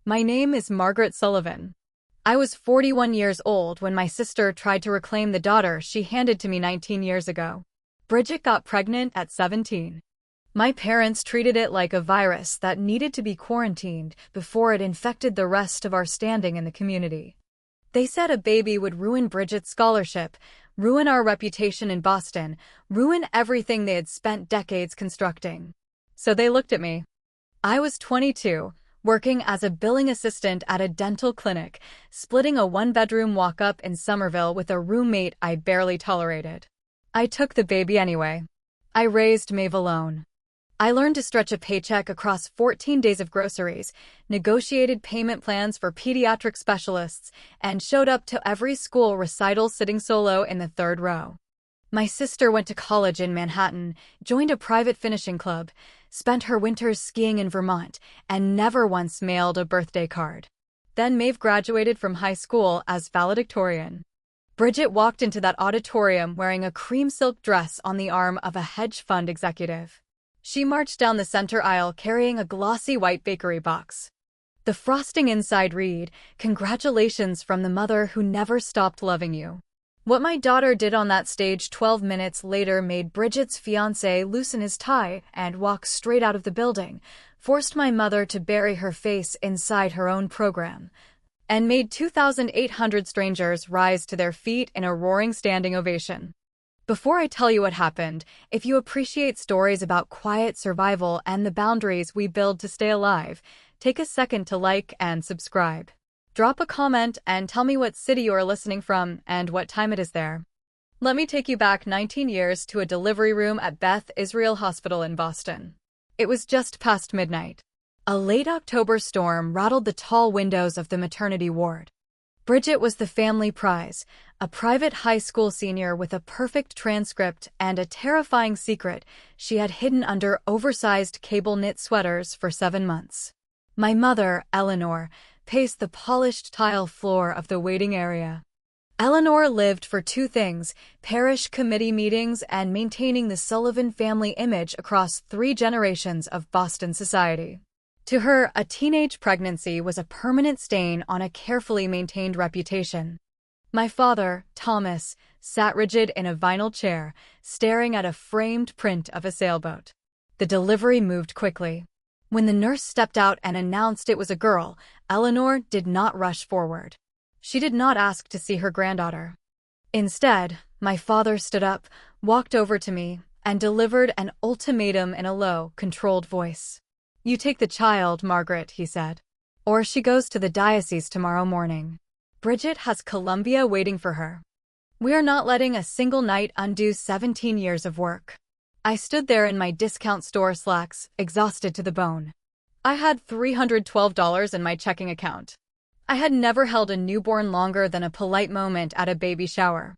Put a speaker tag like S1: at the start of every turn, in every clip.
S1: My name is Margaret Sullivan. I was 41 years old when my sister tried to reclaim the daughter she handed to me 19 years ago. Bridget got pregnant at 17. My parents treated it like a virus that needed to be quarantined before it infected the rest of our standing in the community. They said a baby would ruin Bridget's scholarship, ruin our reputation in Boston, ruin everything they had spent decades constructing. So they looked at me. I was 22, working as a billing assistant at a dental clinic, splitting a one-bedroom walk-up in Somerville with a roommate I barely tolerated. I took the baby anyway. I raised Maeve alone. I learned to stretch a paycheck across 14 days of groceries, negotiated payment plans for pediatric specialists, and showed up to every school recital sitting solo in the third row. My sister went to college in Manhattan, joined a private finishing club, spent her winters skiing in Vermont, and never once mailed a birthday card. Then Maeve graduated from high school as valedictorian. Bridget walked into that auditorium wearing a cream silk dress on the arm of a hedge fund executive. She marched down the center aisle carrying a glossy white bakery box. The frosting inside read, "Congratulations from the mother who never stopped loving you." What my daughter did on that stage 12 minutes later made Bridget's fiancé loosen his tie and walk straight out of the building, forced my mother to bury her face inside her own program, and made 2,800 strangers rise to their feet in a roaring standing ovation. Before I tell you what happened, if you appreciate stories about quiet survival and the boundaries we build to stay alive, take a second to like and subscribe. Drop a comment and tell me what city you are listening from and what time it is there. Let me take you back 19 years to a delivery room at Beth Israel Hospital in Boston. It was just past midnight. A late October storm rattled the tall windows of the maternity ward. Bridget was the family prize, a private high school senior with a perfect transcript and a terrifying secret she had hidden under oversized cable knit sweaters for 7 months. My mother, Eleanor, paced the polished tile floor of the waiting area. Eleanor lived for two things: parish committee meetings and maintaining the Sullivan family image across 3 generations of Boston society. To her, a teenage pregnancy was a permanent stain on a carefully maintained reputation. My father, Thomas, sat rigid in a vinyl chair, staring at a framed print of a sailboat. The delivery moved quickly. When the nurse stepped out and announced it was a girl, Eleanor did not rush forward. She did not ask to see her granddaughter. Instead, my father stood up, walked over to me, and delivered an ultimatum in a low, controlled voice. "You take the child, Margaret," he said, "or she goes to the diocese tomorrow morning. Bridget has Columbia waiting for her. We are not letting a single night undo 17 years of work." I stood there in my discount store slacks, exhausted to the bone. I had $312 in my checking account. I had never held a newborn longer than a polite moment at a baby shower.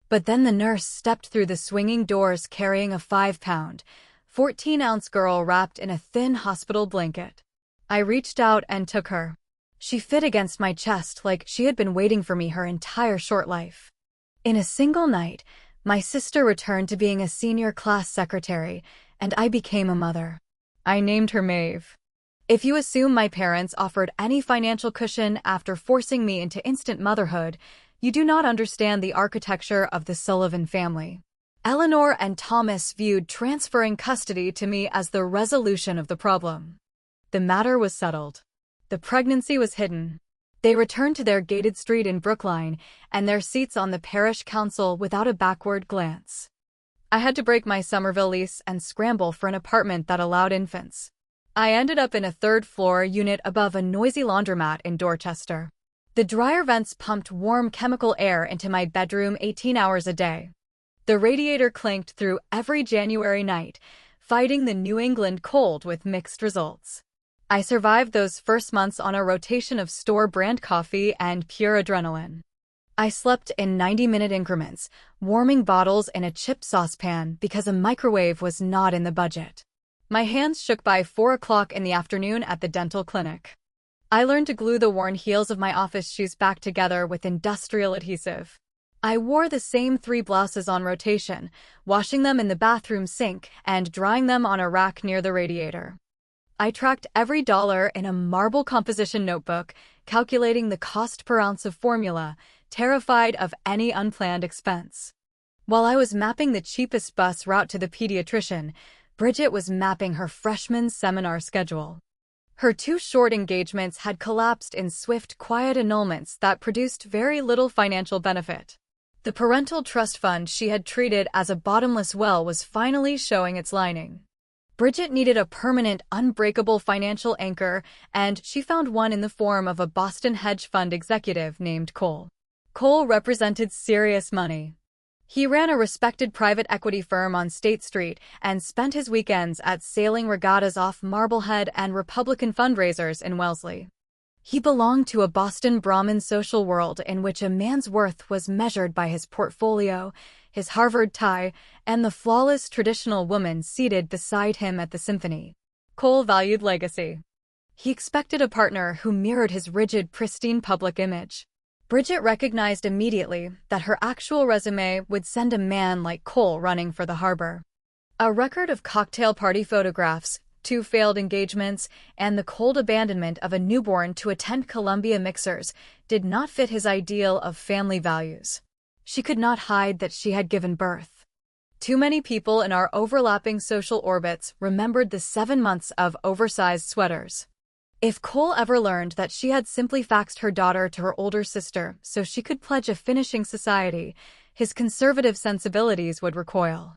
S1: But then the nurse stepped through the swinging doors carrying a 5-pound, 14-ounce girl wrapped in a thin hospital blanket. I reached out and took her. She fit against my chest like she had been waiting for me her entire short life. In a single night, my sister returned to being a senior class secretary, and I became a mother. I named her Maeve. If you assume my parents offered any financial cushion after forcing me into instant motherhood, you do not understand the architecture of the Sullivan family. Eleanor and Thomas viewed transferring custody to me as the resolution of the problem. The matter was settled. The pregnancy was hidden. They returned to their gated street in Brookline and their seats on the parish council without a backward glance. I had to break my Somerville lease and scramble for an apartment that allowed infants. I ended up in a third-floor unit above a noisy laundromat in Dorchester. The dryer vents pumped warm chemical air into my bedroom 18 hours a day. The radiator clanked through every January night, fighting the New England cold with mixed results. I survived those first months on a rotation of store-brand coffee and pure adrenaline. I slept in 90-minute increments, warming bottles in a chipped saucepan because a microwave was not in the budget. My hands shook by 4 o'clock in the afternoon at the dental clinic. I learned to glue the worn heels of my office shoes back together with industrial adhesive. I wore the same 3 blouses on rotation, washing them in the bathroom sink and drying them on a rack near the radiator. I tracked every dollar in a marble composition notebook, calculating the cost per ounce of formula, terrified of any unplanned expense. While I was mapping the cheapest bus route to the pediatrician, Bridget was mapping her freshman seminar schedule. Her 2 short engagements had collapsed in swift, quiet annulments that produced very little financial benefit. The parental trust fund she had treated as a bottomless well was finally showing its lining. Bridget needed a permanent, unbreakable financial anchor, and she found one in the form of a Boston hedge fund executive named Cole. Cole represented serious money. He ran a respected private equity firm on State Street and spent his weekends at sailing regattas off Marblehead and Republican fundraisers in Wellesley. He belonged to a Boston Brahmin social world in which a man's worth was measured by his portfolio, his Harvard tie, and the flawless traditional woman seated beside him at the symphony. Cole valued legacy. He expected a partner who mirrored his rigid, pristine public image. Bridget recognized immediately that her actual resume would send a man like Cole running for the harbor. A record of cocktail party photographs, 2 failed engagements, and the cold abandonment of a newborn to attend Columbia mixers did not fit his ideal of family values. She could not hide that she had given birth. Too many people in our overlapping social orbits remembered the 7 months of oversized sweaters. If Cole ever learned that she had simply faxed her daughter to her older sister so she could pledge a finishing society, his conservative sensibilities would recoil.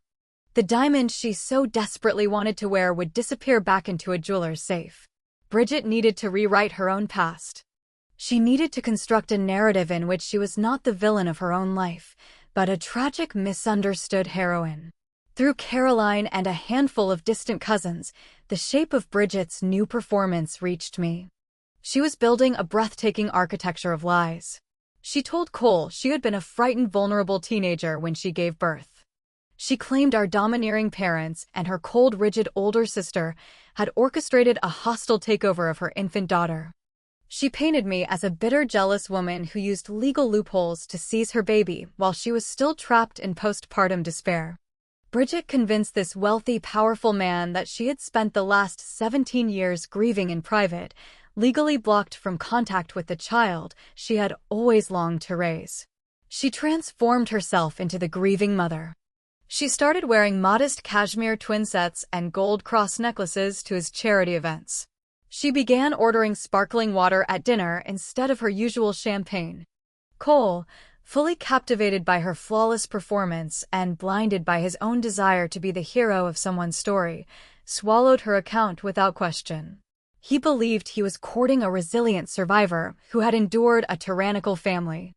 S1: The diamond she so desperately wanted to wear would disappear back into a jeweler's safe. Bridget needed to rewrite her own past. She needed to construct a narrative in which she was not the villain of her own life, but a tragic, misunderstood heroine. Through Caroline and a handful of distant cousins, the shape of Bridget's new performance reached me. She was building a breathtaking architecture of lies. She told Cole she had been a frightened, vulnerable teenager when she gave birth. She claimed our domineering parents and her cold, rigid older sister had orchestrated a hostile takeover of her infant daughter. She painted me as a bitter, jealous woman who used legal loopholes to seize her baby while she was still trapped in postpartum despair. Bridget convinced this wealthy, powerful man that she had spent the last 17 years grieving in private, legally blocked from contact with the child she had always longed to raise. She transformed herself into the grieving mother. She started wearing modest cashmere twin sets and gold cross necklaces to his charity events. She began ordering sparkling water at dinner instead of her usual champagne. Cole, fully captivated by her flawless performance and blinded by his own desire to be the hero of someone's story, swallowed her account without question. He believed he was courting a resilient survivor who had endured a tyrannical family.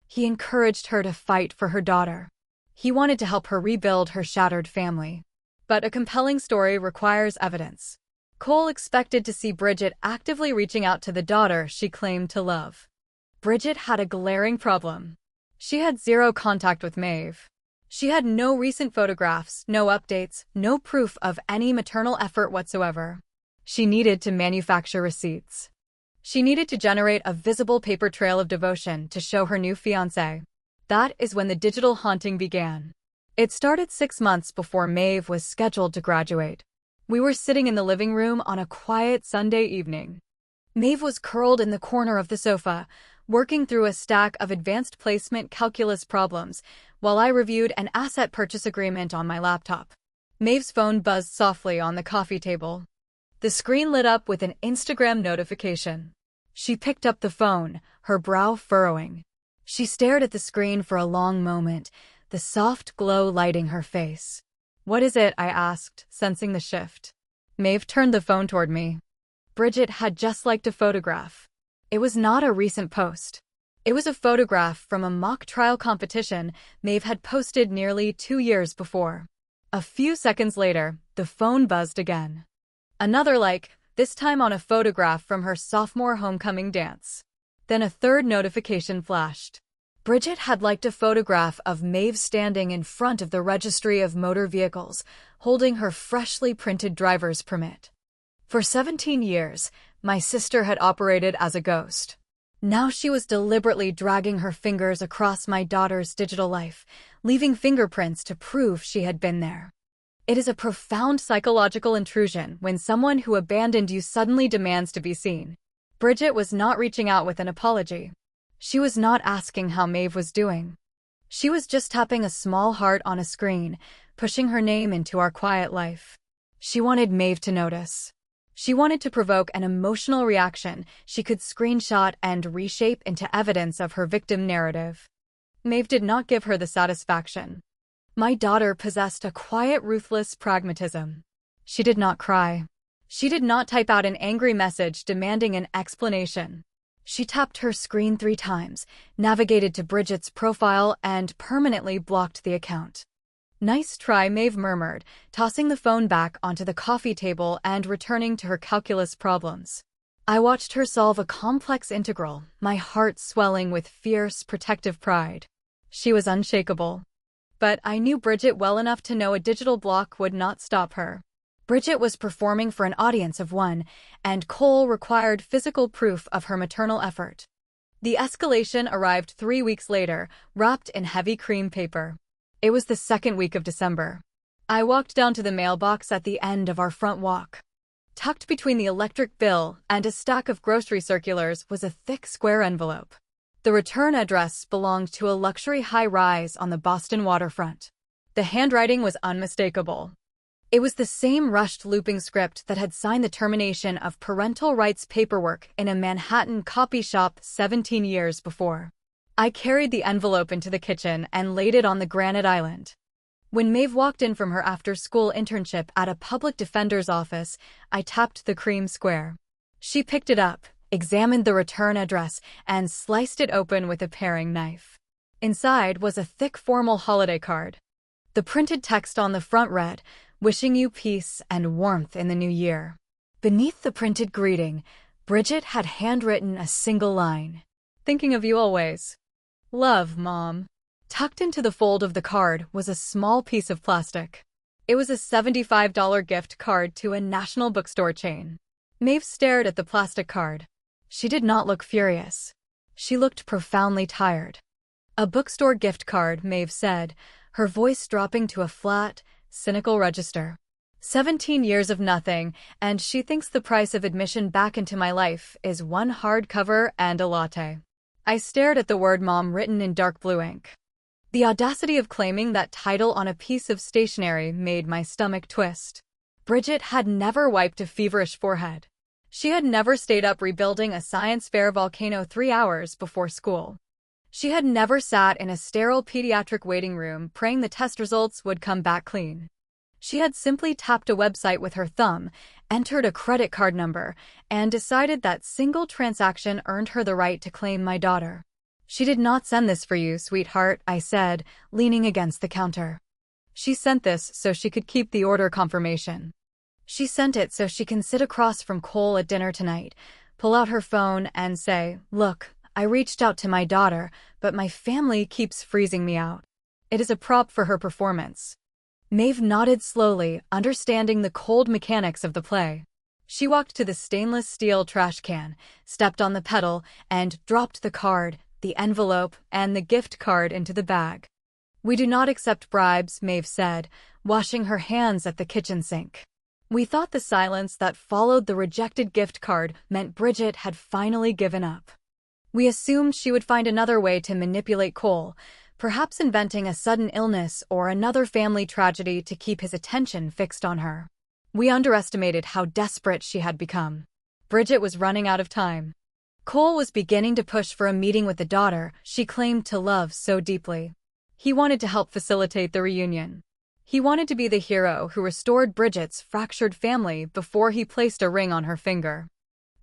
S1: He encouraged her to fight for her daughter. He wanted to help her rebuild her shattered family. But a compelling story requires evidence. Cole expected to see Bridget actively reaching out to the daughter she claimed to love. Bridget had a glaring problem. She had zero contact with Maeve. She had no recent photographs, no updates, no proof of any maternal effort whatsoever. She needed to manufacture receipts. She needed to generate a visible paper trail of devotion to show her new fiancé. That is when the digital haunting began. It started 6 months before Maeve was scheduled to graduate. We were sitting in the living room on a quiet Sunday evening. Maeve was curled in the corner of the sofa, working through a stack of advanced placement calculus problems, while I reviewed an asset purchase agreement on my laptop. Maeve's phone buzzed softly on the coffee table. The screen lit up with an Instagram notification. She picked up the phone, her brow furrowing. She stared at the screen for a long moment, the soft glow lighting her face. "What is it?" I asked, sensing the shift. Maeve turned the phone toward me. Bridget had just liked a photograph. It was not a recent post. It was a photograph from a mock trial competition Maeve had posted nearly 2 years before. A few seconds later, the phone buzzed again. Another like, this time on a photograph from her sophomore homecoming dance. Then a third notification flashed. Bridget had liked a photograph of Maeve standing in front of the Registry of Motor Vehicles, holding her freshly printed driver's permit. For 17 years, my sister had operated as a ghost. Now she was deliberately dragging her fingers across my daughter's digital life, leaving fingerprints to prove she had been there. It is a profound psychological intrusion when someone who abandoned you suddenly demands to be seen. Bridget was not reaching out with an apology. She was not asking how Maeve was doing. She was just tapping a small heart on a screen, pushing her name into our quiet life. She wanted Maeve to notice. She wanted to provoke an emotional reaction she could screenshot and reshape into evidence of her victim narrative. Maeve did not give her the satisfaction. My daughter possessed a quiet, ruthless pragmatism. She did not cry. She did not type out an angry message demanding an explanation. She tapped her screen 3 times, navigated to Bridget's profile, and permanently blocked the account. "Nice try," Maeve murmured, tossing the phone back onto the coffee table and returning to her calculus problems. I watched her solve a complex integral, my heart swelling with fierce, protective pride. She was unshakable. But I knew Bridget well enough to know a digital block would not stop her. Bridget was performing for an audience of 1, and Cole required physical proof of her maternal effort. The escalation arrived 3 weeks later, wrapped in heavy cream paper. It was the 2nd week of December. I walked down to the mailbox at the end of our front walk. Tucked between the electric bill and a stack of grocery circulars was a thick square envelope. The return address belonged to a luxury high-rise on the Boston waterfront. The handwriting was unmistakable. It was the same rushed looping script that had signed the termination of parental rights paperwork in a Manhattan copy shop 17 years before. I carried the envelope into the kitchen and laid it on the granite island. When Maeve walked in from her after-school internship at a public defender's office, I tapped the cream square. She picked it up, examined the return address, and sliced it open with a paring knife. Inside was a thick formal holiday card. The printed text on the front read, "Wishing you peace and warmth in the new year." Beneath the printed greeting, Bridget had handwritten a single line. "Thinking of you always. Love, Mom." Tucked into the fold of the card was a small piece of plastic. It was a $75 gift card to a national bookstore chain. Maeve stared at the plastic card. She did not look furious. She looked profoundly tired. "A bookstore gift card," Maeve said, her voice dropping to a flat, cynical register. 17 years of nothing, and she thinks the price of admission back into my life is 1 hardcover and a latte. I stared at the word Mom written in dark blue ink. The audacity of claiming that title on a piece of stationery made my stomach twist. Bridget had never wiped a feverish forehead. She had never stayed up rebuilding a science fair volcano 3 hours before school. She had never sat in a sterile pediatric waiting room praying the test results would come back clean. She had simply tapped a website with her thumb, entered a credit card number, and decided that single transaction earned her the right to claim my daughter. "She did not send this for you, sweetheart," I said, leaning against the counter. "She sent this so she could keep the order confirmation. She sent it so she can sit across from Cole at dinner tonight, pull out her phone, and say, 'Look, I reached out to my daughter, but my family keeps freezing me out.' It is a prop for her performance." Maeve nodded slowly, understanding the cold mechanics of the play. She walked to the stainless steel trash can, stepped on the pedal, and dropped the card, the envelope, and the gift card into the bag. "We do not accept bribes," Maeve said, washing her hands at the kitchen sink. We thought the silence that followed the rejected gift card meant Bridget had finally given up. We assumed she would find another way to manipulate Cole, perhaps inventing a sudden illness or another family tragedy to keep his attention fixed on her. We underestimated how desperate she had become. Bridget was running out of time. Cole was beginning to push for a meeting with the daughter she claimed to love so deeply. He wanted to help facilitate the reunion. He wanted to be the hero who restored Bridget's fractured family before he placed a ring on her finger.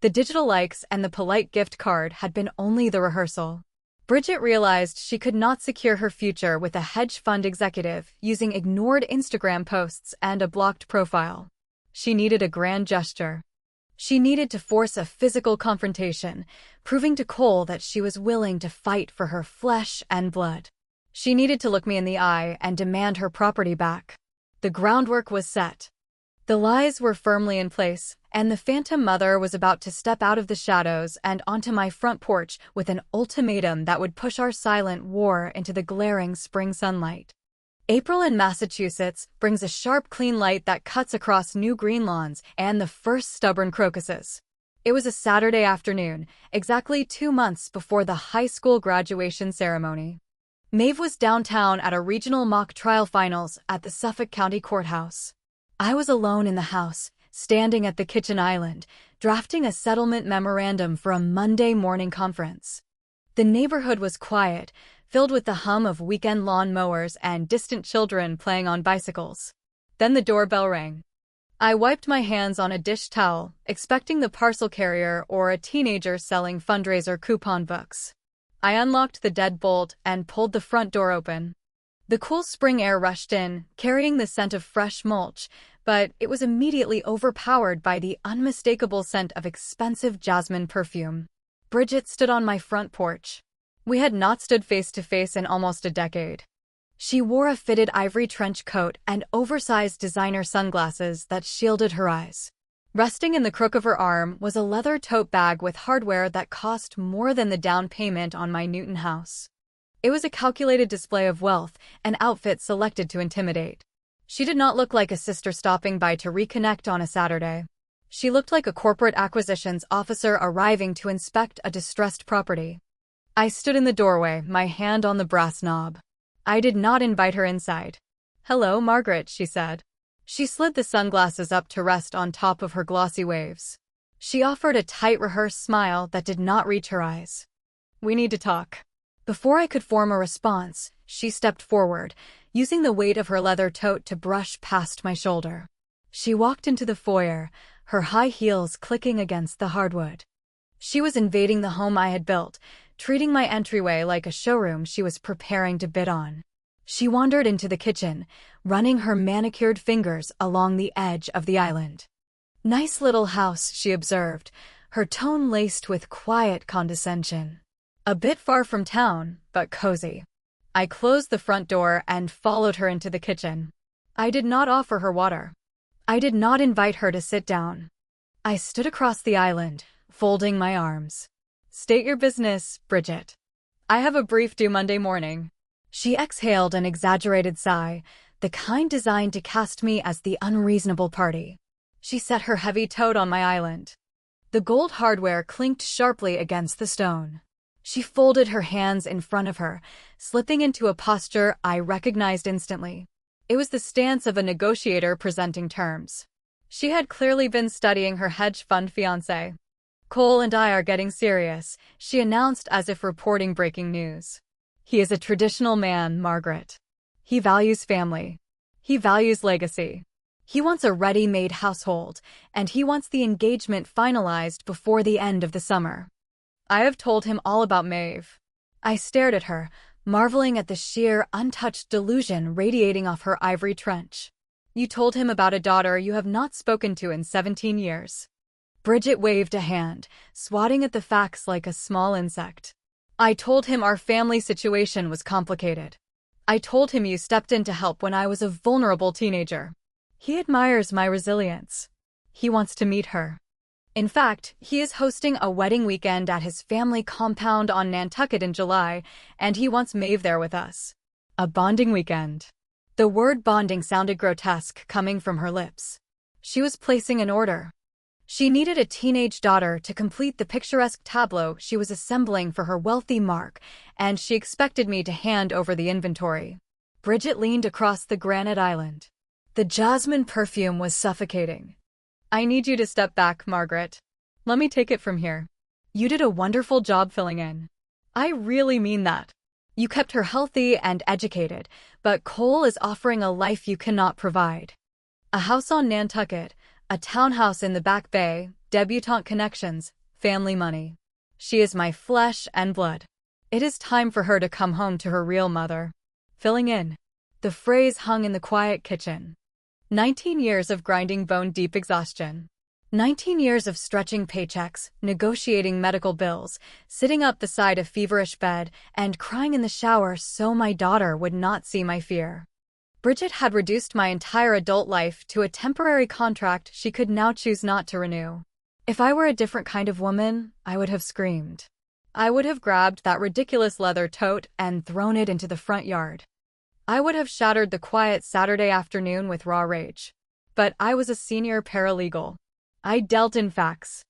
S1: The digital likes and the polite gift card had been only the rehearsal. Bridget realized she could not secure her future with a hedge fund executive using ignored Instagram posts and a blocked profile. She needed a grand gesture. She needed to force a physical confrontation, proving to Cole that she was willing to fight for her flesh and blood. She needed to look me in the eye and demand her property back. The groundwork was set. The lies were firmly in place, and the phantom mother was about to step out of the shadows and onto my front porch with an ultimatum that would push our silent war into the glaring spring sunlight. April in Massachusetts brings a sharp, clean light that cuts across new green lawns and the first stubborn crocuses. It was a Saturday afternoon, exactly 2 months before the high school graduation ceremony. Maeve was downtown at a regional mock trial finals at the Suffolk County Courthouse. I was alone in the house, standing at the kitchen island, drafting a settlement memorandum for a Monday morning conference. The neighborhood was quiet, filled with the hum of weekend lawn mowers and distant children playing on bicycles. Then the doorbell rang. I wiped my hands on a dish towel, expecting the parcel carrier or a teenager selling fundraiser coupon books. I unlocked the deadbolt and pulled the front door open. The cool spring air rushed in, carrying the scent of fresh mulch, but it was immediately overpowered by the unmistakable scent of expensive jasmine perfume. Bridget stood on my front porch. We had not stood face to face in almost a decade. She wore a fitted ivory trench coat and oversized designer sunglasses that shielded her eyes. Resting in the crook of her arm was a leather tote bag with hardware that cost more than the down payment on my Newton house. It was a calculated display of wealth, an outfit selected to intimidate. She did not look like a sister stopping by to reconnect on a Saturday. She looked like a corporate acquisitions officer arriving to inspect a distressed property. I stood in the doorway, my hand on the brass knob. I did not invite her inside. "Hello, Margaret," she said. She slid the sunglasses up to rest on top of her glossy waves. She offered a tight, rehearsed smile that did not reach her eyes. "We need to talk." Before I could form a response, she stepped forward, using the weight of her leather tote to brush past my shoulder. She walked into the foyer, her high heels clicking against the hardwood. She was invading the home I had built, treating my entryway like a showroom she was preparing to bid on. She wandered into the kitchen, running her manicured fingers along the edge of the island. "Nice little house," she observed, her tone laced with quiet condescension. "A bit far from town, but cozy." I closed the front door and followed her into the kitchen. I did not offer her water. I did not invite her to sit down. I stood across the island, folding my arms. "State your business, Bridget." "I have a brief due Monday morning." She exhaled an exaggerated sigh, the kind designed to cast me as the unreasonable party. She set her heavy tote on my island. The gold hardware clinked sharply against the stone. She folded her hands in front of her, slipping into a posture I recognized instantly. It was the stance of a negotiator presenting terms. She had clearly been studying her hedge fund fiancé. "Cole and I are getting serious," she announced as if reporting breaking news. "He is a traditional man, Margaret. He values family. He values legacy. He wants a ready-made household, and he wants the engagement finalized before the end of the summer." I have told him all about Maeve. I stared at her, marveling at the sheer, untouched delusion radiating off her ivory trench. "You told him about a daughter you have not spoken to in 17 years. Bridget waved a hand, swatting at the facts like a small insect. "I told him our family situation was complicated. I told him you stepped in to help when I was a vulnerable teenager. He admires my resilience. He wants to meet her. In fact, he is hosting a wedding weekend at his family compound on Nantucket in July, and he wants Maeve there with us. A bonding weekend." The word bonding sounded grotesque coming from her lips. She was placing an order. She needed a teenage daughter to complete the picturesque tableau she was assembling for her wealthy Mark, and she expected me to hand over the inventory. Bridget leaned across the granite island. The jasmine perfume was suffocating. "I need you to step back, Margaret. Let me take it from here. You did a wonderful job filling in. I really mean that. You kept her healthy and educated, but Cole is offering a life you cannot provide. A house on Nantucket, a townhouse in the Back Bay, debutante connections, family money. She is my flesh and blood. It is time for her to come home to her real mother." Filling in. The phrase hung in the quiet kitchen. 19 years of grinding bone-deep exhaustion. 19 years of stretching paychecks, negotiating medical bills, sitting up beside a feverish bed, and crying in the shower so my daughter would not see my fear. Bridget had reduced my entire adult life to a temporary contract she could now choose not to renew. If I were a different kind of woman, I would have screamed. I would have grabbed that ridiculous leather tote and thrown it into the front yard. I would have shattered the quiet Saturday afternoon with raw rage. But I was a senior paralegal. I dealt in facts.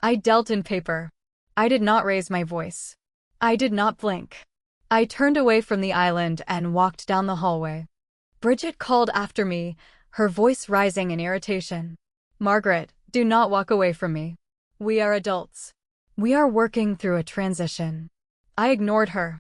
S1: I dealt in paper. I did not raise my voice. I did not blink. I turned away from the island and walked down the hallway. Bridget called after me, her voice rising in irritation. Margaret, do not walk away from me. We are adults. We are working through a transition. I ignored her.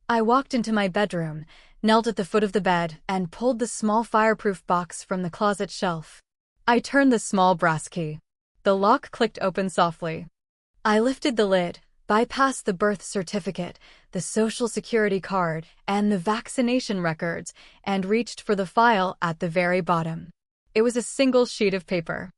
S1: I walked into my bedroom, knelt at the foot of the bed, and pulled the small fireproof box from the closet shelf. I turned the small brass key. The lock clicked open softly. I lifted the lid, bypassed the birth certificate, the social security card, and the vaccination records, and reached for the file at the very bottom. It was a single sheet of paper.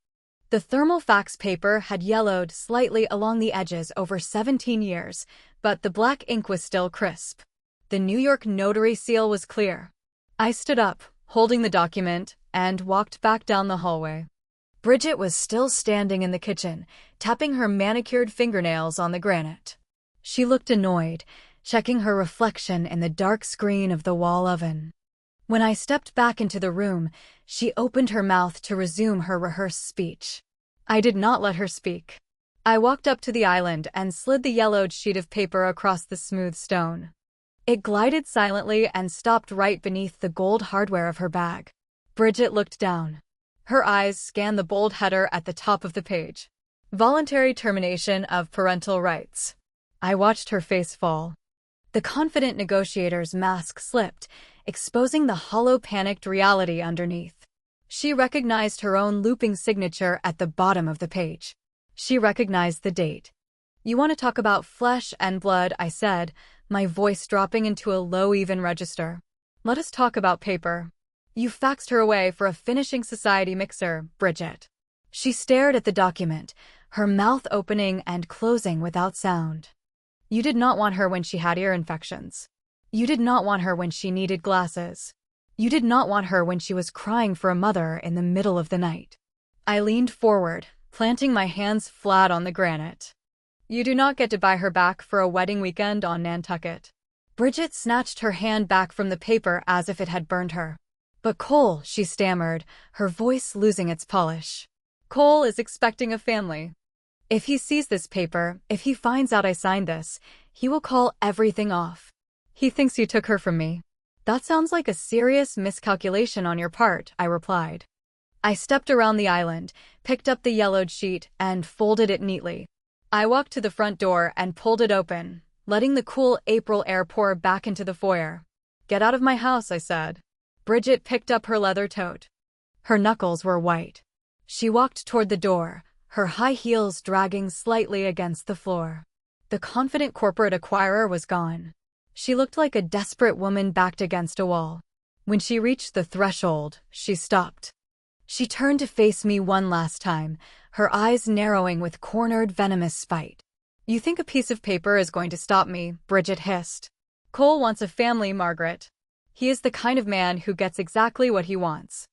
S1: The thermal fax paper had yellowed slightly along the edges over 17 years, but the black ink was still crisp. The New York notary seal was clear. I stood up, holding the document, and walked back down the hallway. Bridget was still standing in the kitchen, tapping her manicured fingernails on the granite. She looked annoyed, checking her reflection in the dark screen of the wall oven. When I stepped back into the room, she opened her mouth to resume her rehearsed speech. I did not let her speak. I walked up to the island and slid the yellowed sheet of paper across the smooth stone. It glided silently and stopped right beneath the gold hardware of her bag. Bridget looked down. Her eyes scanned the bold header at the top of the page. Voluntary termination of parental rights. I watched her face fall. The confident negotiator's mask slipped, exposing the hollow, panicked reality underneath. She recognized her own looping signature at the bottom of the page. She recognized the date. "You want to talk about flesh and blood," I said, my voice dropping into a low, even register. "Let us talk about paper. You faxed her away for a finishing society mixer, Bridget." She stared at the document, her mouth opening and closing without sound. "You did not want her when she had ear infections. You did not want her when she needed glasses. You did not want her when she was crying for a mother in the middle of the night." I leaned forward, planting my hands flat on the granite. "You do not get to buy her back for a wedding weekend on Nantucket." Bridget snatched her hand back from the paper as if it had burned her. "But Cole," she stammered, her voice losing its polish. "Cole is expecting a family. If he sees this paper, if he finds out I signed this, he will call everything off. He thinks you took her from me." "That sounds like a serious miscalculation on your part," I replied. I stepped around the island, picked up the yellowed sheet, and folded it neatly. I walked to the front door and pulled it open, letting the cool April air pour back into the foyer. "Get out of my house," I said. Bridget picked up her leather tote. Her knuckles were white. She walked toward the door, her high heels dragging slightly against the floor. The confident corporate acquirer was gone. She looked like a desperate woman backed against a wall. When she reached the threshold, she stopped. She turned to face me one last time, her eyes narrowing with cornered, venomous spite. "You think a piece of paper is going to stop me?" Bridget hissed. "Cole wants a family, Margaret. He is the kind of man who gets exactly what he wants.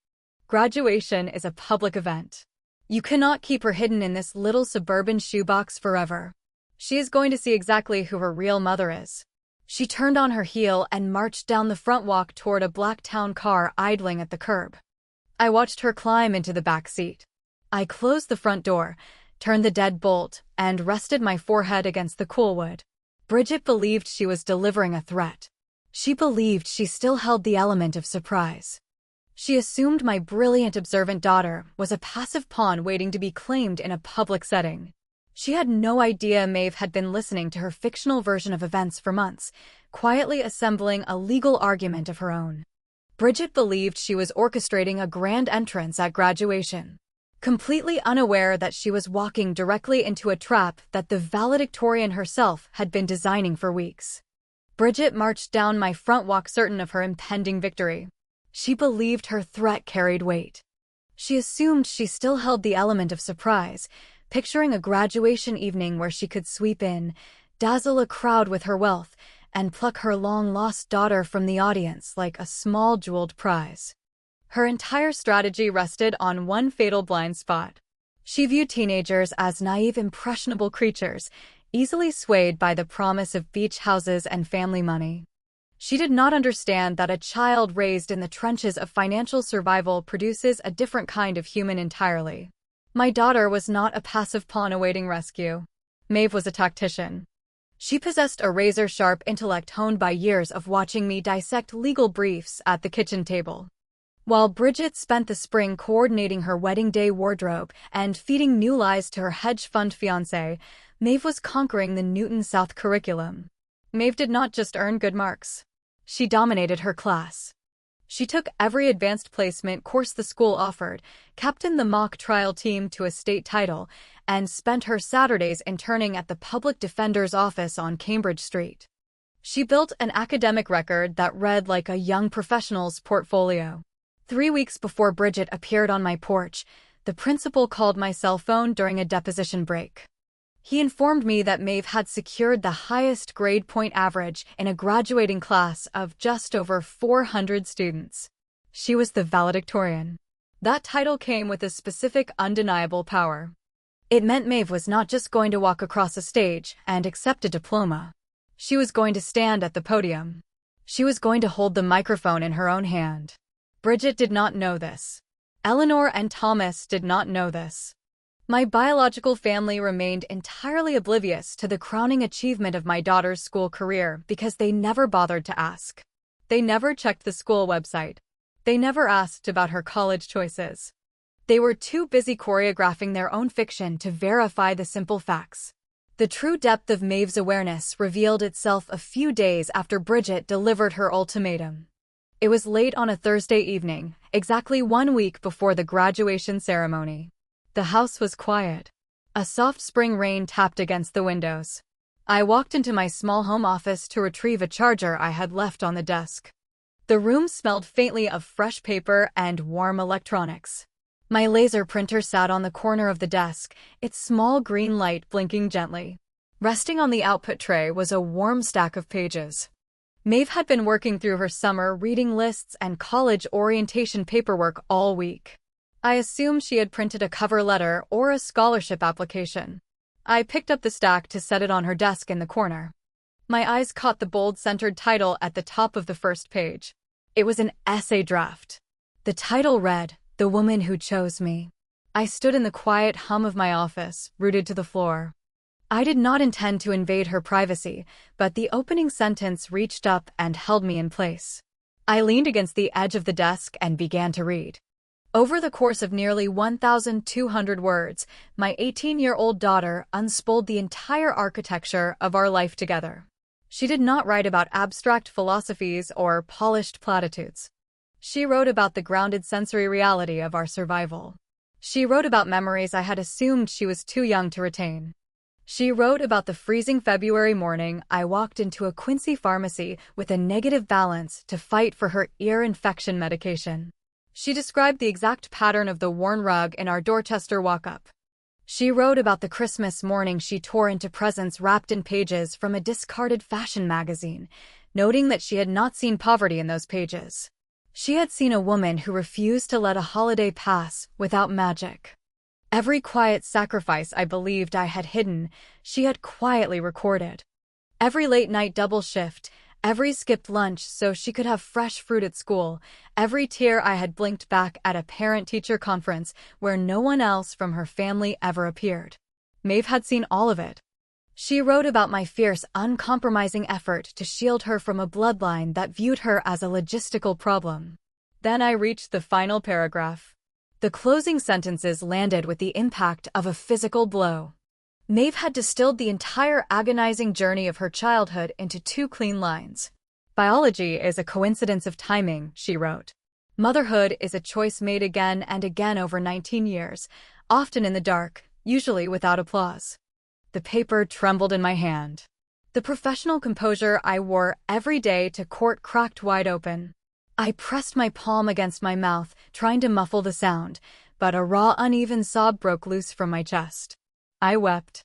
S1: Graduation is a public event. You cannot keep her hidden in this little suburban shoebox forever. She is going to see exactly who her real mother is." She turned on her heel and marched down the front walk toward a black town car idling at the curb. I watched her climb into the back seat. I closed the front door, turned the deadbolt, and rested my forehead against the cool wood. Bridget believed she was delivering a threat. She believed she still held the element of surprise. She assumed my brilliant, observant daughter was a passive pawn waiting to be claimed in a public setting. She had no idea Maeve had been listening to her fictional version of events for months, quietly assembling a legal argument of her own. Bridget believed she was orchestrating a grand entrance at graduation, completely unaware that she was walking directly into a trap that the valedictorian herself had been designing for weeks. Bridget marched down my front walk certain of her impending victory. She believed her threat carried weight. She assumed she still held the element of surprise, picturing a graduation evening where she could sweep in, dazzle a crowd with her wealth, and pluck her long-lost daughter from the audience like a small jeweled prize. Her entire strategy rested on one fatal blind spot. She viewed teenagers as naive, impressionable creatures, easily swayed by the promise of beach houses and family money. She did not understand that a child raised in the trenches of financial survival produces a different kind of human entirely. My daughter was not a passive pawn awaiting rescue. Maeve was a tactician. She possessed a razor-sharp intellect honed by years of watching me dissect legal briefs at the kitchen table. While Bridget spent the spring coordinating her wedding day wardrobe and feeding new lies to her hedge fund fiancé, Maeve was conquering the Newton South curriculum. Maeve did not just earn good marks. She dominated her class. She took every advanced placement course the school offered, captained the mock trial team to a state title, and spent her Saturdays interning at the public defender's office on Cambridge Street. She built an academic record that read like a young professional's portfolio. 3 weeks before Bridget appeared on my porch, the principal called my cell phone during a deposition break. He informed me that Maeve had secured the highest grade point average in a graduating class of just over 400 students. She was the valedictorian. That title came with a specific, undeniable power. It meant Maeve was not just going to walk across a stage and accept a diploma. She was going to stand at the podium. She was going to hold the microphone in her own hand. Bridget did not know this. Eleanor and Thomas did not know this. My biological family remained entirely oblivious to the crowning achievement of my daughter's school career because they never bothered to ask. They never checked the school website. They never asked about her college choices. They were too busy choreographing their own fiction to verify the simple facts. The true depth of Maeve's awareness revealed itself a few days after Bridget delivered her ultimatum. It was late on a Thursday evening, exactly 1 week before the graduation ceremony. The house was quiet. A soft spring rain tapped against the windows. I walked into my small home office to retrieve a charger I had left on the desk. The room smelled faintly of fresh paper and warm electronics. My laser printer sat on the corner of the desk, its small green light blinking gently. Resting on the output tray was a warm stack of pages. Maeve had been working through her summer reading lists and college orientation paperwork all week. I assumed she had printed a cover letter or a scholarship application. I picked up the stack to set it on her desk in the corner. My eyes caught the bold centered title at the top of the first page. It was an essay draft. The title read, "The Woman Who Chose Me." I stood in the quiet hum of my office, rooted to the floor. I did not intend to invade her privacy, but the opening sentence reached up and held me in place. I leaned against the edge of the desk and began to read. Over the course of nearly 1,200 words, my 18-year-old daughter unspooled the entire architecture of our life together. She did not write about abstract philosophies or polished platitudes. She wrote about the grounded sensory reality of our survival. She wrote about memories I had assumed she was too young to retain. She wrote about the freezing February morning I walked into a Quincy pharmacy with a negative balance to fight for her ear infection medication. She described the exact pattern of the worn rug in our Dorchester walk-up. She wrote about the Christmas morning she tore into presents wrapped in pages from a discarded fashion magazine, noting that she had not seen poverty in those pages. She had seen a woman who refused to let a holiday pass without magic. Every quiet sacrifice I believed I had hidden, she had quietly recorded. Every late-night double shift, every skipped lunch so she could have fresh fruit at school, every tear I had blinked back at a parent-teacher conference where no one else from her family ever appeared. Maeve had seen all of it. She wrote about my fierce, uncompromising effort to shield her from a bloodline that viewed her as a logistical problem. Then I reached the final paragraph. The closing sentences landed with the impact of a physical blow. Maeve had distilled the entire agonizing journey of her childhood into 2 clean lines. Biology is a coincidence of timing, she wrote. Motherhood is a choice made again and again over 19 years, often in the dark, usually without applause. The paper trembled in my hand. The professional composure I wore every day to court cracked wide open. I pressed my palm against my mouth, trying to muffle the sound, but a raw, uneven sob broke loose from my chest. I wept.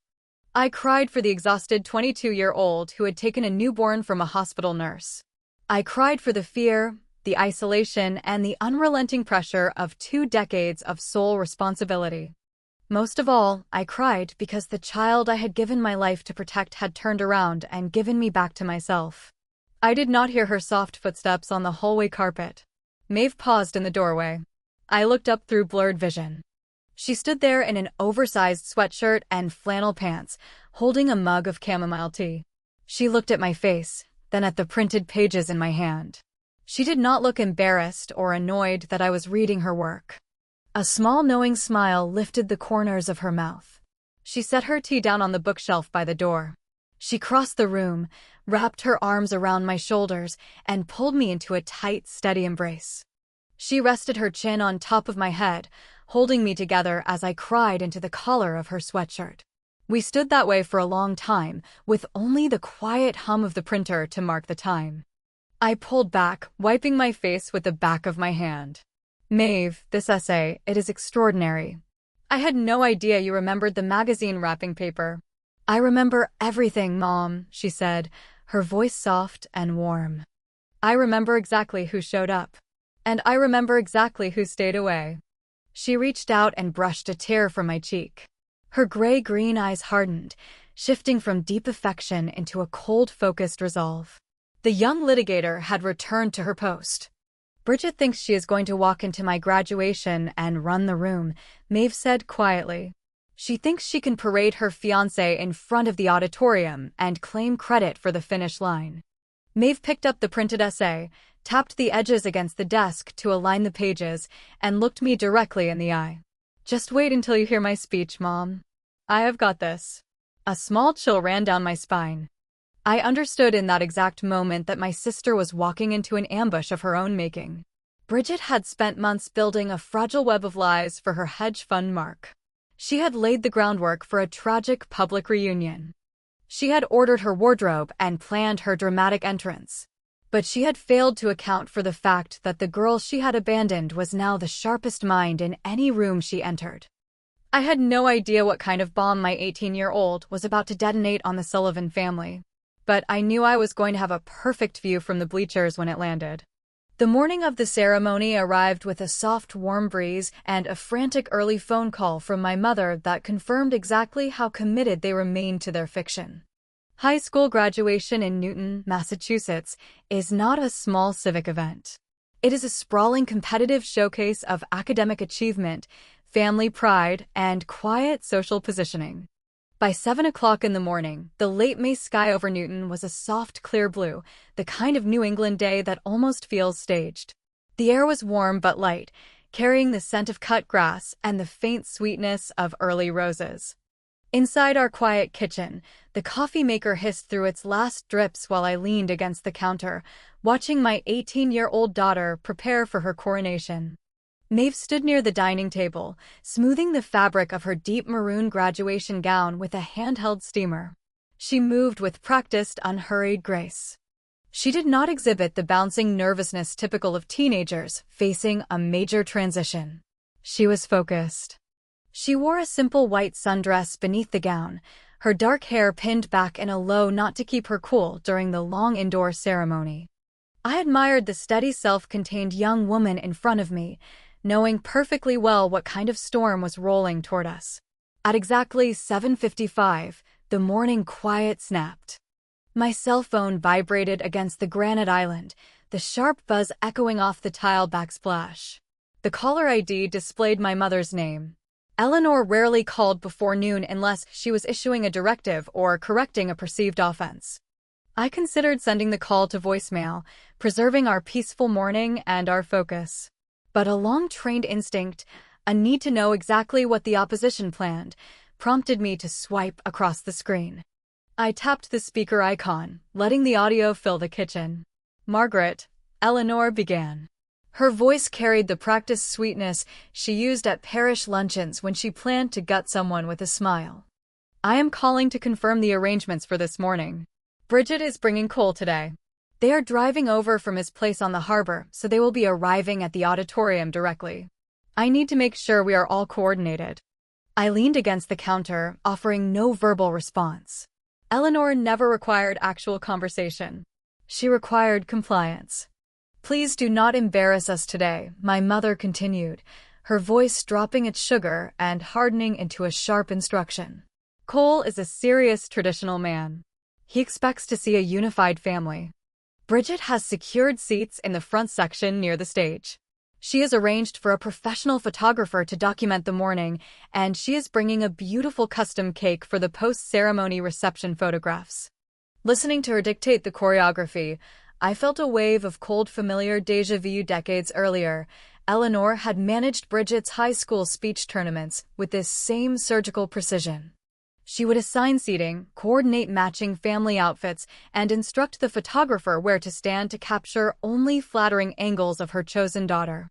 S1: I cried for the exhausted 22-year-old who had taken a newborn from a hospital nurse. I cried for the fear, the isolation, and the unrelenting pressure of 2 decades of sole responsibility. Most of all, I cried because the child I had given my life to protect had turned around and given me back to myself. I did not hear her soft footsteps on the hallway carpet. Maeve paused in the doorway. I looked up through blurred vision. She stood there in an oversized sweatshirt and flannel pants, holding a mug of chamomile tea. She looked at my face, then at the printed pages in my hand. She did not look embarrassed or annoyed that I was reading her work. A small knowing smile lifted the corners of her mouth. She set her tea down on the bookshelf by the door. She crossed the room, wrapped her arms around my shoulders, and pulled me into a tight, steady embrace. She rested her chin on top of my head, holding me together as I cried into the collar of her sweatshirt. We stood that way for a long time, with only the quiet hum of the printer to mark the time. I pulled back, wiping my face with the back of my hand. Maeve, this essay, it is extraordinary. I had no idea you remembered the magazine wrapping paper. I remember everything, Mom, she said, her voice soft and warm. I remember exactly who showed up. And I remember exactly who stayed away. She reached out and brushed a tear from my cheek. Her gray-green eyes hardened, shifting from deep affection into a cold, focused resolve. The young litigator had returned to her post. Bridget thinks she is going to walk into my graduation and run the room, Maeve said quietly. She thinks she can parade her fiancé in front of the auditorium and claim credit for the finish line. Maeve picked up the printed essay, tapped the edges against the desk to align the pages, and looked me directly in the eye. Just wait until you hear my speech, Mom. I have got this. A small chill ran down my spine. I understood in that exact moment that my sister was walking into an ambush of her own making. Bridget had spent months building a fragile web of lies for her hedge fund mark. She had laid the groundwork for a tragic public reunion. She had ordered her wardrobe and planned her dramatic entrance. But she had failed to account for the fact that the girl she had abandoned was now the sharpest mind in any room she entered. I had no idea what kind of bomb my 18-year-old was about to detonate on the Sullivan family. But I knew I was going to have a perfect view from the bleachers when it landed. The morning of the ceremony arrived with a soft, warm breeze and a frantic early phone call from my mother that confirmed exactly how committed they remained to their fiction. High school graduation in Newton, Massachusetts, is not a small civic event. It is a sprawling competitive showcase of academic achievement, family pride, and quiet social positioning. By 7 o'clock in the morning, the late May sky over Newton was a soft, clear blue, the kind of New England day that almost feels staged. The air was warm but light, carrying the scent of cut grass and the faint sweetness of early roses. Inside our quiet kitchen, the coffee maker hissed through its last drips while I leaned against the counter, watching my 18-year-old daughter prepare for her coronation. Maeve stood near the dining table, smoothing the fabric of her deep maroon graduation gown with a handheld steamer. She moved with practiced, unhurried grace. She did not exhibit the bouncing nervousness typical of teenagers facing a major transition. She was focused. She wore a simple white sundress beneath the gown, her dark hair pinned back in a low knot to keep her cool during the long indoor ceremony. I admired the steady, self-contained young woman in front of me, knowing perfectly well what kind of storm was rolling toward us. At exactly 7:55, the morning quiet snapped. My cell phone vibrated against the granite island, the sharp buzz echoing off the tile backsplash. The caller ID displayed my mother's name. Eleanor rarely called before noon unless she was issuing a directive or correcting a perceived offense. I considered sending the call to voicemail, preserving our peaceful morning and our focus. But a long-trained instinct, a need to know exactly what the opposition planned, prompted me to swipe across the screen. I tapped the speaker icon, letting the audio fill the kitchen. "Margaret," Eleanor began. Her voice carried the practiced sweetness she used at parish luncheons when she planned to gut someone with a smile. "I am calling to confirm the arrangements for this morning. Bridget is bringing Cole today. They are driving over from his place on the harbor, so they will be arriving at the auditorium directly. I need to make sure we are all coordinated." I leaned against the counter, offering no verbal response. Eleanor never required actual conversation. She required compliance. "Please do not embarrass us today," my mother continued, her voice dropping its sugar and hardening into a sharp instruction. "Cole is a serious traditional man. He expects to see a unified family. Bridget has secured seats in the front section near the stage. She has arranged for a professional photographer to document the morning, and she is bringing a beautiful custom cake for the post-ceremony reception photographs. Listening to her dictate the choreography, I felt a wave of cold familiar déjà vu. Decades earlier, Eleanor had managed Bridget's high school speech tournaments with this same surgical precision. She would assign seating, coordinate matching family outfits, and instruct the photographer where to stand to capture only flattering angles of her chosen daughter.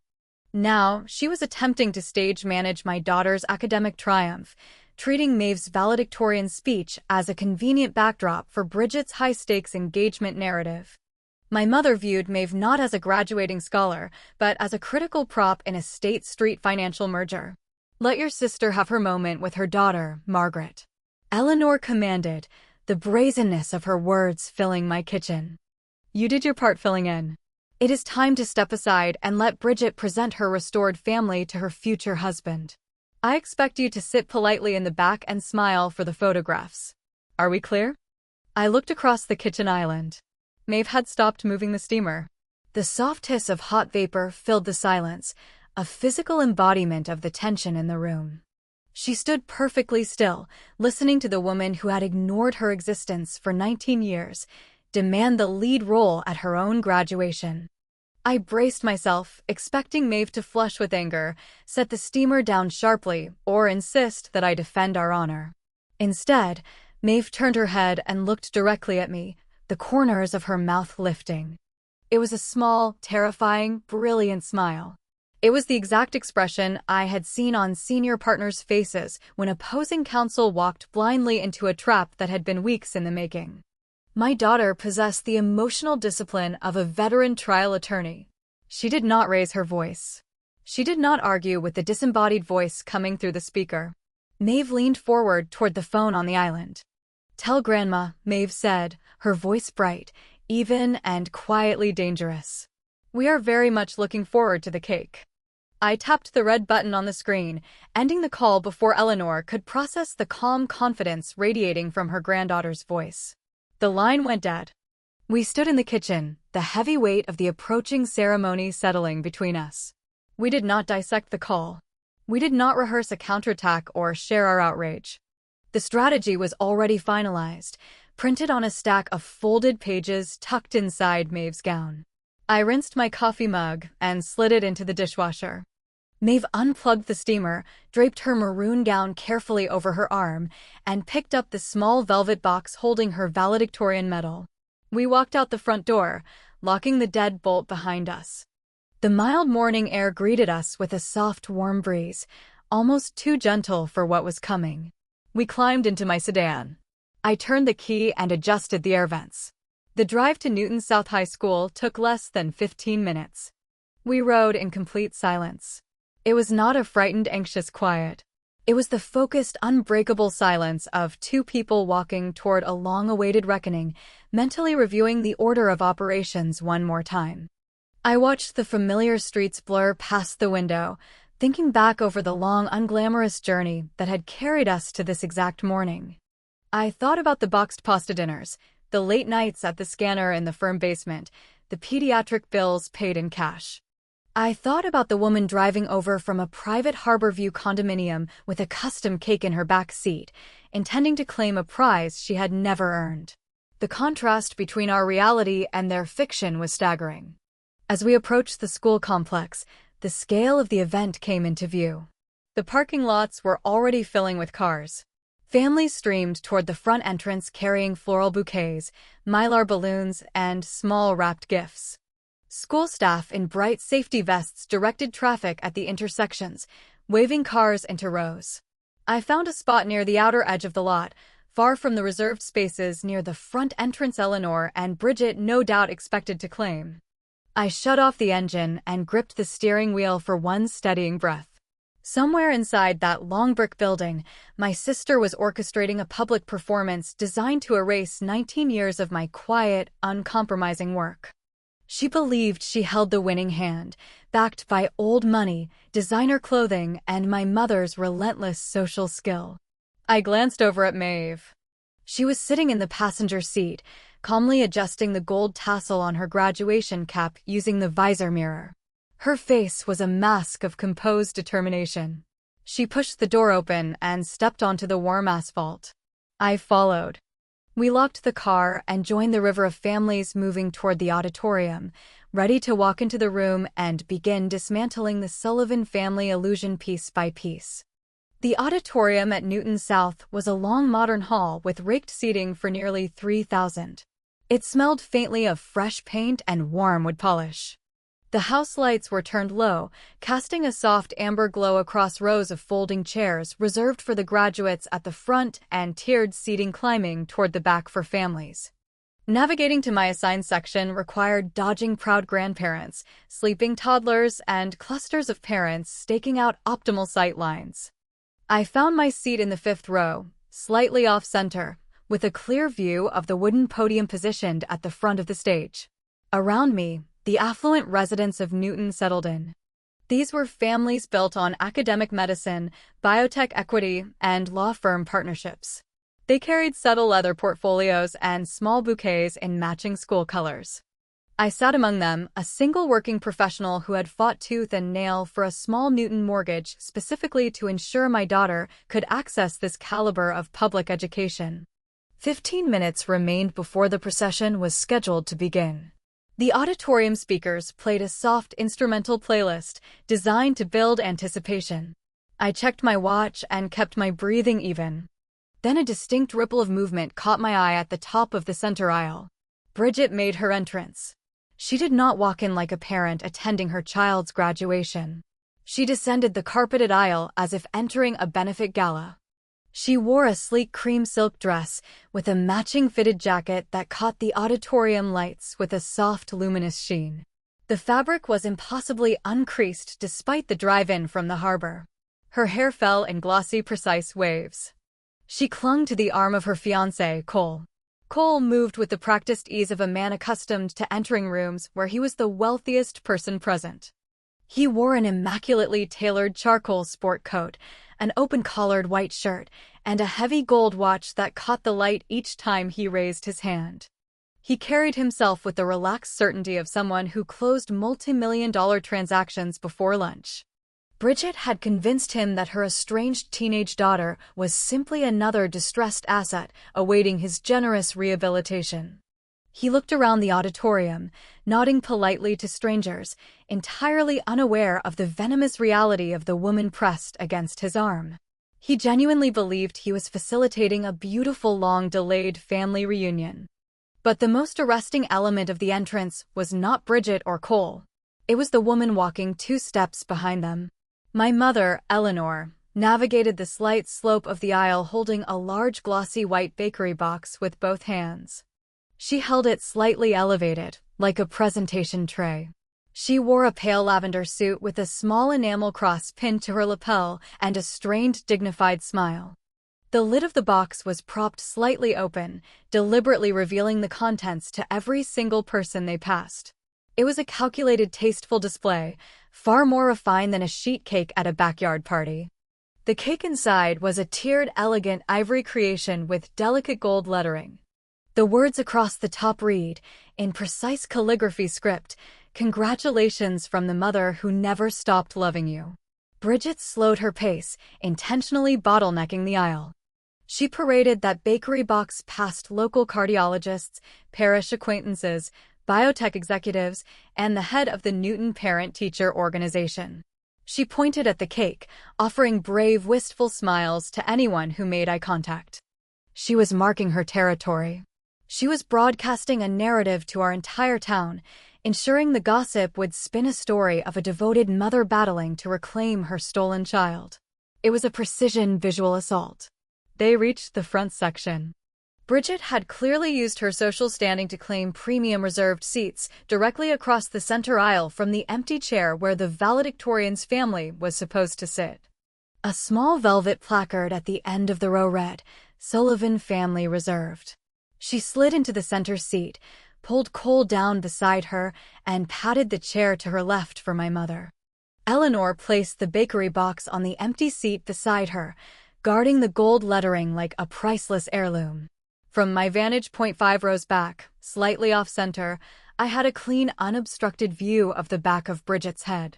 S1: Now, she was attempting to stage manage my daughter's academic triumph, treating Maeve's valedictorian speech as a convenient backdrop for Bridget's high-stakes engagement narrative. My mother viewed Maeve not as a graduating scholar, but as a critical prop in a State Street financial merger. "Let your sister have her moment with her daughter, Margaret," Eleanor commanded, the brazenness of her words filling my kitchen. "You did your part filling in. It is time to step aside and let Bridget present her restored family to her future husband. I expect you to sit politely in the back and smile for the photographs. Are we clear?" I looked across the kitchen island. Maeve had stopped moving the steamer. The soft hiss of hot vapor filled the silence, a physical embodiment of the tension in the room. She stood perfectly still, listening to the woman who had ignored her existence for 19 years, demand the lead role at her own graduation. I braced myself, expecting Maeve to flush with anger, set the steamer down sharply, or insist that I defend our honor. Instead, Maeve turned her head and looked directly at me, the corners of her mouth lifting. It was a small, terrifying, brilliant smile. It was the exact expression I had seen on senior partners' faces when opposing counsel walked blindly into a trap that had been weeks in the making. My daughter possessed the emotional discipline of a veteran trial attorney. She did not raise her voice. She did not argue with the disembodied voice coming through the speaker. Maeve leaned forward toward the phone on the island. "Tell Grandma," Maeve said, her voice bright, even and quietly dangerous. "We are very much looking forward to the cake." I tapped the red button on the screen, ending the call before Eleanor could process the calm confidence radiating from her granddaughter's voice. The line went dead. We stood in the kitchen, the heavy weight of the approaching ceremony settling between us. We did not dissect the call. We did not rehearse a counterattack or share our outrage. The strategy was already finalized, printed on a stack of folded pages tucked inside Maeve's gown. I rinsed my coffee mug and slid it into the dishwasher. Maeve unplugged the steamer, draped her maroon gown carefully over her arm, and picked up the small velvet box holding her valedictorian medal. We walked out the front door, locking the deadbolt behind us. The mild morning air greeted us with a soft, warm breeze, almost too gentle for what was coming. We climbed into my sedan. I turned the key and adjusted the air vents. The drive to Newton South High School took less than 15 minutes. We rode in complete silence. It was not a frightened, anxious quiet. It was the focused, unbreakable silence of two people walking toward a long-awaited reckoning, mentally reviewing the order of operations one more time. I watched the familiar streets blur past the window, thinking back over the long, unglamorous journey that had carried us to this exact morning. I thought about the boxed pasta dinners, the late nights at the scanner in the firm basement, the pediatric bills paid in cash. I thought about the woman driving over from a private Harborview condominium with a custom cake in her back seat, intending to claim a prize she had never earned. The contrast between our reality and their fiction was staggering. As we approached the school complex, the scale of the event came into view. The parking lots were already filling with cars. Families streamed toward the front entrance carrying floral bouquets, mylar balloons, and small wrapped gifts. School staff in bright safety vests directed traffic at the intersections, waving cars into rows. I found a spot near the outer edge of the lot, far from the reserved spaces near the front entrance Eleanor and Bridget no doubt expected to claim. I shut off the engine and gripped the steering wheel for one steadying breath. Somewhere inside that long brick building, my sister was orchestrating a public performance designed to erase 19 years of my quiet, uncompromising work. She believed she held the winning hand, backed by old money, designer clothing, and my mother's relentless social skill. I glanced over at Maeve. She was sitting in the passenger seat, calmly adjusting the gold tassel on her graduation cap using the visor mirror. Her face was a mask of composed determination. She pushed the door open and stepped onto the warm asphalt. I followed. We locked the car and joined the river of families moving toward the auditorium, ready to walk into the room and begin dismantling the Sullivan family illusion piece by piece. The auditorium at Newton South was a long modern hall with raked seating for nearly 3,000. It smelled faintly of fresh paint and warm wood polish. The house lights were turned low, casting a soft amber glow across rows of folding chairs reserved for the graduates at the front and tiered seating climbing toward the back for families. Navigating to my assigned section required dodging proud grandparents, sleeping toddlers, and clusters of parents staking out optimal sight lines. I found my seat in the fifth row, slightly off-center, with a clear view of the wooden podium positioned at the front of the stage. Around me, the affluent residents of Newton settled in. These were families built on academic medicine, biotech equity, and law firm partnerships. They carried subtle leather portfolios and small bouquets in matching school colors. I sat among them, a single working professional who had fought tooth and nail for a small Newton mortgage specifically to ensure my daughter could access this caliber of public education. 15 minutes remained before the procession was scheduled to begin. The auditorium speakers played a soft instrumental playlist designed to build anticipation. I checked my watch and kept my breathing even. Then a distinct ripple of movement caught my eye at the top of the center aisle. Bridget made her entrance. She did not walk in like a parent attending her child's graduation. She descended the carpeted aisle as if entering a benefit gala. She wore a sleek cream silk dress with a matching fitted jacket that caught the auditorium lights with a soft, luminous sheen. The fabric was impossibly uncreased despite the drive-in from the harbor. Her hair fell in glossy, precise waves. She clung to the arm of her fiancé, Cole. Cole moved with the practiced ease of a man accustomed to entering rooms where he was the wealthiest person present. He wore an immaculately tailored charcoal sport coat, an open-collared white shirt, and a heavy gold watch that caught the light each time he raised his hand. He carried himself with the relaxed certainty of someone who closed multi-million-dollar transactions before lunch. Bridget had convinced him that her estranged teenage daughter was simply another distressed asset awaiting his generous rehabilitation. He looked around the auditorium, nodding politely to strangers, entirely unaware of the venomous reality of the woman pressed against his arm. He genuinely believed he was facilitating a beautiful, long-delayed family reunion. But the most arresting element of the entrance was not Bridget or Cole. It was the woman walking 2 steps behind them. My mother, Eleanor, navigated the slight slope of the aisle holding a large glossy white bakery box with both hands. She held it slightly elevated, like a presentation tray. She wore a pale lavender suit with a small enamel cross pinned to her lapel and a strained, dignified smile. The lid of the box was propped slightly open, deliberately revealing the contents to every single person they passed. It was a calculated, tasteful display, far more refined than a sheet cake at a backyard party. The cake inside was a tiered, elegant ivory creation with delicate gold lettering. The words across the top read, in precise calligraphy script, "Congratulations from the mother who never stopped loving you." Bridget slowed her pace, intentionally bottlenecking the aisle. She paraded that bakery box past local cardiologists, parish acquaintances, biotech executives, and the head of the Newton parent-teacher organization. She pointed at the cake, offering brave, wistful smiles to anyone who made eye contact. She was marking her territory. She was broadcasting a narrative to our entire town, ensuring the gossip would spin a story of a devoted mother battling to reclaim her stolen child. It was a precision visual assault. They reached the front section. Bridget had clearly used her social standing to claim premium reserved seats directly across the center aisle from the empty chair where the valedictorian's family was supposed to sit. A small velvet placard at the end of the row read, "Sullivan Family Reserved." She slid into the center seat, pulled Cole down beside her, and patted the chair to her left for my mother. Eleanor placed the bakery box on the empty seat beside her, guarding the gold lettering like a priceless heirloom. From my vantage point 5 rows back, slightly off-center, I had a clean, unobstructed view of the back of Bridget's head.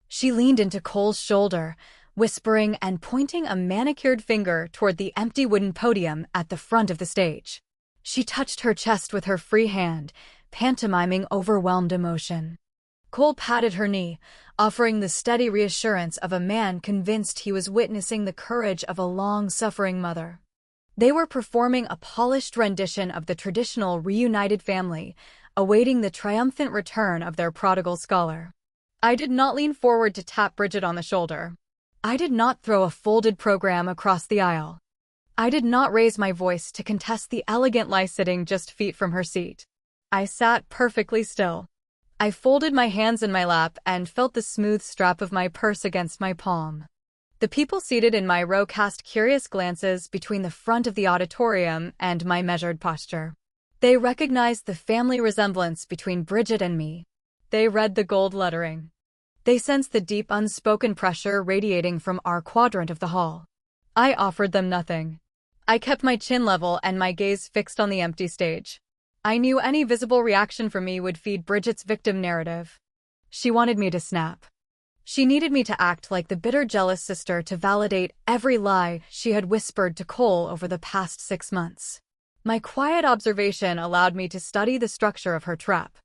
S1: She leaned into Cole's shoulder, whispering and pointing a manicured finger toward the empty wooden podium at the front of the stage. She touched her chest with her free hand, pantomiming overwhelmed emotion. Cole patted her knee, offering the steady reassurance of a man convinced he was witnessing the courage of a long-suffering mother. They were performing a polished rendition of the traditional reunited family, awaiting the triumphant return of their prodigal scholar. I did not lean forward to tap Bridget on the shoulder. I did not throw a folded program across the aisle. I did not raise my voice to contest the elegant lie sitting just feet from her seat. I sat perfectly still. I folded my hands in my lap and felt the smooth strap of my purse against my palm. The people seated in my row cast curious glances between the front of the auditorium and my measured posture. They recognized the family resemblance between Bridget and me. They read the gold lettering. They sensed the deep unspoken pressure radiating from our quadrant of the hall. I offered them nothing. I kept my chin level and my gaze fixed on the empty stage. I knew any visible reaction from me would feed Bridget's victim narrative. She wanted me to snap. She needed me to act like the bitter, jealous sister to validate every lie she had whispered to Cole over the past 6 months. My quiet observation allowed me to study the structure of her trap.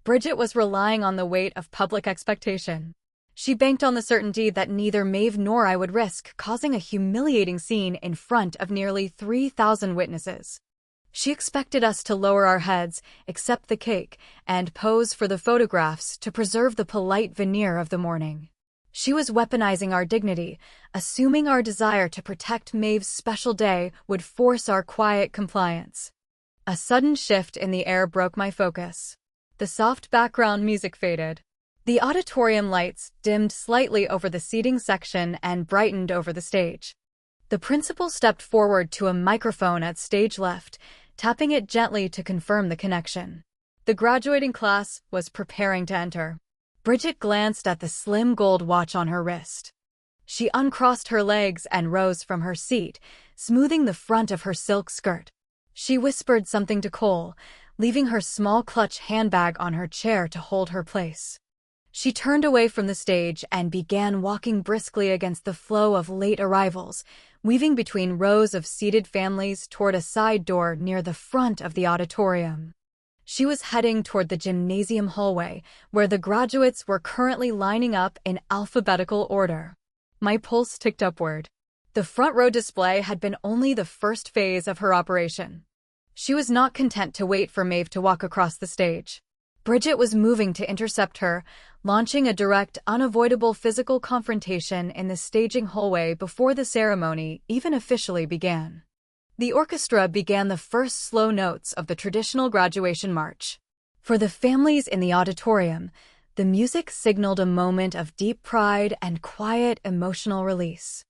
S1: Bridget was relying on the weight of public expectation. She banked on the certainty that neither Maeve nor I would risk causing a humiliating scene in front of nearly 3,000 witnesses. She expected us to lower our heads, accept the cake, and pose for the photographs to preserve the polite veneer of the morning. She was weaponizing our dignity, assuming our desire to protect Maeve's special day would force our quiet compliance. A sudden shift in the air broke my focus. The soft background music faded. The auditorium lights dimmed slightly over the seating section and brightened over the stage. The principal stepped forward to a microphone at stage left, tapping it gently to confirm the connection. The graduating class was preparing to enter. Bridget glanced at the slim gold watch on her wrist. She uncrossed her legs and rose from her seat, smoothing the front of her silk skirt. She whispered something to Cole, leaving her small clutch handbag on her chair to hold her place. She turned away from the stage and began walking briskly against the flow of late arrivals, weaving between rows of seated families toward a side door near the front of the auditorium. She was heading toward the gymnasium hallway, where the graduates were currently lining up in alphabetical order. My pulse ticked upward. The front row display had been only the first phase of her operation. She was not content to wait for Maeve to walk across the stage. Bridget was moving to intercept her, launching a direct, unavoidable physical confrontation in the staging hallway before the ceremony even officially began. The orchestra began the first slow notes of the traditional graduation march. For the families in the auditorium, the music signaled a moment of deep pride and quiet, emotional release.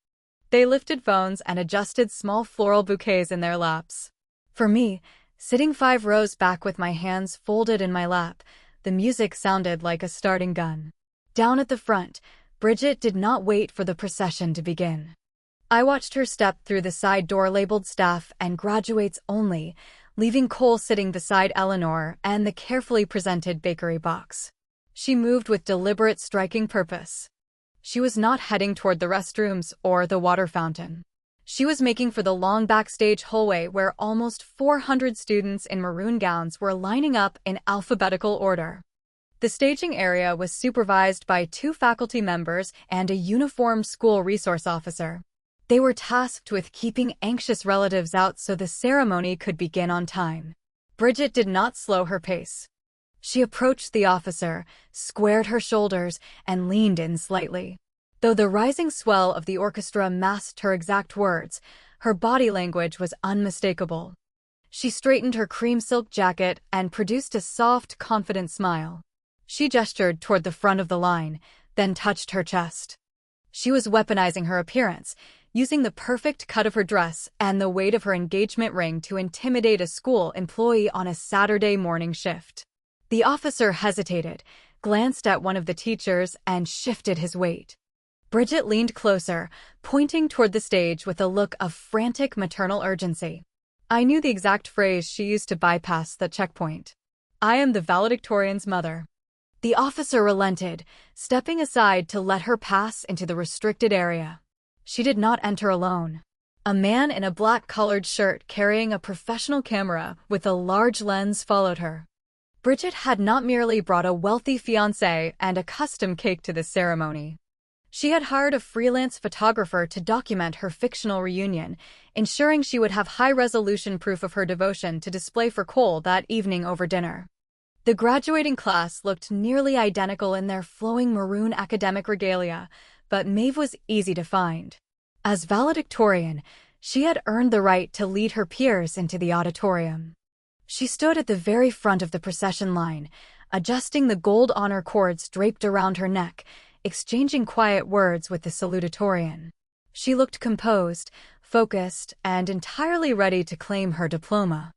S1: They lifted phones and adjusted small floral bouquets in their laps. For me, sitting 5 rows back with my hands folded in my lap, the music sounded like a starting gun. Down at the front, Bridget did not wait for the procession to begin. I watched her step through the side door labeled staff and graduates only, leaving Cole sitting beside Eleanor and the carefully presented bakery box. She moved with deliberate, striking purpose. She was not heading toward the restrooms or the water fountain. She was making for the long backstage hallway where almost 400 students in maroon gowns were lining up in alphabetical order. The staging area was supervised by 2 faculty members and a uniformed school resource officer. They were tasked with keeping anxious relatives out so the ceremony could begin on time. Bridget did not slow her pace. She approached the officer, squared her shoulders, and leaned in slightly. Though the rising swell of the orchestra masked her exact words, her body language was unmistakable. She straightened her cream silk jacket and produced a soft, confident smile. She gestured toward the front of the line, then touched her chest. She was weaponizing her appearance, using the perfect cut of her dress and the weight of her engagement ring to intimidate a school employee on a Saturday morning shift. The officer hesitated, glanced at one of the teachers, and shifted his weight. Bridget leaned closer, pointing toward the stage with a look of frantic maternal urgency. I knew the exact phrase she used to bypass the checkpoint. I am the valedictorian's mother. The officer relented, stepping aside to let her pass into the restricted area. She did not enter alone. A man in a black-colored shirt carrying a professional camera with a large lens followed her. Bridget had not merely brought a wealthy fiancé and a custom cake to the ceremony. She had hired a freelance photographer to document her fictional reunion, ensuring she would have high-resolution proof of her devotion to display for Cole that evening over dinner. The graduating class looked nearly identical in their flowing maroon academic regalia, but Maeve was easy to find. As valedictorian, she had earned the right to lead her peers into the auditorium. She stood at the very front of the procession line, adjusting the gold honor cords draped around her neck, exchanging quiet words with the salutatorian. She looked composed, focused, and entirely ready to claim her diploma.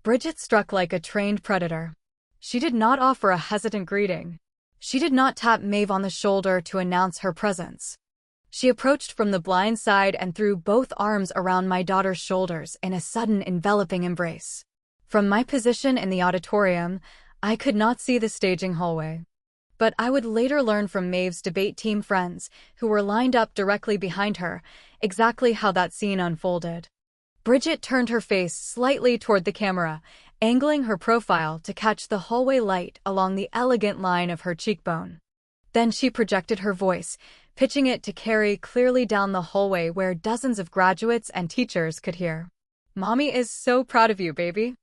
S1: Bridget struck like a trained predator. She did not offer a hesitant greeting. She did not tap Maeve on the shoulder to announce her presence. She approached from the blind side and threw both arms around my daughter's shoulders in a sudden enveloping embrace. From my position in the auditorium, I could not see the staging hallway. But I would later learn from Maeve's debate team friends, who were lined up directly behind her, exactly how that scene unfolded. Bridget turned her face slightly toward the camera, angling her profile to catch the hallway light along the elegant line of her cheekbone. Then she projected her voice, pitching it to carry clearly down the hallway where dozens of graduates and teachers could hear. "Mommy is so proud of you, baby."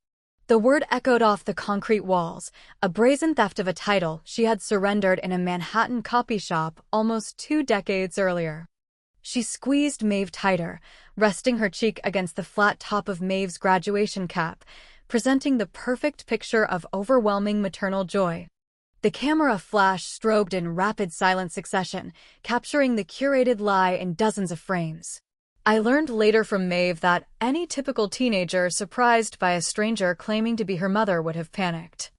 S1: The word echoed off the concrete walls, a brazen theft of a title she had surrendered in a Manhattan copy shop almost 2 decades earlier. She squeezed Maeve tighter, resting her cheek against the flat top of Maeve's graduation cap, presenting the perfect picture of overwhelming maternal joy. The camera flash strobed in rapid silent succession, capturing the curated lie in dozens of frames. I learned later from Maeve that any typical teenager surprised by a stranger claiming to be her mother would have panicked.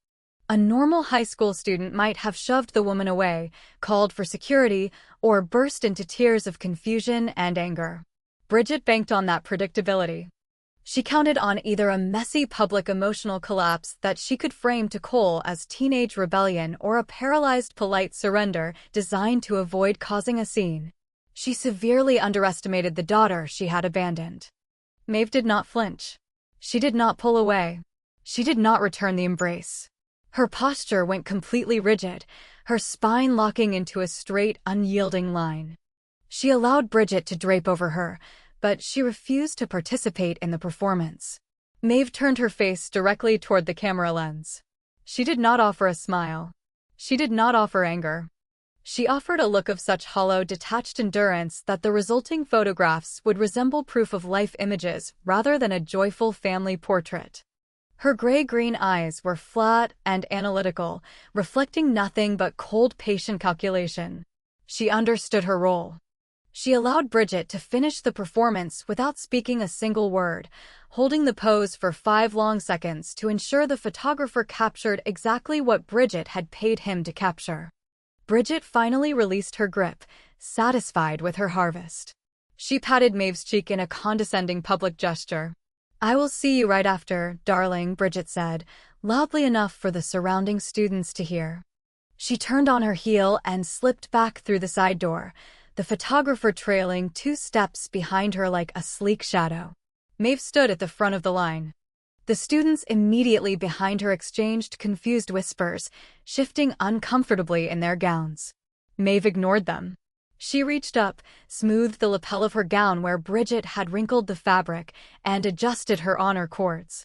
S1: A normal high school student might have shoved the woman away, called for security, or burst into tears of confusion and anger. Bridget banked on that predictability. She counted on either a messy public emotional collapse that she could frame to Cole as teenage rebellion or a paralyzed polite surrender designed to avoid causing a scene. She severely underestimated the daughter she had abandoned. Maeve did not flinch. She did not pull away. She did not return the embrace. Her posture went completely rigid, her spine locking into a straight, unyielding line. She allowed Bridget to drape over her, but she refused to participate in the performance. Maeve turned her face directly toward the camera lens. She did not offer a smile. She did not offer anger. She offered a look of such hollow, detached endurance that the resulting photographs would resemble proof-of-life images rather than a joyful family portrait. Her gray-green eyes were flat and analytical, reflecting nothing but cold, patient calculation. She understood her role. She allowed Bridget to finish the performance without speaking a single word, holding the pose for 5 long seconds to ensure the photographer captured exactly what Bridget had paid him to capture. Bridget finally released her grip, satisfied with her harvest. She patted Maeve's cheek in a condescending public gesture. "I will see you right after, darling," Bridget said, loudly enough for the surrounding students to hear. She turned on her heel and slipped back through the side door, the photographer trailing 2 steps behind her like a sleek shadow. Maeve stood at the front of the line. The students immediately behind her exchanged confused whispers, shifting uncomfortably in their gowns. Maeve ignored them. She reached up, smoothed the lapel of her gown where Bridget had wrinkled the fabric, and adjusted her honor cords.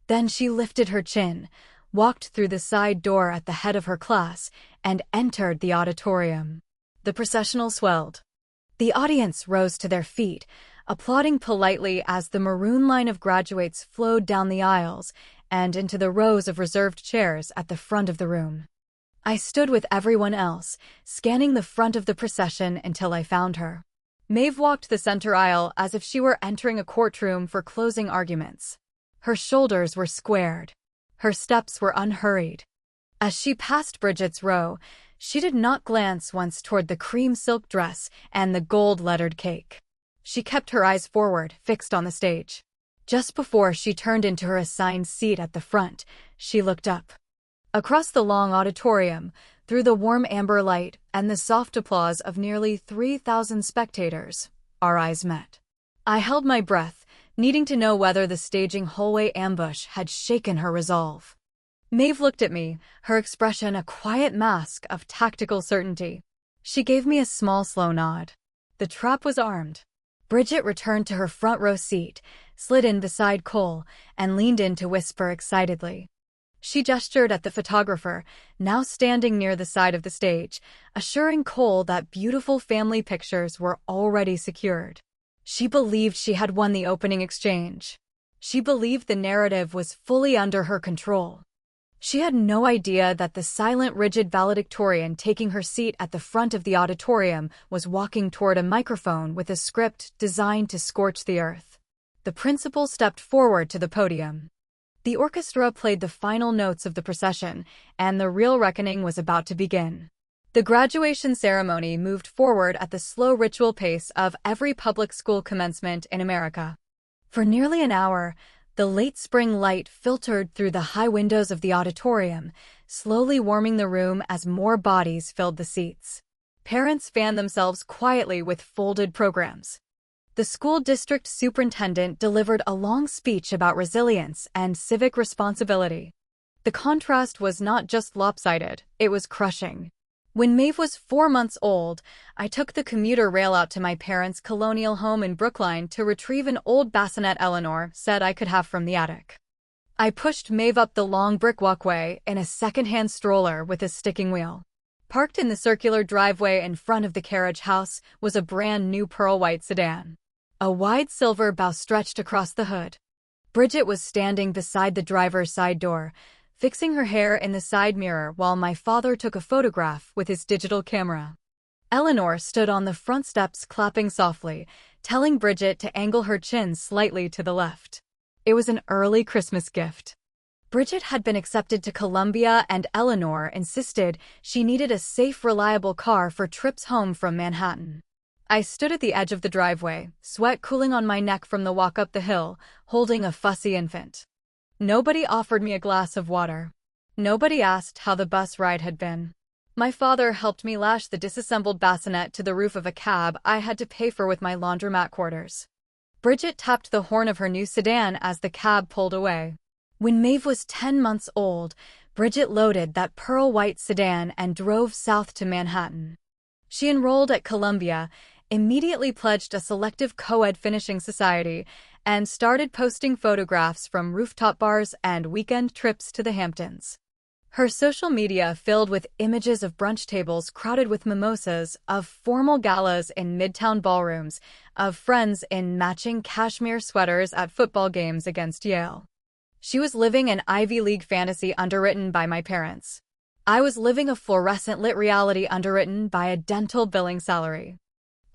S1: Then she lifted her chin, walked through the side door at the head of her class, and entered the auditorium. The processional swelled. The audience rose to their feet, applauding politely as the maroon line of graduates flowed down the aisles and into the rows of reserved chairs at the front of the room. I stood with everyone else, scanning the front of the procession until I found her. Maeve walked the center aisle as if she were entering a courtroom for closing arguments. Her shoulders were squared. Her steps were unhurried. As she passed Bridget's row, she did not glance once toward the cream silk dress and the gold-lettered cake. She kept her eyes forward, fixed on the stage. Just before she turned into her assigned seat at the front, she looked up. Across the long auditorium, through the warm amber light and the soft applause of nearly 3,000 spectators, our eyes met. I held my breath, needing to know whether the staging hallway ambush had shaken her resolve. Maeve looked at me, her expression a quiet mask of tactical certainty. She gave me a small, slow nod. The trap was armed. Bridget returned to her front row seat, slid in beside Cole, and leaned in to whisper excitedly. She gestured at the photographer, now standing near the side of the stage, assuring Cole that beautiful family pictures were already secured. She believed she had won the opening exchange. She believed the narrative was fully under her control. She had no idea that the silent, rigid valedictorian taking her seat at the front of the auditorium was walking toward a microphone with a script designed to scorch the earth. The principal stepped forward to the podium. The orchestra played the final notes of the procession, and the real reckoning was about to begin. The graduation ceremony moved forward at the slow ritual pace of every public school commencement in America. For nearly an hour, the late spring light filtered through the high windows of the auditorium, slowly warming the room as more bodies filled the seats. Parents fanned themselves quietly with folded programs. The school district superintendent delivered a long speech about resilience and civic responsibility. The contrast was not just lopsided, it was crushing. When Maeve was 4 months old, I took the commuter rail out to my parents' colonial home in Brookline to retrieve an old bassinet Eleanor said I could have from the attic. I pushed Maeve up the long brick walkway in a second-hand stroller with a sticking wheel. Parked in the circular driveway in front of the carriage house was a brand-new pearl-white sedan. A wide silver bow stretched across the hood. Bridget was standing beside the driver's side door, fixing her hair in the side mirror while my father took a photograph with his digital camera. Eleanor stood on the front steps clapping softly, telling Bridget to angle her chin slightly to the left. It was an early Christmas gift. Bridget had been accepted to Columbia, and Eleanor insisted she needed a safe, reliable car for trips home from Manhattan. I stood at the edge of the driveway, sweat cooling on my neck from the walk up the hill, holding a fussy infant. Nobody offered me a glass of water. Nobody asked how the bus ride had been. My father helped me lash the disassembled bassinet to the roof of a cab I had to pay for with my laundromat quarters. Bridget tapped the horn of her new sedan as the cab pulled away. When Maeve was 10 months old, Bridget loaded that pearl-white sedan and drove south to Manhattan. She enrolled at Columbia, immediately pledged a selective co-ed finishing society, and started posting photographs from rooftop bars and weekend trips to the Hamptons. Her social media filled with images of brunch tables crowded with mimosas, of formal galas in midtown ballrooms, of friends in matching cashmere sweaters at football games against Yale. She was living an Ivy League fantasy underwritten by my parents. I was living a fluorescent-lit reality underwritten by a dental billing salary.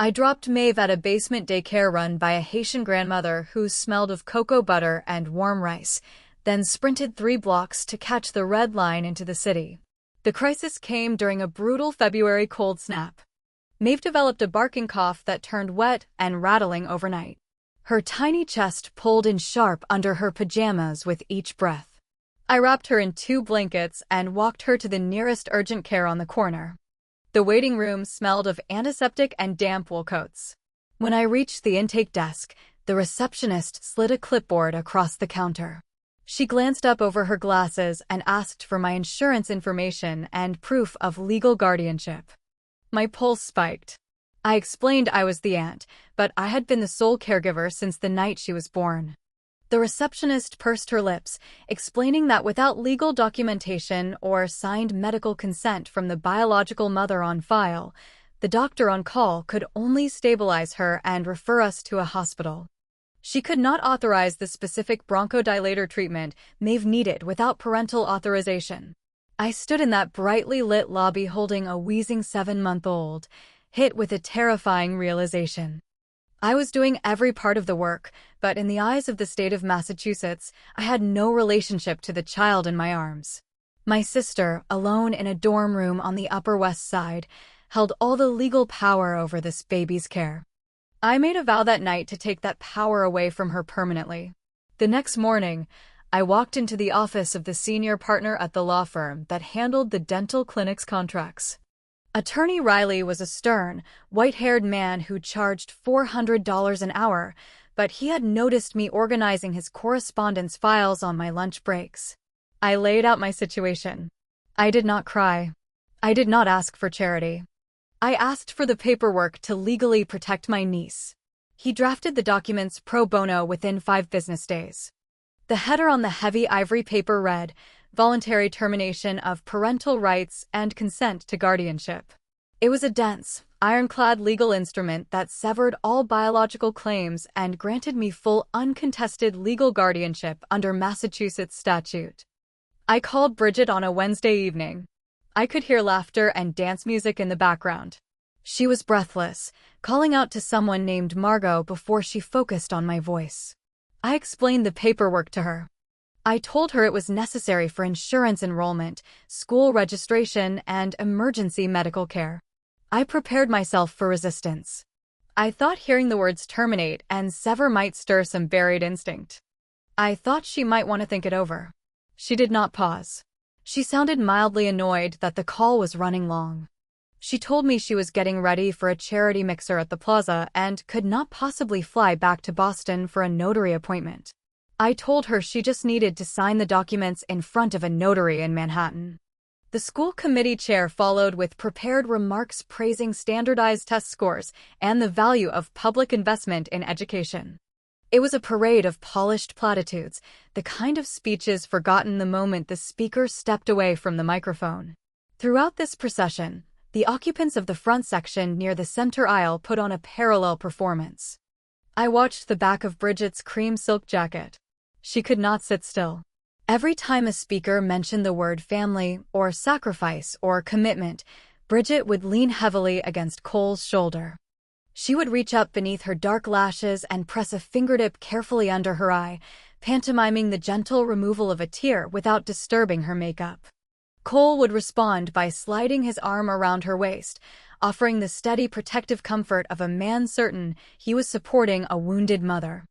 S1: I dropped Maeve at a basement daycare run by a Haitian grandmother who smelled of cocoa butter and warm rice, then sprinted 3 blocks to catch the red line into the city. The crisis came during a brutal February cold snap. Maeve developed a barking cough that turned wet and rattling overnight. Her tiny chest pulled in sharp under her pajamas with each breath. I wrapped her in 2 blankets and walked her to the nearest urgent care on the corner. The waiting room smelled of antiseptic and damp wool coats. When I reached the intake desk, the receptionist slid a clipboard across the counter. She glanced up over her glasses and asked for my insurance information and proof of legal guardianship. My pulse spiked. I explained I was the aunt, but I had been the sole caregiver since the night she was born. The receptionist pursed her lips, explaining that without legal documentation or signed medical consent from the biological mother on file, the doctor on call could only stabilize her and refer us to a hospital. She could not authorize the specific bronchodilator treatment Maeve needed without parental authorization. I stood in that brightly lit lobby holding a wheezing 7-month-old, hit with a terrifying realization. I was doing every part of the work, but in the eyes of the state of Massachusetts, I had no relationship to the child in my arms. My sister, alone in a dorm room on the Upper West Side, held all the legal power over this baby's care. I made a vow that night to take that power away from her permanently. The next morning, I walked into the office of the senior partner at the law firm that handled the dental clinic's contracts. Attorney Riley was a stern, white-haired man who charged $400 an hour, but he had noticed me organizing his correspondence files on my lunch breaks. I laid out my situation. I did not cry. I did not ask for charity. I asked for the paperwork to legally protect my niece. He drafted the documents pro bono within 5 business days. The header on the heavy ivory paper read, "Voluntary termination of parental rights and consent to guardianship." It was a dense, ironclad legal instrument that severed all biological claims and granted me full uncontested legal guardianship under Massachusetts statute. I called Bridget on a Wednesday evening. I could hear laughter and dance music in the background. She was breathless, calling out to someone named Margot before she focused on my voice. I explained the paperwork to her. I told her it was necessary for insurance enrollment, school registration, and emergency medical care. I prepared myself for resistance. I thought hearing the words terminate and sever might stir some buried instinct. I thought she might want to think it over. She did not pause. She sounded mildly annoyed that the call was running long. She told me she was getting ready for a charity mixer at the plaza and could not possibly fly back to Boston for a notary appointment. I told her she just needed to sign the documents in front of a notary in Manhattan. The school committee chair followed with prepared remarks praising standardized test scores and the value of public investment in education. It was a parade of polished platitudes, the kind of speeches forgotten the moment the speaker stepped away from the microphone. Throughout this procession, the occupants of the front section near the center aisle put on a parallel performance. I watched the back of Bridget's cream silk jacket. She could not sit still. Every time a speaker mentioned the word family, or sacrifice, or commitment, Bridget would lean heavily against Cole's shoulder. She would reach up beneath her dark lashes and press a fingertip carefully under her eye, pantomiming the gentle removal of a tear without disturbing her makeup. Cole would respond by sliding his arm around her waist, offering the steady protective comfort of a man certain he was supporting a wounded mother.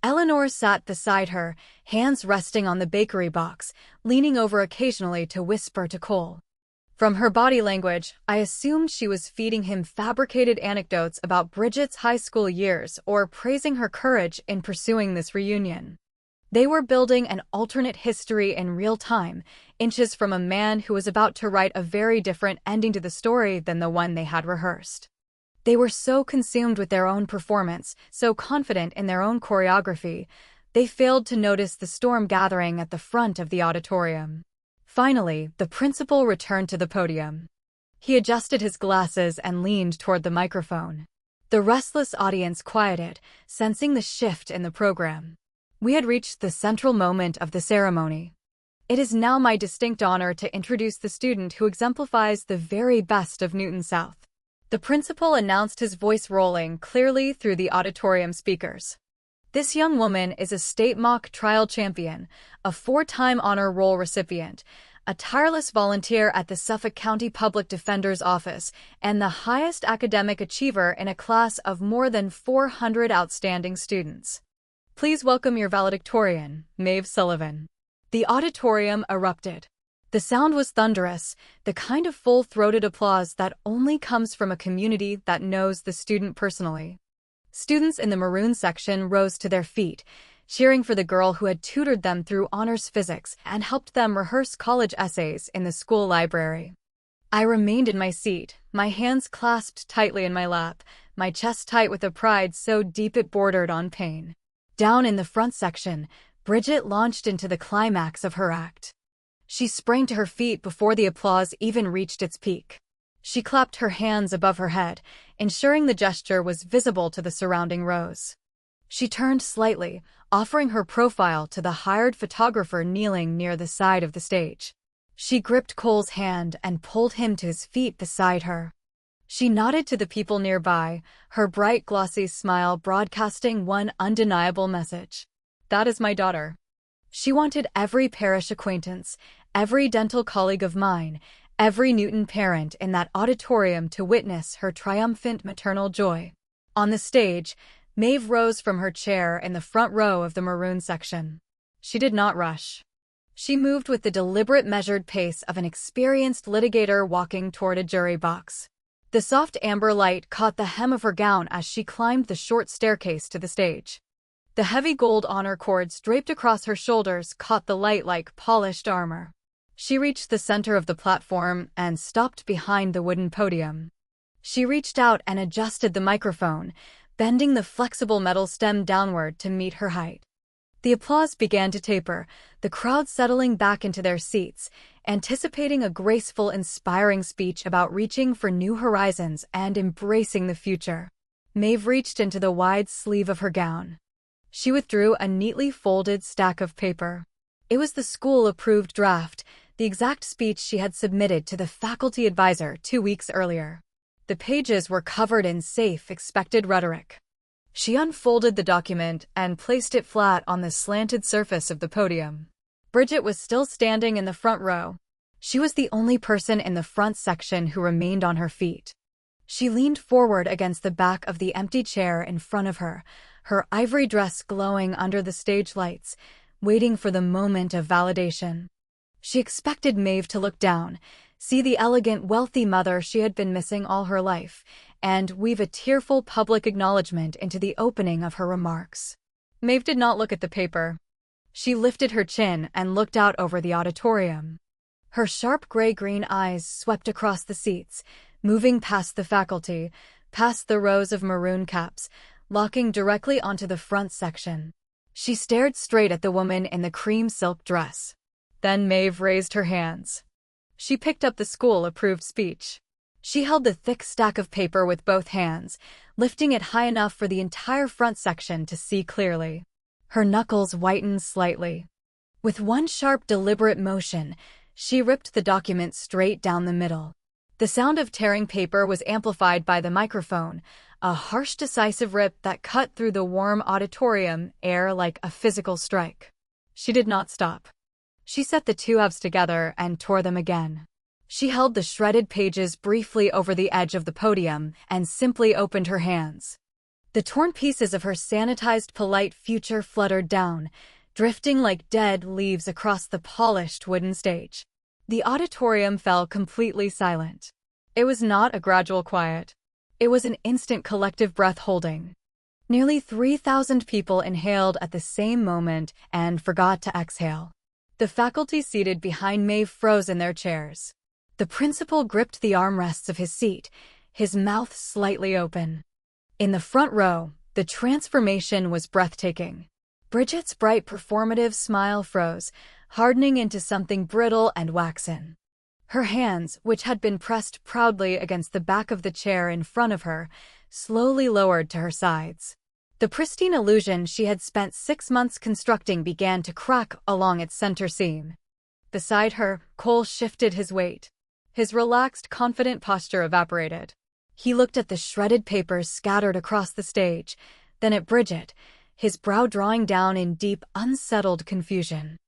S1: Eleanor sat beside her, hands resting on the bakery box, leaning over occasionally to whisper to Cole. From her body language, I assumed she was feeding him fabricated anecdotes about Bridget's high school years or praising her courage in pursuing this reunion. They were building an alternate history in real time, inches from a man who was about to write a very different ending to the story than the one they had rehearsed. They were so consumed with their own performance, so confident in their own choreography, they failed to notice the storm gathering at the front of the auditorium. Finally, the principal returned to the podium. He adjusted his glasses and leaned toward the microphone. The restless audience quieted, sensing the shift in the program. We had reached the central moment of the ceremony. It is now my distinct honor to introduce the student who exemplifies the very best of Newton South. The principal announced, his voice rolling clearly through the auditorium speakers. This young woman is a state mock trial champion, a 4-time honor roll recipient, a tireless volunteer at the Suffolk County Public Defender's Office, and the highest academic achiever in a class of more than 400 outstanding students. Please welcome your valedictorian, Maeve Sullivan. The auditorium erupted. The sound was thunderous, the kind of full-throated applause that only comes from a community that knows the student personally. Students in the maroon section rose to their feet, cheering for the girl who had tutored them through honors physics and helped them rehearse college essays in the school library. I remained in my seat, my hands clasped tightly in my lap, my chest tight with a pride so deep it bordered on pain. Down in the front section, Bridget launched into the climax of her act. She sprang to her feet before the applause even reached its peak. She clapped her hands above her head, ensuring the gesture was visible to the surrounding rows. She turned slightly, offering her profile to the hired photographer kneeling near the side of the stage. She gripped Cole's hand and pulled him to his feet beside her. She nodded to the people nearby, her bright, glossy smile broadcasting one undeniable message. That is my daughter. She wanted every parish acquaintance, every dental colleague of mine, every Newton parent in that auditorium to witness her triumphant maternal joy. On the stage, Maeve rose from her chair in the front row of the maroon section. She did not rush. She moved with the deliberate measured pace of an experienced litigator walking toward a jury box. The soft amber light caught the hem of her gown as she climbed the short staircase to the stage. The heavy gold honor cords draped across her shoulders caught the light like polished armor. She reached the center of the platform and stopped behind the wooden podium. She reached out and adjusted the microphone, bending the flexible metal stem downward to meet her height. The applause began to taper, the crowd settling back into their seats, anticipating a graceful, inspiring speech about reaching for new horizons and embracing the future. Maeve reached into the wide sleeve of her gown. She withdrew a neatly folded stack of paper. It was the school-approved draft, the exact speech she had submitted to the faculty advisor 2 weeks earlier. The pages were covered in safe, expected rhetoric. She unfolded the document and placed it flat on the slanted surface of the podium. Bridget was still standing in the front row. She was the only person in the front section who remained on her feet. She leaned forward against the back of the empty chair in front of her, her ivory dress glowing under the stage lights, waiting for the moment of validation. She expected Maeve to look down, see the elegant, wealthy mother she had been missing all her life, and weave a tearful public acknowledgement into the opening of her remarks. Maeve did not look at the paper. She lifted her chin and looked out over the auditorium. Her sharp gray-green eyes swept across the seats, moving past the faculty, past the rows of maroon caps, locking directly onto the front section. She stared straight at the woman in the cream silk dress. Then Maeve raised her hands. She picked up the school-approved speech. She held the thick stack of paper with both hands, lifting it high enough for the entire front section to see clearly. Her knuckles whitened slightly. With one sharp, deliberate motion, she ripped the document straight down the middle. The sound of tearing paper was amplified by the microphone, a harsh, decisive rip that cut through the warm auditorium air like a physical strike. She did not stop. She set the two halves together and tore them again. She held the shredded pages briefly over the edge of the podium and simply opened her hands. The torn pieces of her sanitized, polite future fluttered down, drifting like dead leaves across the polished wooden stage. The auditorium fell completely silent. It was not a gradual quiet. It was an instant collective breath-holding. Nearly 3,000 people inhaled at the same moment and forgot to exhale. The faculty seated behind Maeve froze in their chairs. The principal gripped the armrests of his seat, his mouth slightly open. In the front row, the transformation was breathtaking. Bridget's bright performative smile froze, hardening into something brittle and waxen. Her hands, which had been pressed proudly against the back of the chair in front of her, slowly lowered to her sides. The pristine illusion she had spent 6 months constructing began to crack along its center seam. Beside her, Cole shifted his weight. His relaxed, confident posture evaporated. He looked at the shredded papers scattered across the stage, then at Bridget, his brow drawing down in deep, unsettled confusion.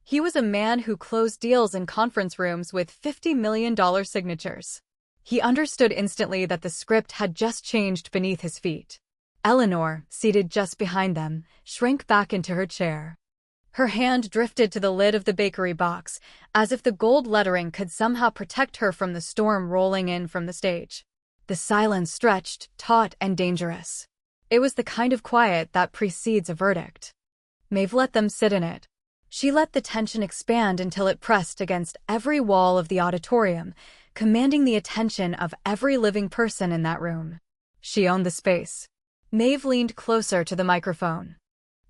S1: He was a man who closed deals in conference rooms with $50 million signatures. He understood instantly that the script had just changed beneath his feet. Eleanor, seated just behind them, shrank back into her chair. Her hand drifted to the lid of the bakery box, as if the gold lettering could somehow protect her from the storm rolling in from the stage. The silence stretched, taut and dangerous. It was the kind of quiet that precedes a verdict. Maeve let them sit in it. She let the tension expand until it pressed against every wall of the auditorium, commanding the attention of every living person in that room. She owned the space. Maeve leaned closer to the microphone.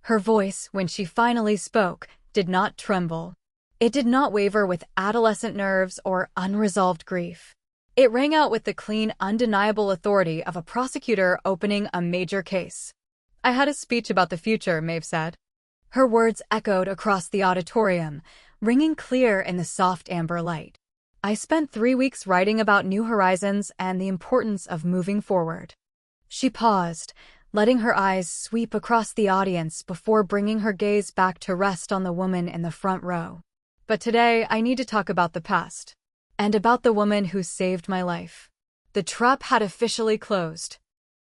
S1: Her voice, when she finally spoke, did not tremble. It did not waver with adolescent nerves or unresolved grief. It rang out with the clean, undeniable authority of a prosecutor opening a major case. "I had a speech about the future," Maeve said. Her words echoed across the auditorium, ringing clear in the soft amber light. "I spent 3 weeks writing about new horizons and the importance of moving forward." She paused, letting her eyes sweep across the audience before bringing her gaze back to rest on the woman in the front row. "But today, I need to talk about the past. And about the woman who saved my life." The trap had officially closed.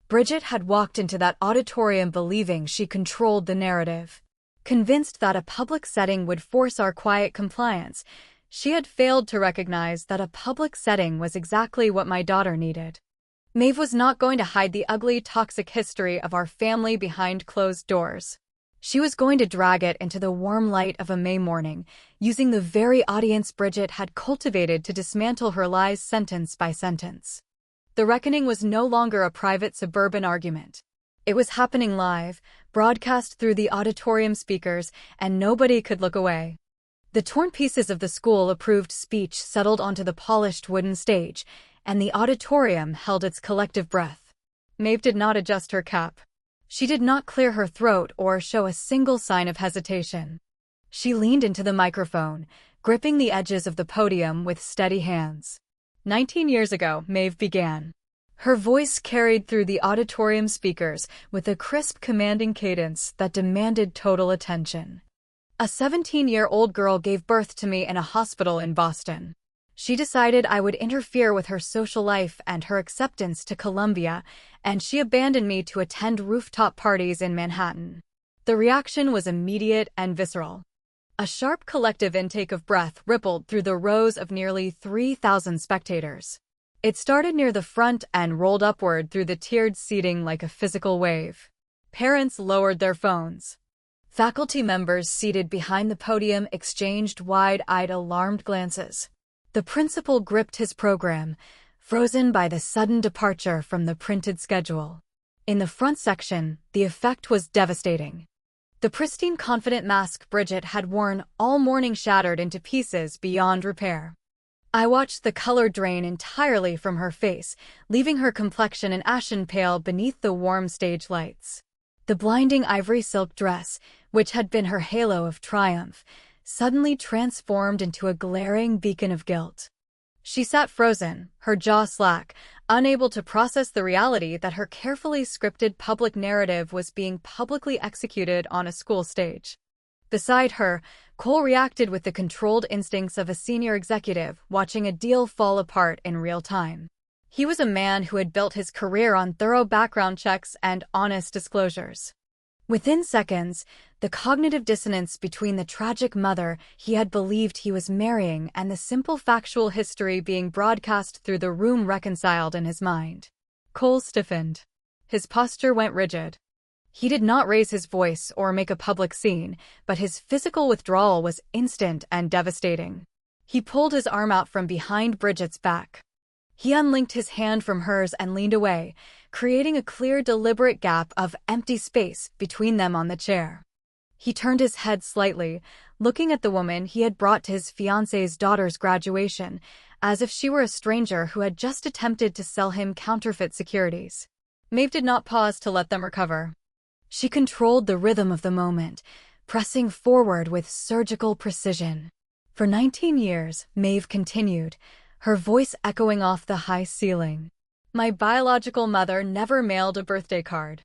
S1: Bridget had walked into that auditorium believing she controlled the narrative. Convinced that a public setting would force our quiet compliance, she had failed to recognize that a public setting was exactly what my daughter needed. Maeve was not going to hide the ugly, toxic history of our family behind closed doors. She was going to drag it into the warm light of a May morning, using the very audience Bridget had cultivated to dismantle her lies sentence by sentence. The reckoning was no longer a private suburban argument. It was happening live, broadcast through the auditorium speakers, and nobody could look away. The torn pieces of the school-approved speech settled onto the polished wooden stage, and the auditorium held its collective breath. Maeve did not adjust her cap. She did not clear her throat or show a single sign of hesitation. She leaned into the microphone, gripping the edges of the podium with steady hands. 19 years ago, Maeve began. Her voice carried through the auditorium speakers with a crisp, commanding cadence that demanded total attention. A 17-year-old girl gave birth to me in a hospital in Boston. She decided I would interfere with her social life and her acceptance to Columbia, and she abandoned me to attend rooftop parties in Manhattan. The reaction was immediate and visceral. A sharp collective intake of breath rippled through the rows of nearly 3,000 spectators. It started near the front and rolled upward through the tiered seating like a physical wave. Parents lowered their phones. Faculty members seated behind the podium exchanged wide-eyed, alarmed glances. The principal gripped his program, frozen by the sudden departure from the printed schedule. In the front section, the effect was devastating. The pristine, confident mask Bridget had worn all morning shattered into pieces beyond repair. I watched the color drain entirely from her face, leaving her complexion an ashen pale beneath the warm stage lights. The blinding ivory silk dress, which had been her halo of triumph, suddenly transformed into a glaring beacon of guilt. She sat frozen, her jaw slack, unable to process the reality that her carefully scripted public narrative was being publicly executed on a school stage. Beside her, Cole reacted with the controlled instincts of a senior executive watching a deal fall apart in real time. He was a man who had built his career on thorough background checks and honest disclosures. Within seconds, the cognitive dissonance between the tragic mother he had believed he was marrying and the simple factual history being broadcast through the room reconciled in his mind. Cole stiffened. His posture went rigid. He did not raise his voice or make a public scene, but his physical withdrawal was instant and devastating. He pulled his arm out from behind Bridget's back. He unlinked his hand from hers and leaned away, creating a clear, deliberate gap of empty space between them on the chair. He turned his head slightly, looking at the woman he had brought to his fiancé's daughter's graduation, as if she were a stranger who had just attempted to sell him counterfeit securities. Maeve did not pause to let them recover. She controlled the rhythm of the moment, pressing forward with surgical precision. For 19 years, Maeve continued, her voice echoing off the high ceiling. My biological mother never mailed a birthday card.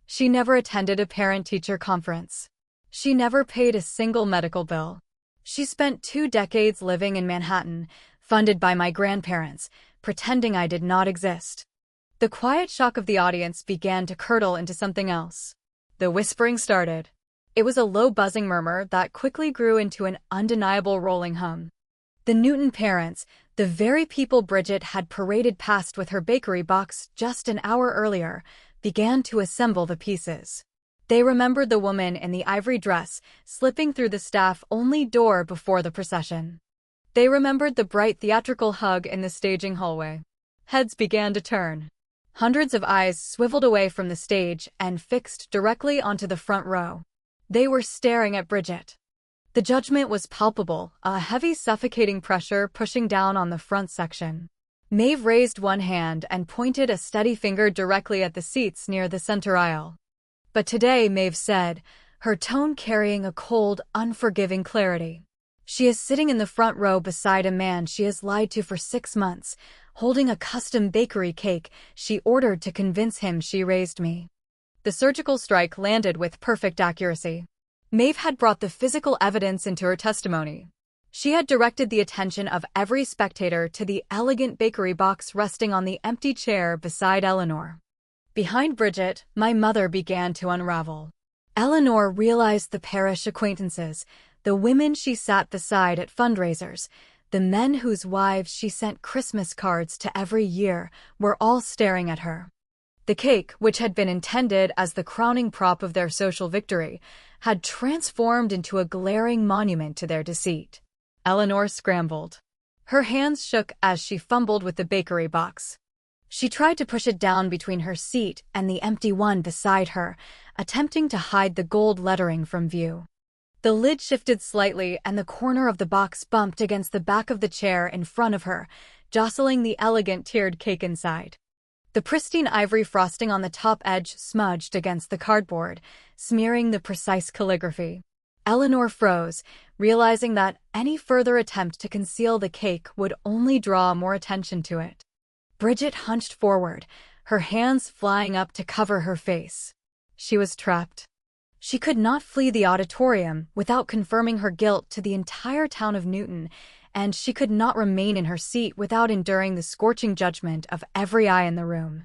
S1: She never attended a parent-teacher conference. She never paid a single medical bill. She spent 2 decades living in Manhattan, funded by my grandparents, pretending I did not exist. The quiet shock of the audience began to curdle into something else. The whispering started. It was a low buzzing murmur that quickly grew into an undeniable rolling hum. The Newton parents, the very people Bridget had paraded past with her bakery box just an hour earlier, began to assemble the pieces. They remembered the woman in the ivory dress, slipping through the staff-only door before the procession. They remembered the bright theatrical hug in the staging hallway. Heads began to turn. Hundreds of eyes swiveled away from the stage and fixed directly onto the front row. They were staring at Bridget. The judgment was palpable, a heavy, suffocating pressure pushing down on the front section. Maeve raised one hand and pointed a steady finger directly at the seats near the center aisle. But today, Maeve said, her tone carrying a cold, unforgiving clarity. She is sitting in the front row beside a man she has lied to for 6 months, holding a custom bakery cake she ordered to convince him she raised me. The surgical strike landed with perfect accuracy. Maeve had brought the physical evidence into her testimony. She had directed the attention of every spectator to the elegant bakery box resting on the empty chair beside Eleanor. Behind Bridget, my mother began to unravel. Eleanor realized the parish acquaintances, the women she sat beside at fundraisers, the men whose wives she sent Christmas cards to every year, were all staring at her. The cake, which had been intended as the crowning prop of their social victory, had transformed into a glaring monument to their deceit. Eleanor scrambled. Her hands shook as she fumbled with the bakery box. She tried to push it down between her seat and the empty one beside her, attempting to hide the gold lettering from view. The lid shifted slightly and the corner of the box bumped against the back of the chair in front of her, jostling the elegant tiered cake inside. The pristine ivory frosting on the top edge smudged against the cardboard, smearing the precise calligraphy. Eleanor froze, realizing that any further attempt to conceal the cake would only draw more attention to it. Bridget hunched forward, her hands flying up to cover her face. She was trapped. She could not flee the auditorium without confirming her guilt to the entire town of Newton, and she could not remain in her seat without enduring the scorching judgment of every eye in the room.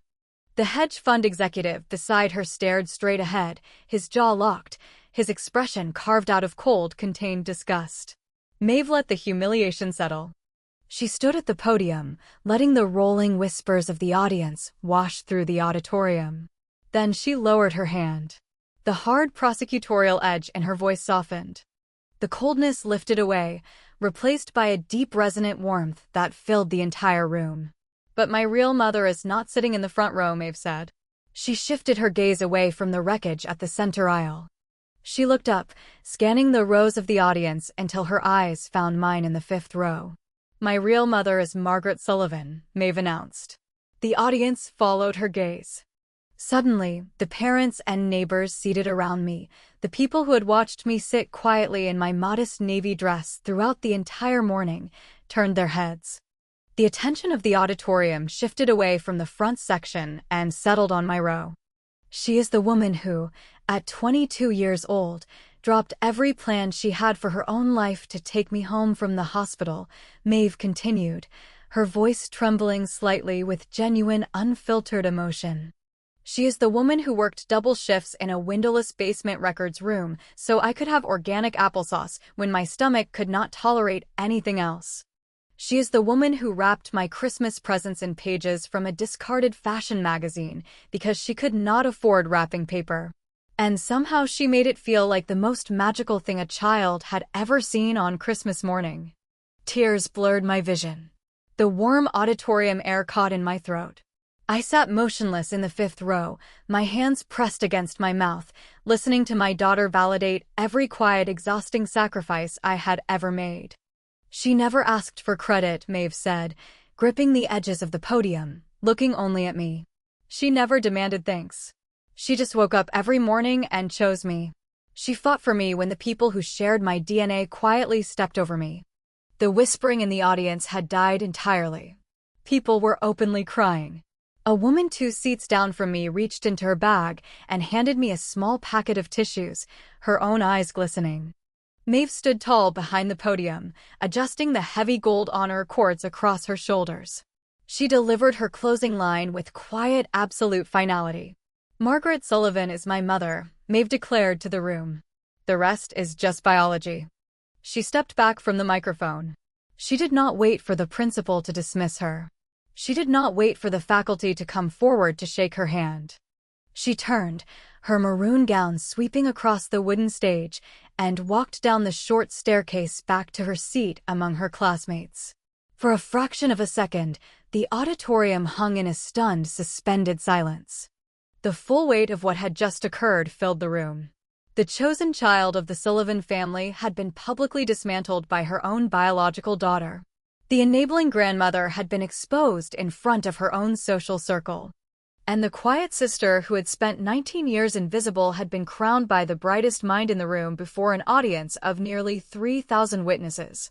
S1: The hedge fund executive beside her stared straight ahead, his jaw locked, his expression carved out of cold, contained disgust. Maeve let the humiliation settle. She stood at the podium, letting the rolling whispers of the audience wash through the auditorium. Then she lowered her hand. The hard prosecutorial edge in her voice softened. The coldness lifted away, replaced by a deep resonant warmth that filled the entire room. "But my real mother is not sitting in the front row," Maeve said. She shifted her gaze away from the wreckage at the center aisle. She looked up, scanning the rows of the audience until her eyes found mine in the fifth row. "My real mother is Margaret Sullivan," Maeve announced. The audience followed her gaze. Suddenly, the parents and neighbors seated around me, the people who had watched me sit quietly in my modest navy dress throughout the entire morning, turned their heads. The attention of the auditorium shifted away from the front section and settled on my row. She is the woman who, at 22 years old, dropped every plan she had for her own life to take me home from the hospital, Maeve continued, her voice trembling slightly with genuine, unfiltered emotion. She is the woman who worked double shifts in a windowless basement records room so I could have organic applesauce when my stomach could not tolerate anything else. She is the woman who wrapped my Christmas presents in pages from a discarded fashion magazine because she could not afford wrapping paper. And somehow she made it feel like the most magical thing a child had ever seen on Christmas morning. Tears blurred my vision. The warm auditorium air caught in my throat. I sat motionless in the fifth row, my hands pressed against my mouth, listening to my daughter validate every quiet, exhausting sacrifice I had ever made. "She never asked for credit," Maeve said, gripping the edges of the podium, looking only at me. "She never demanded thanks. She just woke up every morning and chose me. She fought for me when the people who shared my DNA quietly stepped over me." The whispering in the audience had died entirely. People were openly crying. A woman 2 seats down from me reached into her bag and handed me a small packet of tissues, her own eyes glistening. Maeve stood tall behind the podium, adjusting the heavy gold honor cords across her shoulders. She delivered her closing line with quiet, absolute finality. "Margaret Sullivan is my mother," Maeve declared to the room. "The rest is just biology." She stepped back from the microphone. She did not wait for the principal to dismiss her. She did not wait for the faculty to come forward to shake her hand. She turned, her maroon gown sweeping across the wooden stage, and walked down the short staircase back to her seat among her classmates. For a fraction of a second, the auditorium hung in a stunned, suspended silence. The full weight of what had just occurred filled the room. The chosen child of the Sullivan family had been publicly dismantled by her own biological daughter. The enabling grandmother had been exposed in front of her own social circle. And the quiet sister who had spent 19 years invisible had been crowned by the brightest mind in the room before an audience of nearly 3,000 witnesses.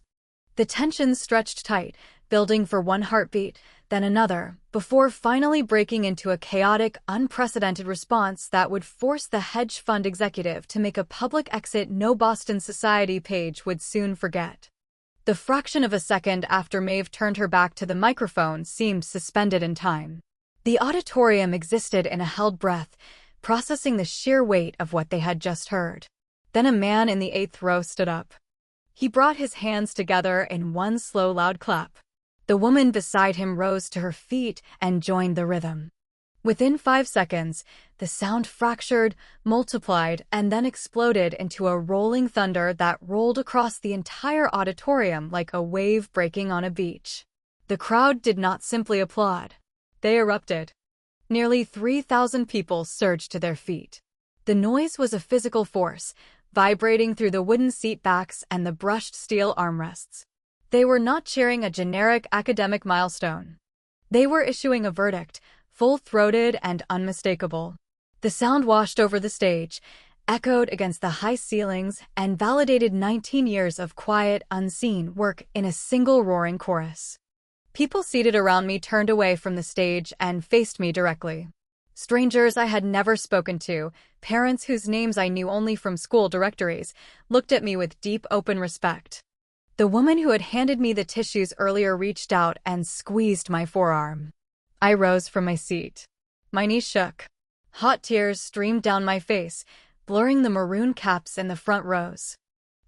S1: The tension stretched tight, building for one heartbeat, then another, before finally breaking into a chaotic, unprecedented response that would force the hedge fund executive to make a public exit no Boston society page would soon forget. The fraction of a second after Maeve turned her back to the microphone seemed suspended in time. The auditorium existed in a held breath, processing the sheer weight of what they had just heard. Then a man in the 8th row stood up. He brought his hands together in one slow, loud clap. The woman beside him rose to her feet and joined the rhythm. Within 5 seconds, the sound fractured, multiplied, and then exploded into a rolling thunder that rolled across the entire auditorium like a wave breaking on a beach. The crowd did not simply applaud. They erupted. Nearly 3,000 people surged to their feet. The noise was a physical force, vibrating through the wooden seat backs and the brushed steel armrests. They were not cheering a generic academic milestone. They were issuing a verdict, full-throated and unmistakable. The sound washed over the stage, echoed against the high ceilings, and validated 19 years of quiet, unseen work in a single roaring chorus. People seated around me turned away from the stage and faced me directly. Strangers I had never spoken to, parents whose names I knew only from school directories, looked at me with deep, open respect. The woman who had handed me the tissues earlier reached out and squeezed my forearm. I rose from my seat. My knees shook. Hot tears streamed down my face, blurring the maroon caps in the front rows.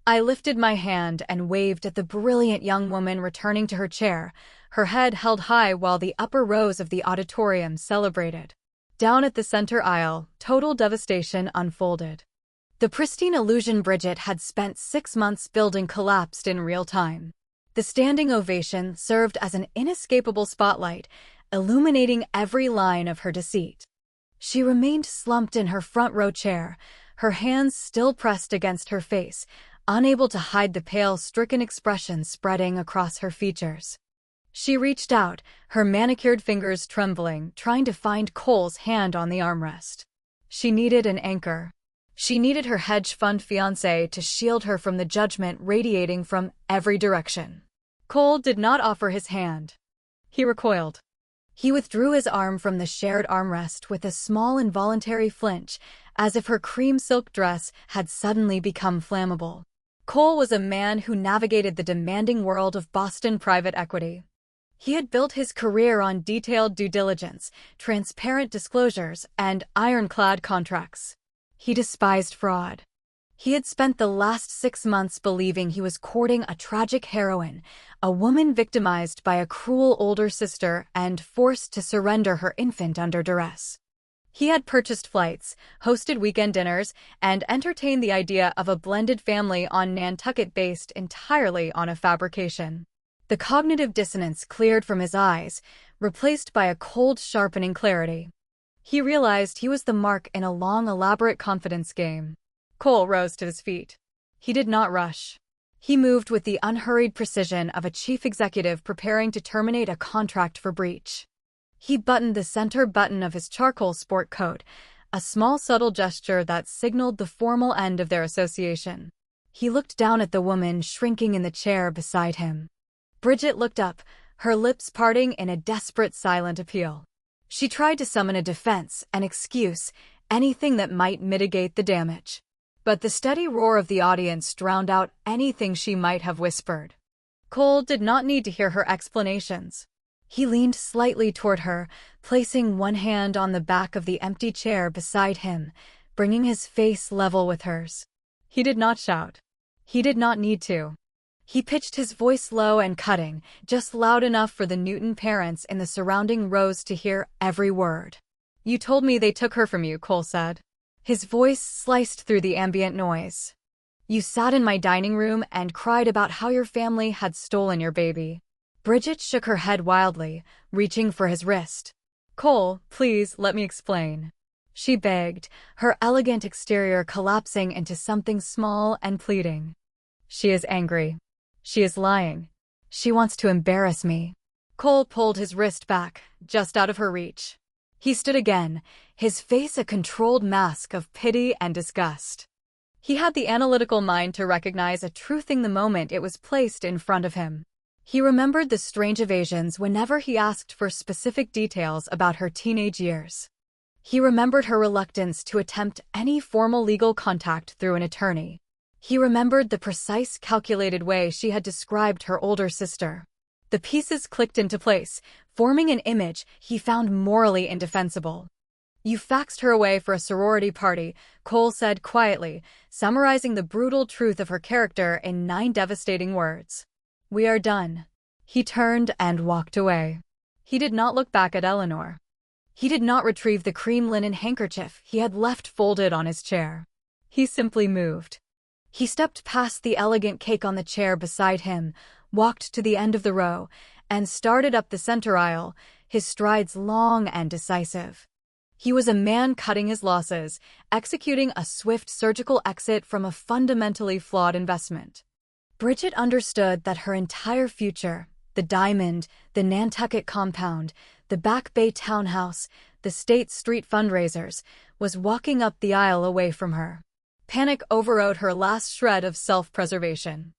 S1: I lifted my hand and waved at the brilliant young woman returning to her chair, her head held high while the upper rows of the auditorium celebrated. Down at the center aisle, total devastation unfolded. The pristine illusion Bridget had spent 6 months building collapsed in real time. The standing ovation served as an inescapable spotlight, illuminating every line of her deceit. She remained slumped in her front row chair, her hands still pressed against her face, unable to hide the pale, stricken expression spreading across her features. She reached out, her manicured fingers trembling, trying to find Cole's hand on the armrest. She needed an anchor. She needed her hedge fund fiancé to shield her from the judgment radiating from every direction. Cole did not offer his hand. He recoiled. He withdrew his arm from the shared armrest with a small involuntary flinch, as if her cream silk dress had suddenly become flammable. Cole was a man who navigated the demanding world of Boston private equity. He had built his career on detailed due diligence, transparent disclosures, and ironclad contracts. He despised fraud. He had spent the last 6 months believing he was courting a tragic heroine, a woman victimized by a cruel older sister and forced to surrender her infant under duress. He had purchased flights, hosted weekend dinners, and entertained the idea of a blended family on Nantucket based entirely on a fabrication. The cognitive dissonance cleared from his eyes, replaced by a cold, sharpening clarity. He realized he was the mark in a long, elaborate confidence game. Cole rose to his feet. He did not rush. He moved with the unhurried precision of a chief executive preparing to terminate a contract for breach. He buttoned the center button of his charcoal sport coat, a small subtle gesture that signaled the formal end of their association. He looked down at the woman shrinking in the chair beside him. Bridget looked up, her lips parting in a desperate silent appeal. She tried to summon a defense, an excuse, anything that might mitigate the damage. But the steady roar of the audience drowned out anything she might have whispered. Cole did not need to hear her explanations. He leaned slightly toward her, placing one hand on the back of the empty chair beside him, bringing his face level with hers. He did not shout. He did not need to. He pitched his voice low and cutting, just loud enough for the Newton parents in the surrounding rows to hear every word. "You told me they took her from you," Cole said. His voice sliced through the ambient noise. "You sat in my dining room and cried about how your family had stolen your baby." Bridget shook her head wildly, reaching for his wrist. "Cole, please, let me explain," she begged, her elegant exterior collapsing into something small and pleading. "She is angry. She is lying. She wants to embarrass me." Cole pulled his wrist back, just out of her reach. He stood again, his face a controlled mask of pity and disgust. He had the analytical mind to recognize a truthing the moment it was placed in front of him. He remembered the strange evasions whenever he asked for specific details about her teenage years. He remembered her reluctance to attempt any formal legal contact through an attorney. He remembered the precise, calculated way she had described her older sister. The pieces clicked into place, forming an image he found morally indefensible. "You faxed her away for a sorority party," Cole said quietly, summarizing the brutal truth of her character in 9 devastating words. "We are done." He turned and walked away. He did not look back at Eleanor. He did not retrieve the cream linen handkerchief he had left folded on his chair. He simply moved. He stepped past the elegant cake on the chair beside him, walked to the end of the row, and started up the center aisle, his strides long and decisive. He was a man cutting his losses, executing a swift surgical exit from a fundamentally flawed investment. Bridget understood that her entire future, the diamond, the Nantucket compound, the Back Bay townhouse, the State Street fundraisers, was walking up the aisle away from her. Panic overrode her last shred of self-preservation.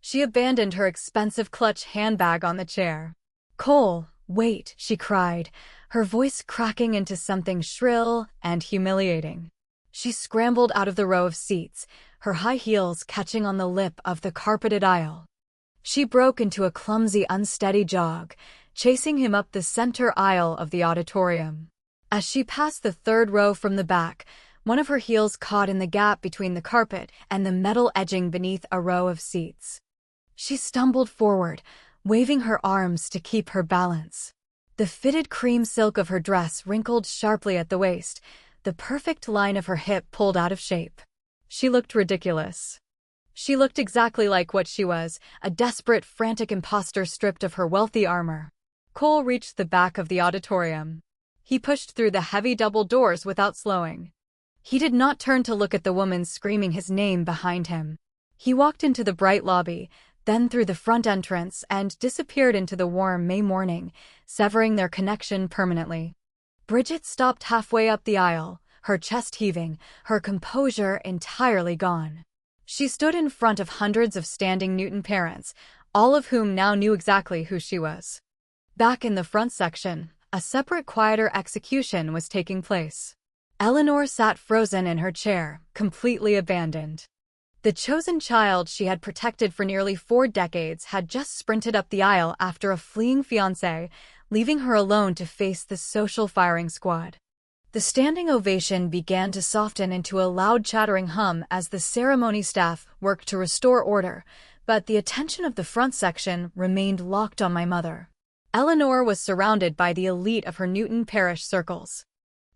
S1: She abandoned her expensive clutch handbag on the chair. "Cole, wait," she cried, her voice cracking into something shrill and humiliating. She scrambled out of the row of seats, her high heels catching on the lip of the carpeted aisle. She broke into a clumsy, unsteady jog, chasing him up the center aisle of the auditorium. As she passed the third row from the back, one of her heels caught in the gap between the carpet and the metal edging beneath a row of seats. She stumbled forward, waving her arms to keep her balance. The fitted cream silk of her dress wrinkled sharply at the waist, the perfect line of her hip pulled out of shape. She looked ridiculous. She looked exactly like what she was, a desperate, frantic imposter stripped of her wealthy armor. Cole reached the back of the auditorium. He pushed through the heavy double doors without slowing. He did not turn to look at the woman screaming his name behind him. He walked into the bright lobby, then through the front entrance and disappeared into the warm May morning, severing their connection permanently. Bridget stopped halfway up the aisle, her chest heaving, her composure entirely gone. She stood in front of hundreds of standing Newton parents, all of whom now knew exactly who she was. Back in the front section, a separate, quieter execution was taking place. Eleanor sat frozen in her chair, completely abandoned. The chosen child she had protected for nearly 4 decades had just sprinted up the aisle after a fleeing fiancé, leaving her alone to face the social firing squad. The standing ovation began to soften into a loud chattering hum as the ceremony staff worked to restore order, but the attention of the front section remained locked on my mother. Eleanor was surrounded by the elite of her Newton Parish circles.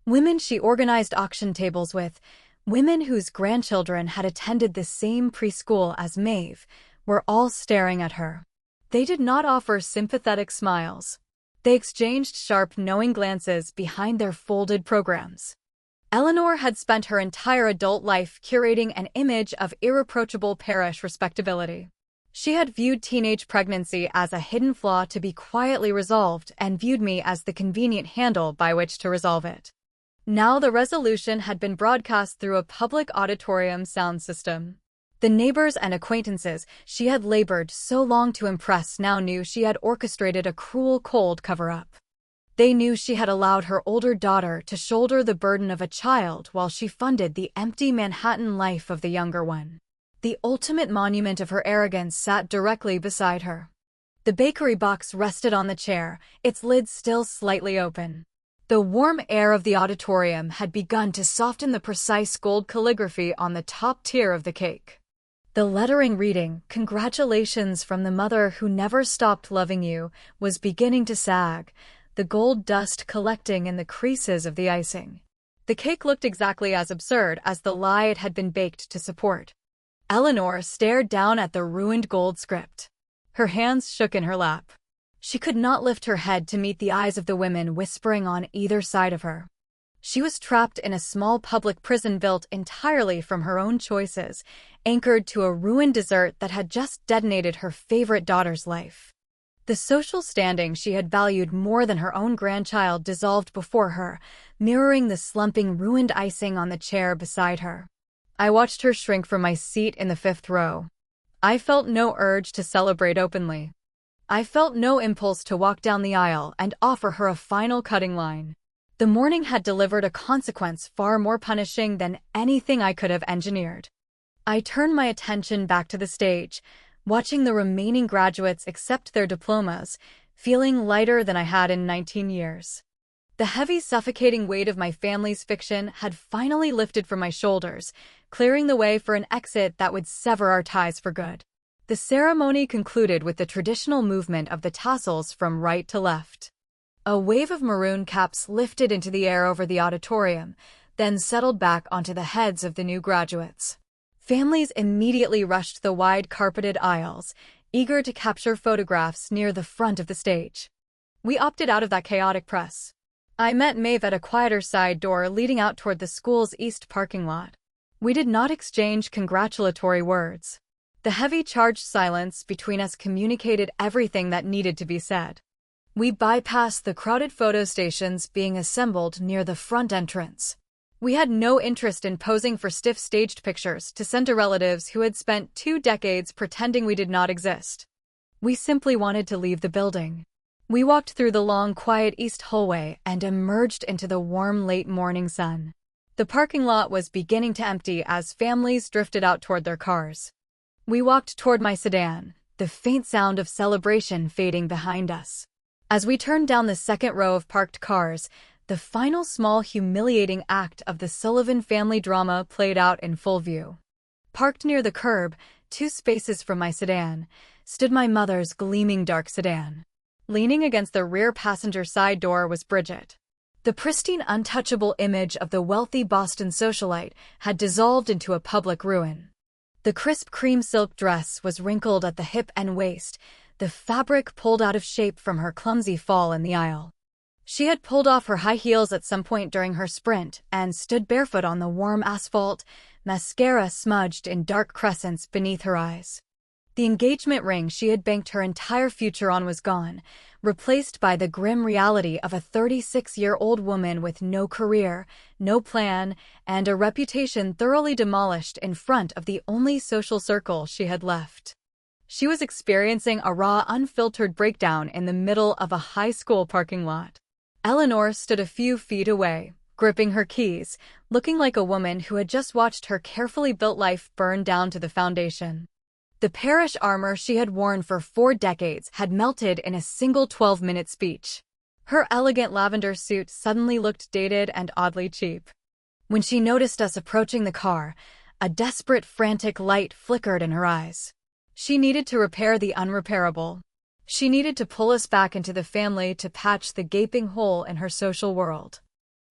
S1: Women she organized auction tables with, women whose grandchildren had attended the same preschool as Maeve, were all staring at her. They did not offer sympathetic smiles. They exchanged sharp, knowing glances behind their folded programs. Eleanor had spent her entire adult life curating an image of irreproachable parish respectability. She had viewed teenage pregnancy as a hidden flaw to be quietly resolved and viewed me as the convenient handle by which to resolve it. Now the resolution had been broadcast through a public auditorium sound system. The neighbors and acquaintances she had labored so long to impress now knew she had orchestrated a cruel, cold cover-up. They knew she had allowed her older daughter to shoulder the burden of a child while she funded the empty Manhattan life of the younger one. The ultimate monument of her arrogance sat directly beside her. The bakery box rested on the chair, its lid still slightly open. The warm air of the auditorium had begun to soften the precise gold calligraphy on the top tier of the cake. The lettering reading, "Congratulations from the mother who never stopped loving you," was beginning to sag, the gold dust collecting in the creases of the icing. The cake looked exactly as absurd as the lie it had been baked to support. Eleanor stared down at the ruined gold script. Her hands shook in her lap. She could not lift her head to meet the eyes of the women whispering on either side of her. She was trapped in a small public prison built entirely from her own choices, anchored to a ruined dessert that had just detonated her favorite daughter's life. The social standing she had valued more than her own grandchild dissolved before her, mirroring the slumping, ruined icing on the chair beside her. I watched her shrink from my seat in the 5th row. I felt no urge to celebrate openly. I felt no impulse to walk down the aisle and offer her a final cutting line. The morning had delivered a consequence far more punishing than anything I could have engineered. I turned my attention back to the stage, watching the remaining graduates accept their diplomas, feeling lighter than I had in 19 years. The heavy, suffocating weight of my family's fiction had finally lifted from my shoulders, clearing the way for an exit that would sever our ties for good. The ceremony concluded with the traditional movement of the tassels from right to left. A wave of maroon caps lifted into the air over the auditorium, then settled back onto the heads of the new graduates. Families immediately rushed the wide carpeted aisles, eager to capture photographs near the front of the stage. We opted out of that chaotic press. I met Maeve at a quieter side door leading out toward the school's east parking lot. We did not exchange congratulatory words. The heavy charged silence between us communicated everything that needed to be said. We bypassed the crowded photo stations being assembled near the front entrance. We had no interest in posing for stiff staged pictures to send to relatives who had spent 2 decades pretending we did not exist. We simply wanted to leave the building. We walked through the long, quiet east hallway and emerged into the warm, late morning sun. The parking lot was beginning to empty as families drifted out toward their cars. We walked toward my sedan, the faint sound of celebration fading behind us. As we turned down the second row of parked cars, the final small, humiliating act of the Sullivan family drama played out in full view. Parked near the curb, 2 spaces from my sedan, stood my mother's gleaming dark sedan. Leaning against the rear passenger side door was Bridget. The pristine, untouchable image of the wealthy Boston socialite had dissolved into a public ruin. The crisp cream silk dress was wrinkled at the hip and waist, the fabric pulled out of shape from her clumsy fall in the aisle. She had pulled off her high heels at some point during her sprint and stood barefoot on the warm asphalt, mascara smudged in dark crescents beneath her eyes. The engagement ring she had banked her entire future on was gone, replaced by the grim reality of a 36-year-old woman with no career, no plan, and a reputation thoroughly demolished in front of the only social circle she had left. She was experiencing a raw, unfiltered breakdown in the middle of a high school parking lot. Eleanor stood a few feet away, gripping her keys, looking like a woman who had just watched her carefully built life burn down to the foundation. The parish armor she had worn for 4 decades had melted in a single 12-minute speech. Her elegant lavender suit suddenly looked dated and oddly cheap. When she noticed us approaching the car, a desperate, frantic light flickered in her eyes. She needed to repair the unrepairable. She needed to pull us back into the family to patch the gaping hole in her social world.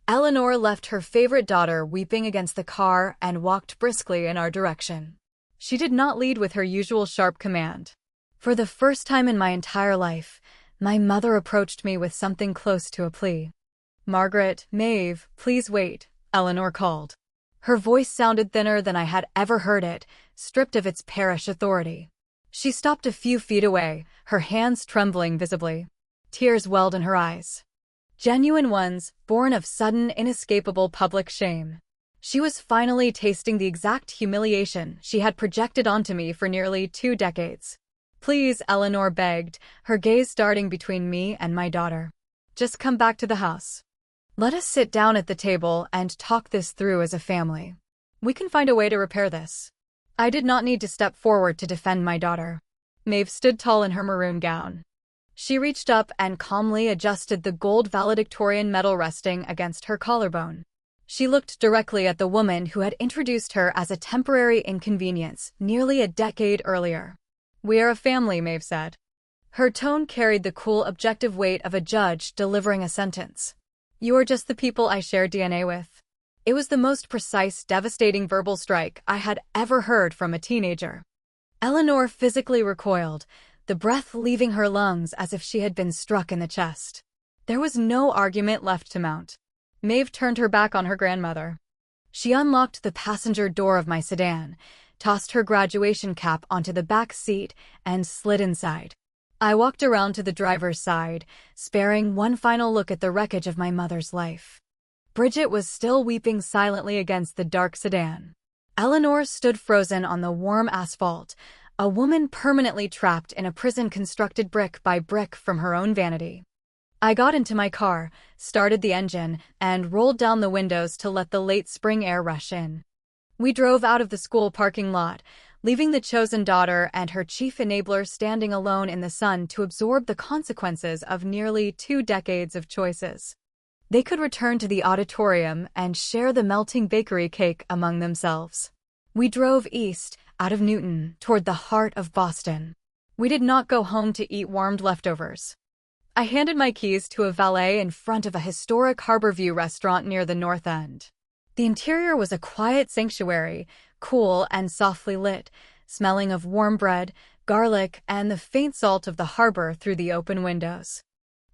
S1: Eleanor left her favorite daughter weeping against the car and walked briskly in our direction. She did not lead with her usual sharp command. For the first time in my entire life, my mother approached me with something close to a plea. "Margaret, Maeve, please wait," Eleanor called. Her voice sounded thinner than I had ever heard it, stripped of its parish authority. She stopped a few feet away, her hands trembling visibly. Tears welled in her eyes. Genuine ones, born of sudden, inescapable public shame. She was finally tasting the exact humiliation she had projected onto me for nearly 2 decades. "Please," Eleanor begged, her gaze darting between me and my daughter. "Just come back to the house. Let us sit down at the table and talk this through as a family. We can find a way to repair this." I did not need to step forward to defend my daughter. Maeve stood tall in her maroon gown. She reached up and calmly adjusted the gold valedictorian medal resting against her collarbone. She looked directly at the woman who had introduced her as a temporary inconvenience nearly a decade earlier. "We are a family," Maeve said. Her tone carried the cool, objective weight of a judge delivering a sentence. "You are just the people I share DNA with." It was the most precise, devastating verbal strike I had ever heard from a teenager. Eleanor physically recoiled, the breath leaving her lungs as if she had been struck in the chest. There was no argument left to mount. Maeve turned her back on her grandmother. She unlocked the passenger door of my sedan, tossed her graduation cap onto the back seat, and slid inside. I walked around to the driver's side, sparing one final look at the wreckage of my mother's life. Bridget was still weeping silently against the dark sedan. Eleanor stood frozen on the warm asphalt, a woman permanently trapped in a prison constructed brick by brick from her own vanity. I got into my car, started the engine, and rolled down the windows to let the late spring air rush in. We drove out of the school parking lot, leaving the chosen daughter and her chief enabler standing alone in the sun to absorb the consequences of nearly 2 decades of choices. They could return to the auditorium and share the melting bakery cake among themselves. We drove east, out of Newton, toward the heart of Boston. We did not go home to eat warmed leftovers. I handed my keys to a valet in front of a historic Harborview restaurant near the North End. The interior was a quiet sanctuary, cool and softly lit, smelling of warm bread, garlic, and the faint salt of the harbor through the open windows.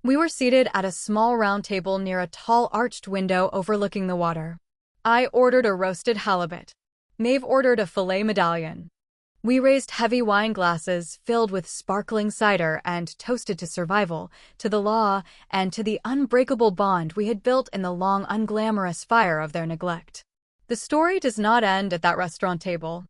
S1: We were seated at a small round table near a tall arched window overlooking the water. I ordered a roasted halibut. Maeve ordered a filet medallion. We raised heavy wine glasses filled with sparkling cider and toasted to survival, to the law, and to the unbreakable bond we had built in the long unglamorous fire of their neglect. The story does not end at that restaurant table.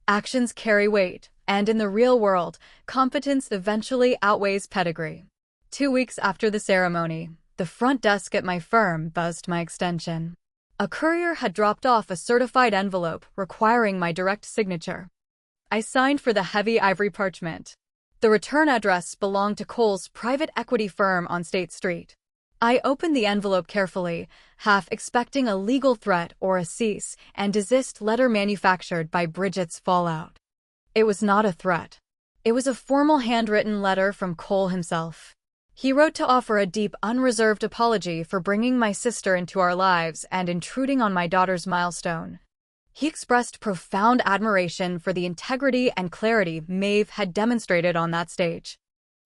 S1: Actions carry weight, and in the real world, competence eventually outweighs pedigree. 2 weeks after the ceremony, the front desk at my firm buzzed my extension. A courier had dropped off a certified envelope requiring my direct signature. I signed for the heavy ivory parchment. The return address belonged to Cole's private equity firm on State Street. I opened the envelope carefully, half expecting a legal threat or a cease and desist letter manufactured by Bridget's fallout. It was not a threat. It was a formal handwritten letter from Cole himself. He wrote to offer a deep, unreserved apology for bringing my sister into our lives and intruding on my daughter's milestone. He expressed profound admiration for the integrity and clarity Maeve had demonstrated on that stage.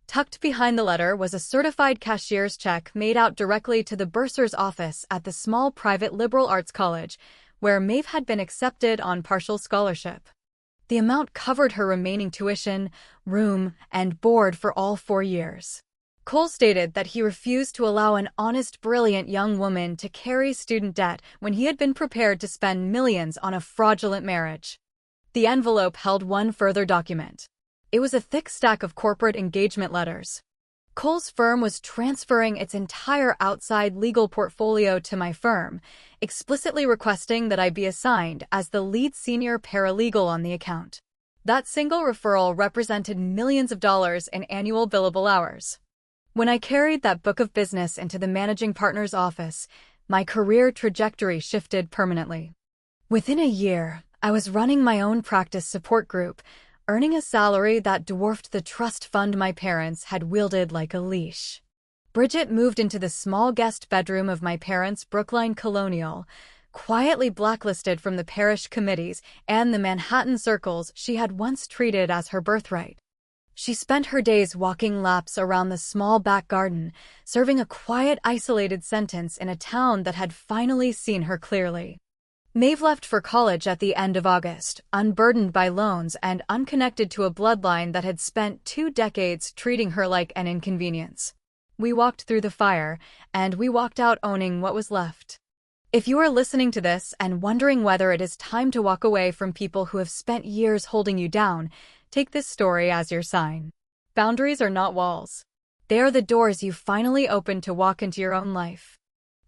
S1: Tucked behind the letter was a certified cashier's check made out directly to the bursar's office at the small private liberal arts college, where Maeve had been accepted on partial scholarship. The amount covered her remaining tuition, room, and board for all 4 years. Cole stated that he refused to allow an honest, brilliant young woman to carry student debt when he had been prepared to spend millions on a fraudulent marriage. The envelope held one further document. It was a thick stack of corporate engagement letters. Cole's firm was transferring its entire outside legal portfolio to my firm, explicitly requesting that I be assigned as the lead senior paralegal on the account. That single referral represented millions of dollars in annual billable hours. When I carried that book of business into the managing partner's office, my career trajectory shifted permanently. Within a year, I was running my own practice support group, earning a salary that dwarfed the trust fund my parents had wielded like a leash. Bridget moved into the small guest bedroom of my parents' Brookline Colonial, quietly blacklisted from the parish committees and the Manhattan circles she had once treated as her birthright. She spent her days walking laps around the small back garden, serving a quiet, isolated sentence in a town that had finally seen her clearly. Maeve left for college at the end of August, unburdened by loans and unconnected to a bloodline that had spent 2 decades treating her like an inconvenience. We walked through the fire, and we walked out owning what was left. If you are listening to this and wondering whether it is time to walk away from people who have spent years holding you down, take this story as your sign. Boundaries are not walls. They are the doors you finally open to walk into your own life.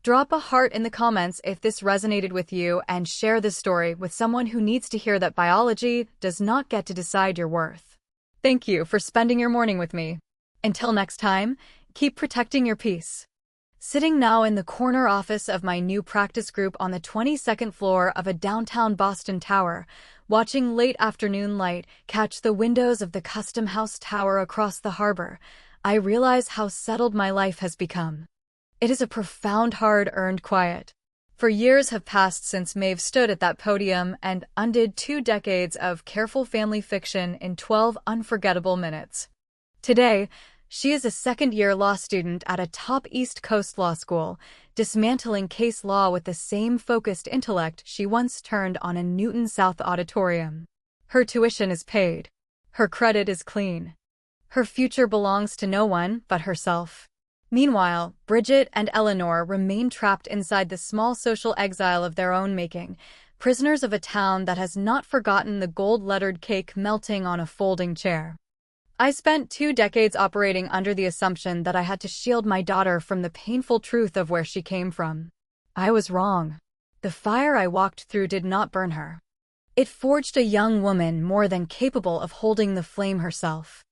S1: Drop a heart in the comments if this resonated with you and share this story with someone who needs to hear that biology does not get to decide your worth. Thank you for spending your morning with me. Until next time, keep protecting your peace. Sitting now in the corner office of my new practice group on the 22nd floor of a downtown Boston tower, watching late afternoon light catch the windows of the Custom House Tower across the harbor, I realize how settled my life has become. It is a profound, hard-earned quiet. For years have passed since Maeve stood at that podium and undid 2 decades of careful family fiction in 12 unforgettable minutes. Today, she is a second-year law student at a top East Coast law school, dismantling case law with the same focused intellect she once turned on in Newton South Auditorium. Her tuition is paid. Her credit is clean. Her future belongs to no one but herself. Meanwhile, Bridget and Eleanor remain trapped inside the small social exile of their own making, prisoners of a town that has not forgotten the gold-lettered cake melting on a folding chair. I spent 2 decades operating under the assumption that I had to shield my daughter from the painful truth of where she came from. I was wrong. The fire I walked through did not burn her. It forged a young woman more than capable of holding the flame herself.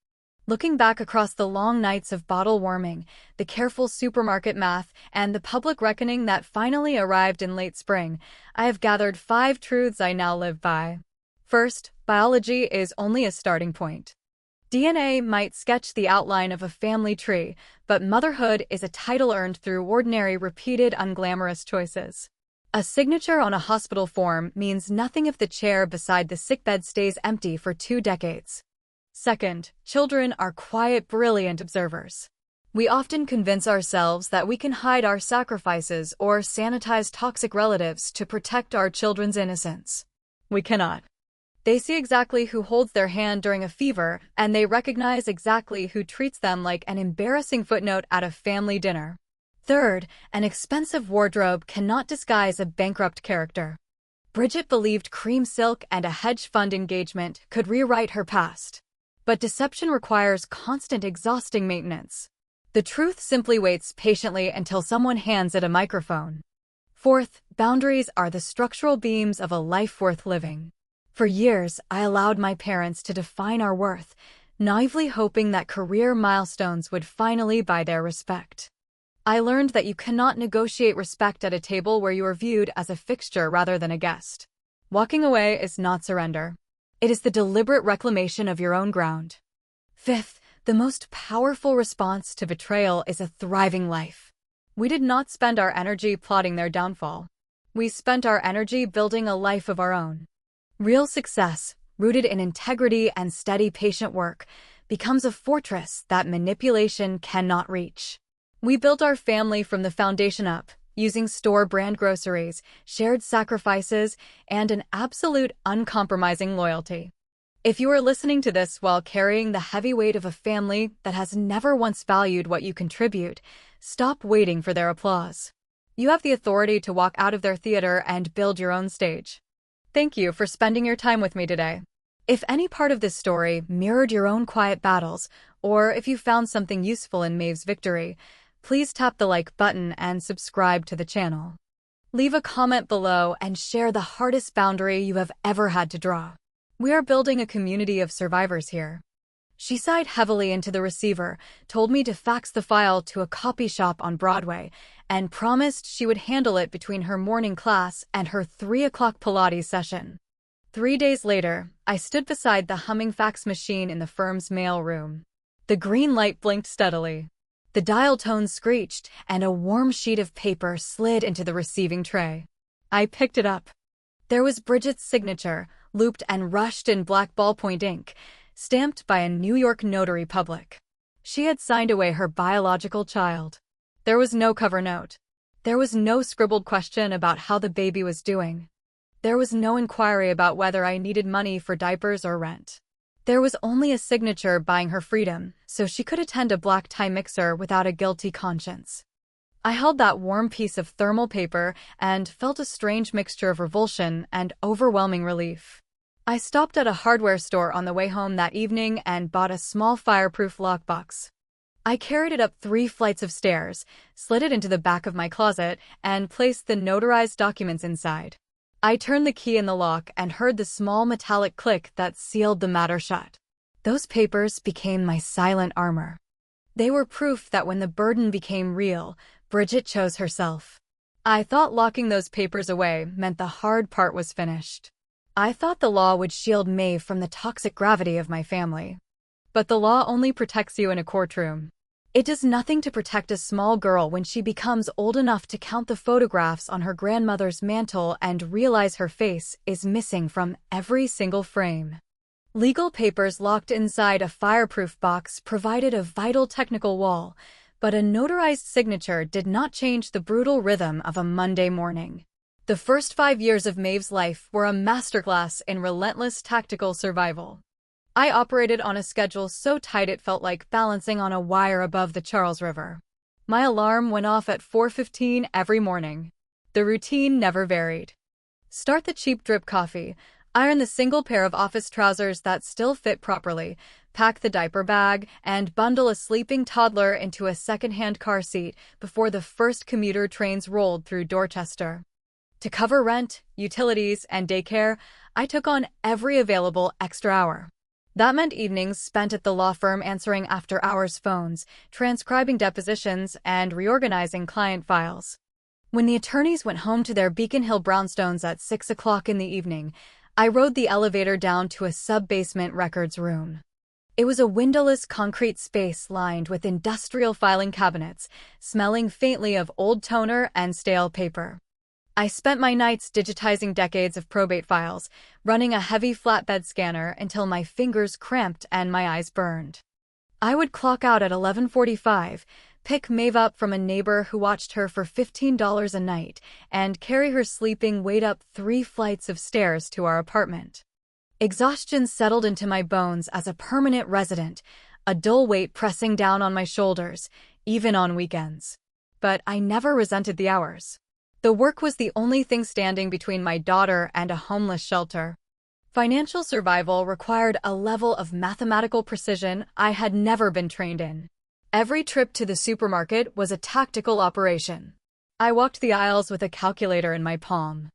S1: Looking back across the long nights of bottle warming, the careful supermarket math, and the public reckoning that finally arrived in late spring, I have gathered 5 truths I now live by. First, biology is only a starting point. DNA might sketch the outline of a family tree, but motherhood is a title earned through ordinary, repeated, unglamorous choices. A signature on a hospital form means nothing if the chair beside the sickbed stays empty for 2 decades. Second, children are quiet, brilliant observers. We often convince ourselves that we can hide our sacrifices or sanitize toxic relatives to protect our children's innocence. We cannot. They see exactly who holds their hand during a fever, and they recognize exactly who treats them like an embarrassing footnote at a family dinner. Third, an expensive wardrobe cannot disguise a bankrupt character. Bridget believed cream silk and a hedge fund engagement could rewrite her past. But deception requires constant, exhausting maintenance. The truth simply waits patiently until someone hands it a microphone. Fourth, boundaries are the structural beams of a life worth living. For years, I allowed my parents to define our worth, naively hoping that career milestones would finally buy their respect. I learned that you cannot negotiate respect at a table where you are viewed as a fixture rather than a guest. Walking away is not surrender. It is the deliberate reclamation of your own ground. Fifth, the most powerful response to betrayal is a thriving life. We did not spend our energy plotting their downfall. We spent our energy building a life of our own. Real success, rooted in integrity and steady, patient work, becomes a fortress that manipulation cannot reach. We built our family from the foundation up, using store-brand groceries, shared sacrifices, and an absolute uncompromising loyalty. If you are listening to this while carrying the heavy weight of a family that has never once valued what you contribute, stop waiting for their applause. You have the authority to walk out of their theater and build your own stage. Thank you for spending your time with me today. If any part of this story mirrored your own quiet battles, or if you found something useful in Maeve's victory, please tap the like button and subscribe to the channel. Leave a comment below and share the hardest boundary you have ever had to draw. We are building a community of survivors here. She sighed heavily into the receiver, told me to fax the file to a copy shop on Broadway, and promised she would handle it between her morning class and her 3 o'clock Pilates session. 3 days later, I stood beside the humming fax machine in the firm's mail room. The green light blinked steadily. The dial tone screeched, and a warm sheet of paper slid into the receiving tray. I picked it up. There was Bridget's signature, looped and rushed in black ballpoint ink, stamped by a New York notary public. She had signed away her biological child. There was no cover note. There was no scribbled question about how the baby was doing. There was no inquiry about whether I needed money for diapers or rent. There was only a signature buying her freedom, so she could attend a black tie mixer without a guilty conscience. I held that warm piece of thermal paper and felt a strange mixture of revulsion and overwhelming relief. I stopped at a hardware store on the way home that evening and bought a small fireproof lockbox. I carried it up 3 flights of stairs, slid it into the back of my closet, and placed the notarized documents inside. I turned the key in the lock and heard the small metallic click that sealed the matter shut. Those papers became my silent armor. They were proof that when the burden became real, Bridget chose herself. I thought locking those papers away meant the hard part was finished. I thought the law would shield Maeve from the toxic gravity of my family. But the law only protects you in a courtroom. It does nothing to protect a small girl when she becomes old enough to count the photographs on her grandmother's mantle and realize her face is missing from every single frame. Legal papers locked inside a fireproof box provided a vital technical wall, but a notarized signature did not change the brutal rhythm of a Monday morning. The first 5 years of Maeve's life were a masterclass in relentless tactical survival. I operated on a schedule so tight it felt like balancing on a wire above the Charles River. My alarm went off at 4:15 every morning. The routine never varied. Start the cheap drip coffee, iron the single pair of office trousers that still fit properly, pack the diaper bag, and bundle a sleeping toddler into a second-hand car seat before the first commuter trains rolled through Dorchester. To cover rent, utilities, and daycare, I took on every available extra hour. That meant evenings spent at the law firm answering after-hours phones, transcribing depositions, and reorganizing client files. When the attorneys went home to their Beacon Hill brownstones at 6 o'clock in the evening, I rode the elevator down to a sub-basement records room. It was a windowless concrete space lined with industrial filing cabinets, smelling faintly of old toner and stale paper. I spent my nights digitizing decades of probate files, running a heavy flatbed scanner until my fingers cramped and my eyes burned. I would clock out at 11:45, pick Maeve up from a neighbor who watched her for $15 a night, and carry her sleeping weight up 3 flights of stairs to our apartment. Exhaustion settled into my bones as a permanent resident, a dull weight pressing down on my shoulders, even on weekends. But I never resented the hours. The work was the only thing standing between my daughter and a homeless shelter. Financial survival required a level of mathematical precision I had never been trained in. Every trip to the supermarket was a tactical operation. I walked the aisles with a calculator in my palm.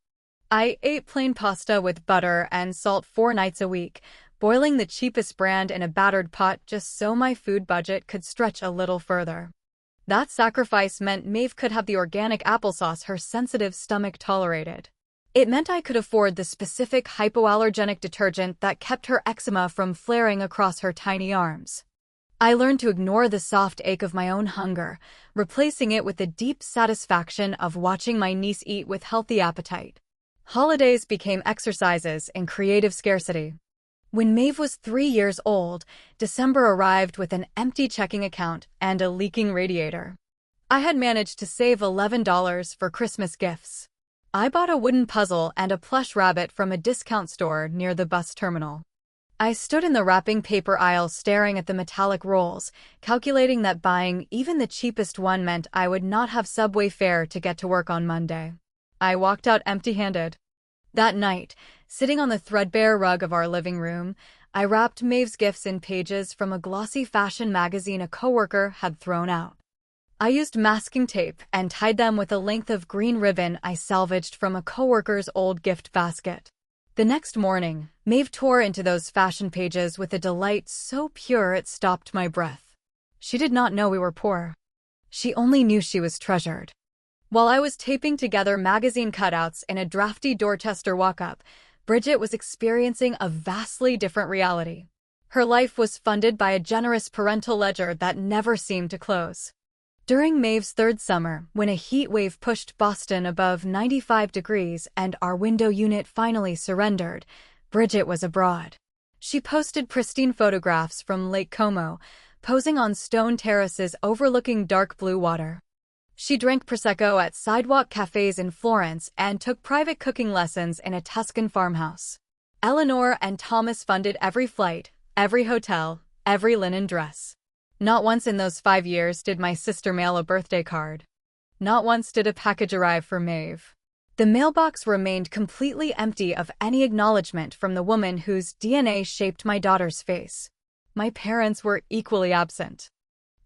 S1: I ate plain pasta with butter and salt 4 nights a week, boiling the cheapest brand in a battered pot just so my food budget could stretch a little further. That sacrifice meant Maeve could have the organic applesauce her sensitive stomach tolerated. It meant I could afford the specific hypoallergenic detergent that kept her eczema from flaring across her tiny arms. I learned to ignore the soft ache of my own hunger, replacing it with the deep satisfaction of watching my niece eat with healthy appetite. Holidays became exercises in creative scarcity. When Maeve was 3 years old, December arrived with an empty checking account and a leaking radiator. I had managed to save $11 for Christmas gifts. I bought a wooden puzzle and a plush rabbit from a discount store near the bus terminal. I stood in the wrapping paper aisle staring at the metallic rolls, calculating that buying even the cheapest one meant I would not have subway fare to get to work on Monday. I walked out empty-handed. That night, sitting on the threadbare rug of our living room, I wrapped Maeve's gifts in pages from a glossy fashion magazine a coworker had thrown out. I used masking tape and tied them with a length of green ribbon I salvaged from a coworker's old gift basket. The next morning, Maeve tore into those fashion pages with a delight so pure it stopped my breath. She did not know we were poor. She only knew she was treasured. While I was taping together magazine cutouts in a drafty Dorchester walk-up, Bridget was experiencing a vastly different reality. Her life was funded by a generous parental ledger that never seemed to close. During Maeve's 3rd summer, when a heat wave pushed Boston above 95 degrees and our window unit finally surrendered, Bridget was abroad. She posted pristine photographs from Lake Como, posing on stone terraces overlooking dark blue water. She drank Prosecco at sidewalk cafes in Florence and took private cooking lessons in a Tuscan farmhouse. Eleanor and Thomas funded every flight, every hotel, every linen dress. Not once in those 5 years did my sister mail a birthday card. Not once did a package arrive for Maeve. The mailbox remained completely empty of any acknowledgement from the woman whose DNA shaped my daughter's face. My parents were equally absent.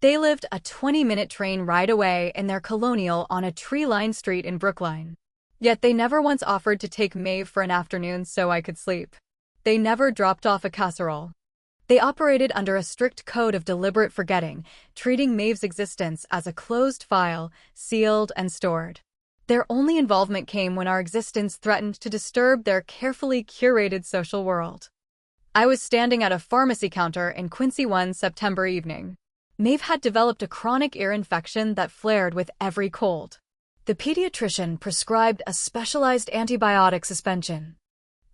S1: They lived a 20-minute train ride away in their colonial on a tree-lined street in Brookline. Yet they never once offered to take Maeve for an afternoon so I could sleep. They never dropped off a casserole. They operated under a strict code of deliberate forgetting, treating Maeve's existence as a closed file, sealed and stored. Their only involvement came when our existence threatened to disturb their carefully curated social world. I was standing at a pharmacy counter in Quincy one September evening. Maeve had developed a chronic ear infection that flared with every cold. The pediatrician prescribed a specialized antibiotic suspension.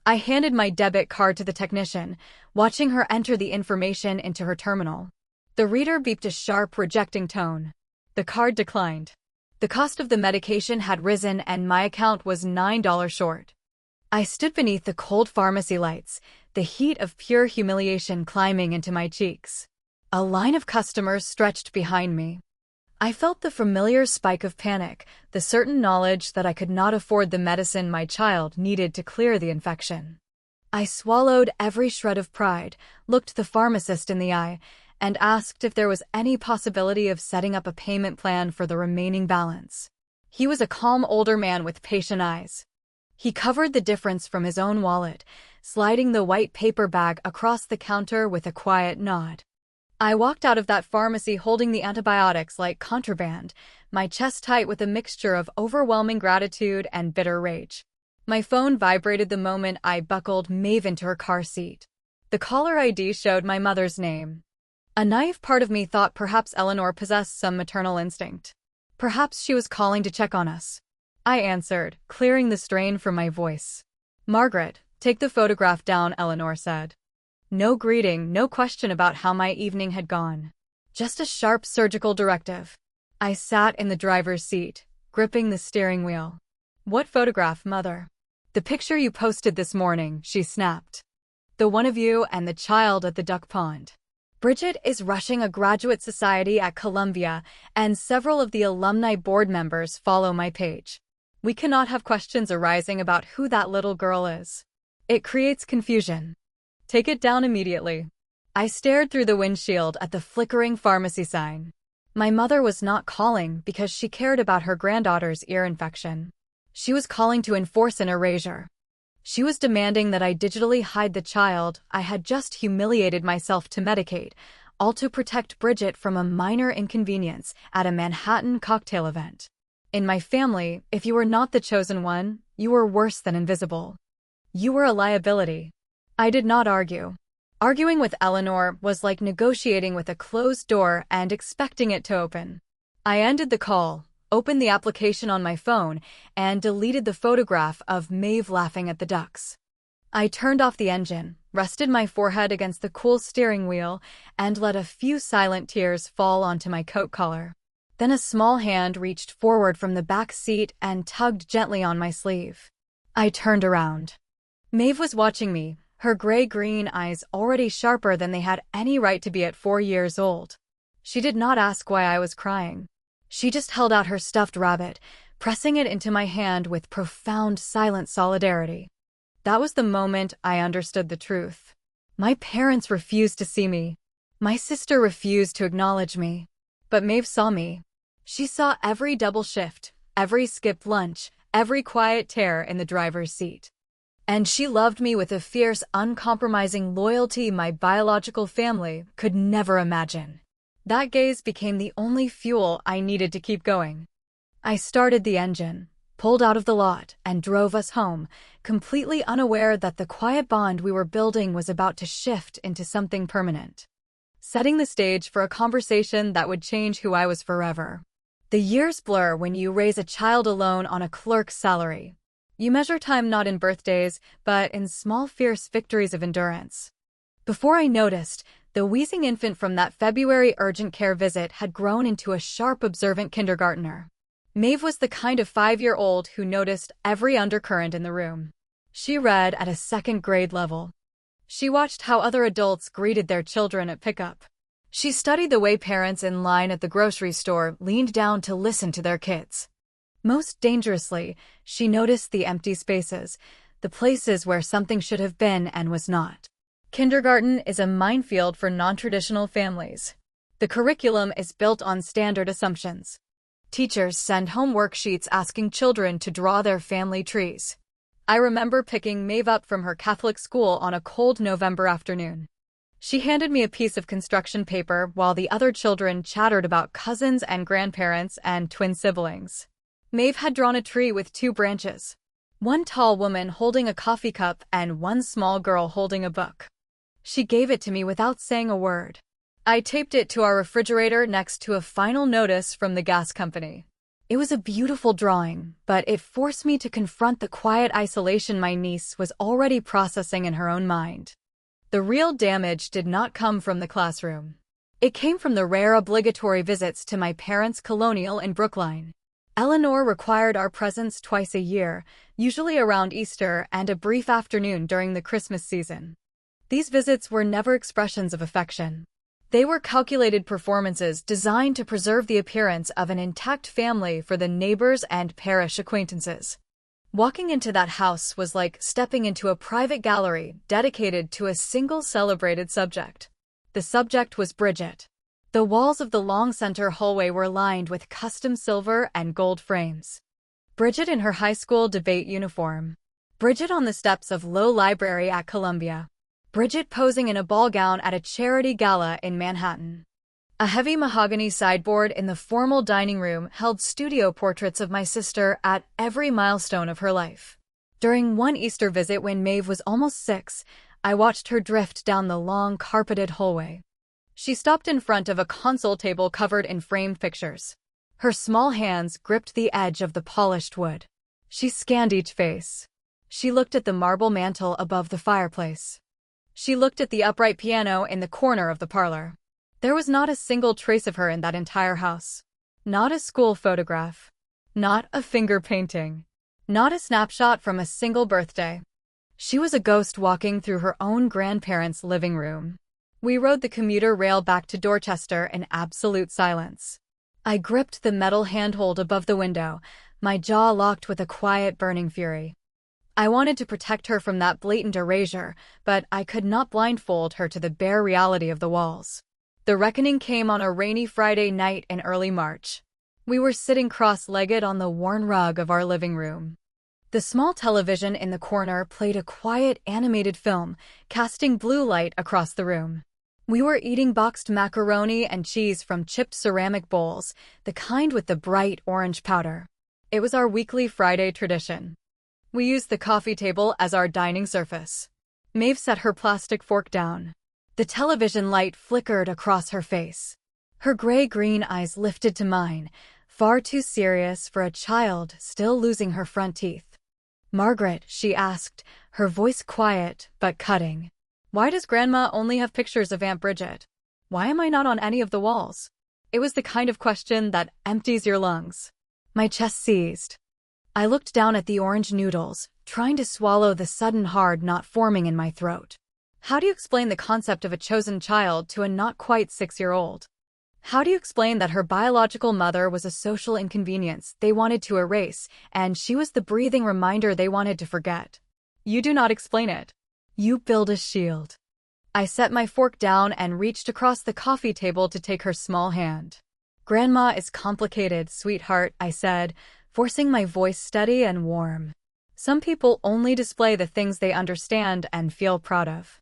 S1: I handed my debit card to the technician, watching her enter the information into her terminal. The reader beeped a sharp, rejecting tone. The card declined. The cost of the medication had risen and my account was $9 short. I stood beneath the cold pharmacy lights, the heat of pure humiliation climbing into my cheeks. A line of customers stretched behind me. I felt the familiar spike of panic, the certain knowledge that I could not afford the medicine my child needed to clear the infection. I swallowed every shred of pride, looked the pharmacist in the eye, and asked if there was any possibility of setting up a payment plan for the remaining balance. He was a calm older man with patient eyes. He covered the difference from his own wallet, sliding the white paper bag across the counter with a quiet nod. I walked out of that pharmacy holding the antibiotics like contraband, my chest tight with a mixture of overwhelming gratitude and bitter rage. My phone vibrated the moment I buckled Maeve into her car seat. The caller ID showed my mother's name. A naive part of me thought perhaps Eleanor possessed some maternal instinct. Perhaps she was calling to check on us. I answered, clearing the strain from my voice. "Margaret, take the photograph down," Eleanor said. No greeting, no question about how my evening had gone. Just a sharp surgical directive. I sat in the driver's seat, gripping the steering wheel. "What photograph, Mother?" "The picture you posted this morning," she snapped. "The one of you and the child at the duck pond." Bridget is rushing a graduate society at Columbia, and several of the alumni board members follow my page. We cannot have questions arising about who that little girl is. It creates confusion. "Take it down immediately." I stared through the windshield at the flickering pharmacy sign. My mother was not calling because she cared about her granddaughter's ear infection. She was calling to enforce an erasure. She was demanding that I digitally hide the child I had just humiliated myself to medicate, all to protect Bridget from a minor inconvenience at a Manhattan cocktail event. In my family, if you were not the chosen one, you were worse than invisible. You were a liability. I did not argue. Arguing with Eleanor was like negotiating with a closed door and expecting it to open. I ended the call, opened the application on my phone, and deleted the photograph of Maeve laughing at the ducks. I turned off the engine, rested my forehead against the cool steering wheel, and let a few silent tears fall onto my coat collar. Then a small hand reached forward from the back seat and tugged gently on my sleeve. I turned around. Maeve was watching me, her gray-green eyes already sharper than they had any right to be at 4 years old. She did not ask why I was crying. She just held out her stuffed rabbit, pressing it into my hand with profound silent solidarity. That was the moment I understood the truth. My parents refused to see me. My sister refused to acknowledge me. But Maeve saw me. She saw every double shift, every skipped lunch, every quiet tear in the driver's seat. And she loved me with a fierce, uncompromising loyalty my biological family could never imagine. That gaze became the only fuel I needed to keep going. I started the engine, pulled out of the lot, and drove us home, completely unaware that the quiet bond we were building was about to shift into something permanent, setting the stage for a conversation that would change who I was forever. The years blur when you raise a child alone on a clerk's salary. You measure time not in birthdays, but in small fierce victories of endurance. Before I noticed, the wheezing infant from that February urgent care visit had grown into a sharp, observant kindergartner. Maeve was the kind of 5-year-old who noticed every undercurrent in the room. She read at a second-grade level. She watched how other adults greeted their children at pickup. She studied the way parents in line at the grocery store leaned down to listen to their kids. Most dangerously, she noticed the empty spaces, the places where something should have been and was not. Kindergarten is a minefield for non-traditional families. The curriculum is built on standard assumptions. Teachers send home worksheets asking children to draw their family trees. I remember picking Maeve up from her Catholic school on a cold November afternoon. She handed me a piece of construction paper while the other children chattered about cousins and grandparents and twin siblings. Maeve had drawn a tree with 2 branches. One tall woman holding a coffee cup and one small girl holding a book. She gave it to me without saying a word. I taped it to our refrigerator next to a final notice from the gas company. It was a beautiful drawing, but it forced me to confront the quiet isolation my niece was already processing in her own mind. The real damage did not come from the classroom. It came from the rare obligatory visits to my parents' colonial in Brookline. Eleanor required our presence twice a year, usually around Easter and a brief afternoon during the Christmas season. These visits were never expressions of affection. They were calculated performances designed to preserve the appearance of an intact family for the neighbors and parish acquaintances. Walking into that house was like stepping into a private gallery dedicated to a single celebrated subject. The subject was Bridget. The walls of the long center hallway were lined with custom silver and gold frames. Bridget in her high school debate uniform. Bridget on the steps of Low Library at Columbia. Bridget posing in a ball gown at a charity gala in Manhattan. A heavy mahogany sideboard in the formal dining room held studio portraits of my sister at every milestone of her life. During one Easter visit when Maeve was almost 6, I watched her drift down the long, carpeted hallway. She stopped in front of a console table covered in framed pictures. Her small hands gripped the edge of the polished wood. She scanned each face. She looked at the marble mantel above the fireplace. She looked at the upright piano in the corner of the parlor. There was not a single trace of her in that entire house. Not a school photograph. Not a finger painting. Not a snapshot from a single birthday. She was a ghost walking through her own grandparents' living room. We rode the commuter rail back to Dorchester in absolute silence. I gripped the metal handhold above the window, my jaw locked with a quiet, burning fury. I wanted to protect her from that blatant erasure, but I could not blindfold her to the bare reality of the walls. The reckoning came on a rainy Friday night in early March. We were sitting cross-legged on the worn rug of our living room. The small television in the corner played a quiet animated film, casting blue light across the room. We were eating boxed macaroni and cheese from chipped ceramic bowls, the kind with the bright orange powder. It was our weekly Friday tradition. We used the coffee table as our dining surface. Maeve set her plastic fork down. The television light flickered across her face. Her gray-green eyes lifted to mine, far too serious for a child still losing her front teeth. "Margaret," she asked, her voice quiet but cutting. "Why does Grandma only have pictures of Aunt Bridget? Why am I not on any of the walls?" It was the kind of question that empties your lungs. My chest seized. I looked down at the orange noodles, trying to swallow the sudden hard knot forming in my throat. How do you explain the concept of a chosen child to a not-quite 6-year-old? How do you explain that her biological mother was a social inconvenience they wanted to erase, and she was the breathing reminder they wanted to forget? You do not explain it. You build a shield. I set my fork down and reached across the coffee table to take her small hand. "Grandma is complicated, sweetheart," I said, forcing my voice steady and warm. "Some people only display the things they understand and feel proud of.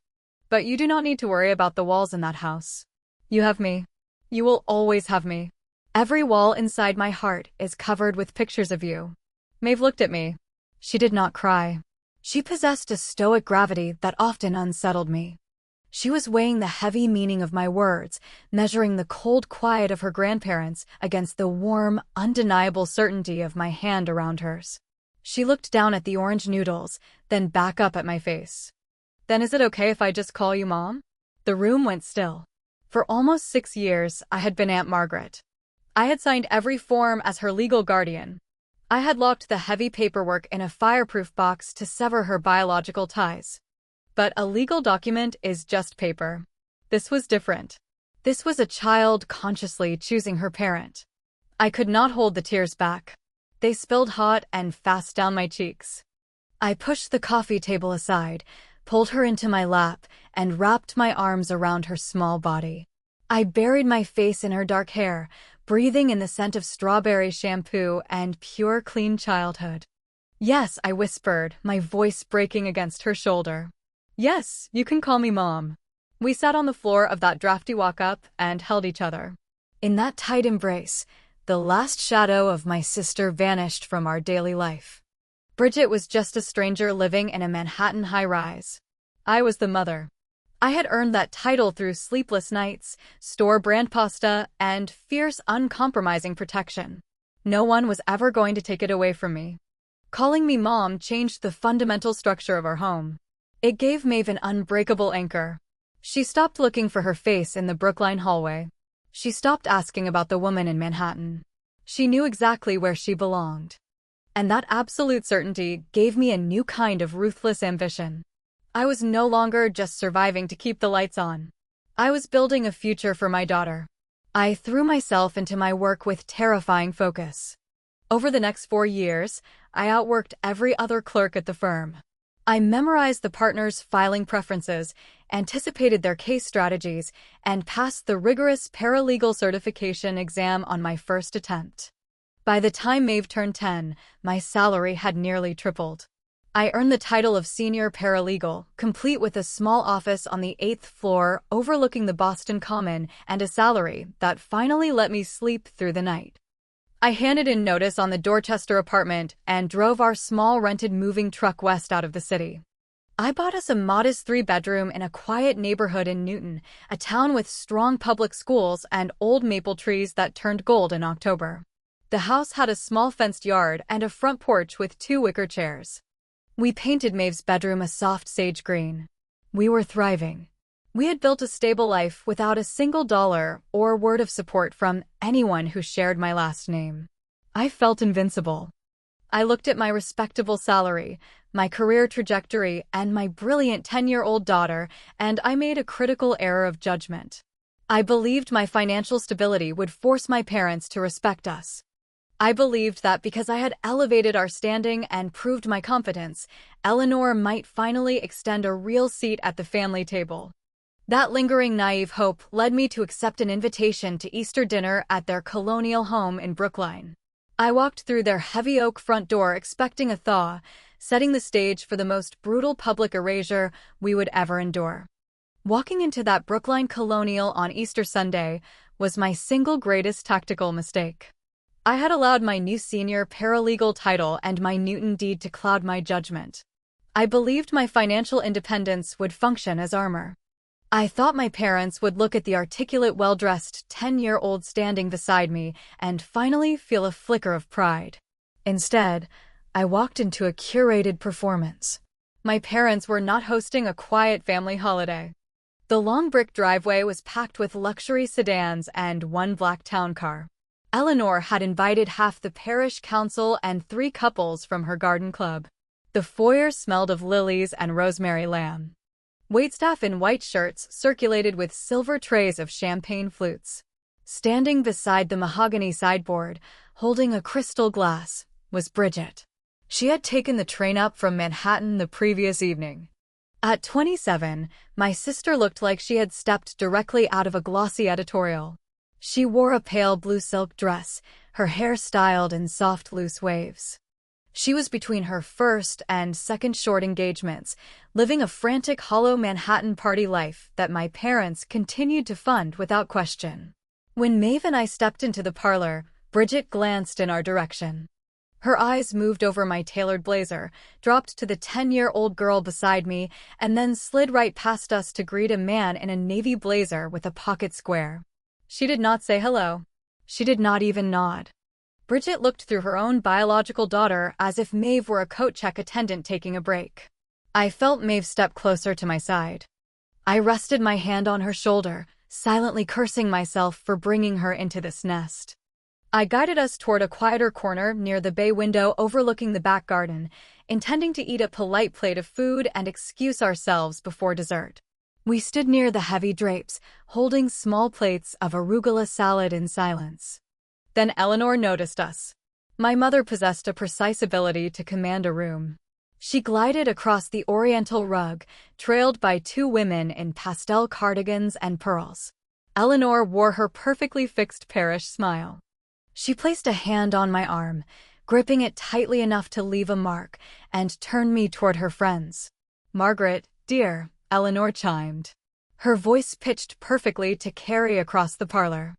S1: But you do not need to worry about the walls in that house. You have me. You will always have me. Every wall inside my heart is covered with pictures of you." Maeve looked at me. She did not cry. She possessed a stoic gravity that often unsettled me. She was weighing the heavy meaning of my words, measuring the cold quiet of her grandparents against the warm, undeniable certainty of my hand around hers. She looked down at the orange noodles, then back up at my face. "Then is it okay if I just call you Mom?" The room went still. For almost 6 years, I had been Aunt Margaret. I had signed every form as her legal guardian. I had locked the heavy paperwork in a fireproof box to sever her biological ties. But a legal document is just paper. This was different. This was a child consciously choosing her parent. I could not hold the tears back. They spilled hot and fast down my cheeks. I pushed the coffee table aside, pulled her into my lap, and wrapped my arms around her small body. I buried my face in her dark hair, breathing in the scent of strawberry shampoo and pure, clean childhood. "Yes," I whispered, my voice breaking against her shoulder. "Yes, you can call me Mom." We sat on the floor of that drafty walk-up and held each other. In that tight embrace, the last shadow of my sister vanished from our daily life. Bridget was just a stranger living in a Manhattan high-rise. I was the mother. I had earned that title through sleepless nights, store-brand pasta, and fierce, uncompromising protection. No one was ever going to take it away from me. Calling me Mom changed the fundamental structure of our home. It gave Maeve an unbreakable anchor. She stopped looking for her face in the Brookline hallway. She stopped asking about the woman in Manhattan. She knew exactly where she belonged. And that absolute certainty gave me a new kind of ruthless ambition. I was no longer just surviving to keep the lights on. I was building a future for my daughter. I threw myself into my work with terrifying focus. Over the next 4 years, I outworked every other clerk at the firm. I memorized the partners' filing preferences, anticipated their case strategies, and passed the rigorous paralegal certification exam on my first attempt. By the time Maeve turned 10, my salary had nearly tripled. I earned the title of senior paralegal, complete with a small office on the 8th floor overlooking the Boston Common and a salary that finally let me sleep through the night. I handed in notice on the Dorchester apartment and drove our small rented moving truck west out of the city. I bought us a modest 3-bedroom in a quiet neighborhood in Newton, a town with strong public schools and old maple trees that turned gold in October. The house had a small fenced yard and a front porch with 2 wicker chairs. We painted Maeve's bedroom a soft sage green. We were thriving. We had built a stable life without a single dollar or word of support from anyone who shared my last name. I felt invincible. I looked at my respectable salary, my career trajectory, and my brilliant 10-year-old daughter, and I made a critical error of judgment. I believed my financial stability would force my parents to respect us. I believed that because I had elevated our standing and proved my competence, Eleanor might finally extend a real seat at the family table. That lingering naive hope led me to accept an invitation to Easter dinner at their colonial home in Brookline. I walked through their heavy oak front door expecting a thaw, setting the stage for the most brutal public erasure we would ever endure. Walking into that Brookline colonial on Easter Sunday was my single greatest tactical mistake. I had allowed my new senior paralegal title and my Newton deed to cloud my judgment. I believed my financial independence would function as armor. I thought my parents would look at the articulate, well-dressed 10-year-old standing beside me and finally feel a flicker of pride. Instead, I walked into a curated performance. My parents were not hosting a quiet family holiday. The long brick driveway was packed with luxury sedans and 1 black town car. Eleanor had invited half the parish council and 3 couples from her garden club. The foyer smelled of lilies and rosemary lamb. Waitstaff in white shirts circulated with silver trays of champagne flutes. Standing beside the mahogany sideboard, holding a crystal glass, was Bridget. She had taken the train up from Manhattan the previous evening. At 27, my sister looked like she had stepped directly out of a glossy editorial. She wore a pale blue silk dress, her hair styled in soft, loose waves. She was between her first and second short engagements, living a frantic, hollow Manhattan party life that my parents continued to fund without question. When Maeve and I stepped into the parlor, Bridget glanced in our direction. Her eyes moved over my tailored blazer, dropped to the 10-year-old girl beside me, and then slid right past us to greet a man in a navy blazer with a pocket square. She did not say hello. She did not even nod. Bridget looked through her own biological daughter as if Maeve were a coat check attendant taking a break. I felt Maeve step closer to my side. I rested my hand on her shoulder, silently cursing myself for bringing her into this nest. I guided us toward a quieter corner near the bay window overlooking the back garden, intending to eat a polite plate of food and excuse ourselves before dessert. We stood near the heavy drapes, holding small plates of arugula salad in silence. Then Eleanor noticed us. My mother possessed a precise ability to command a room. She glided across the oriental rug, trailed by 2 women in pastel cardigans and pearls. Eleanor wore her perfectly fixed parish smile. She placed a hand on my arm, gripping it tightly enough to leave a mark, and turned me toward her friends. "Margaret, dear," Eleanor chimed. Her voice pitched perfectly to carry across the parlor.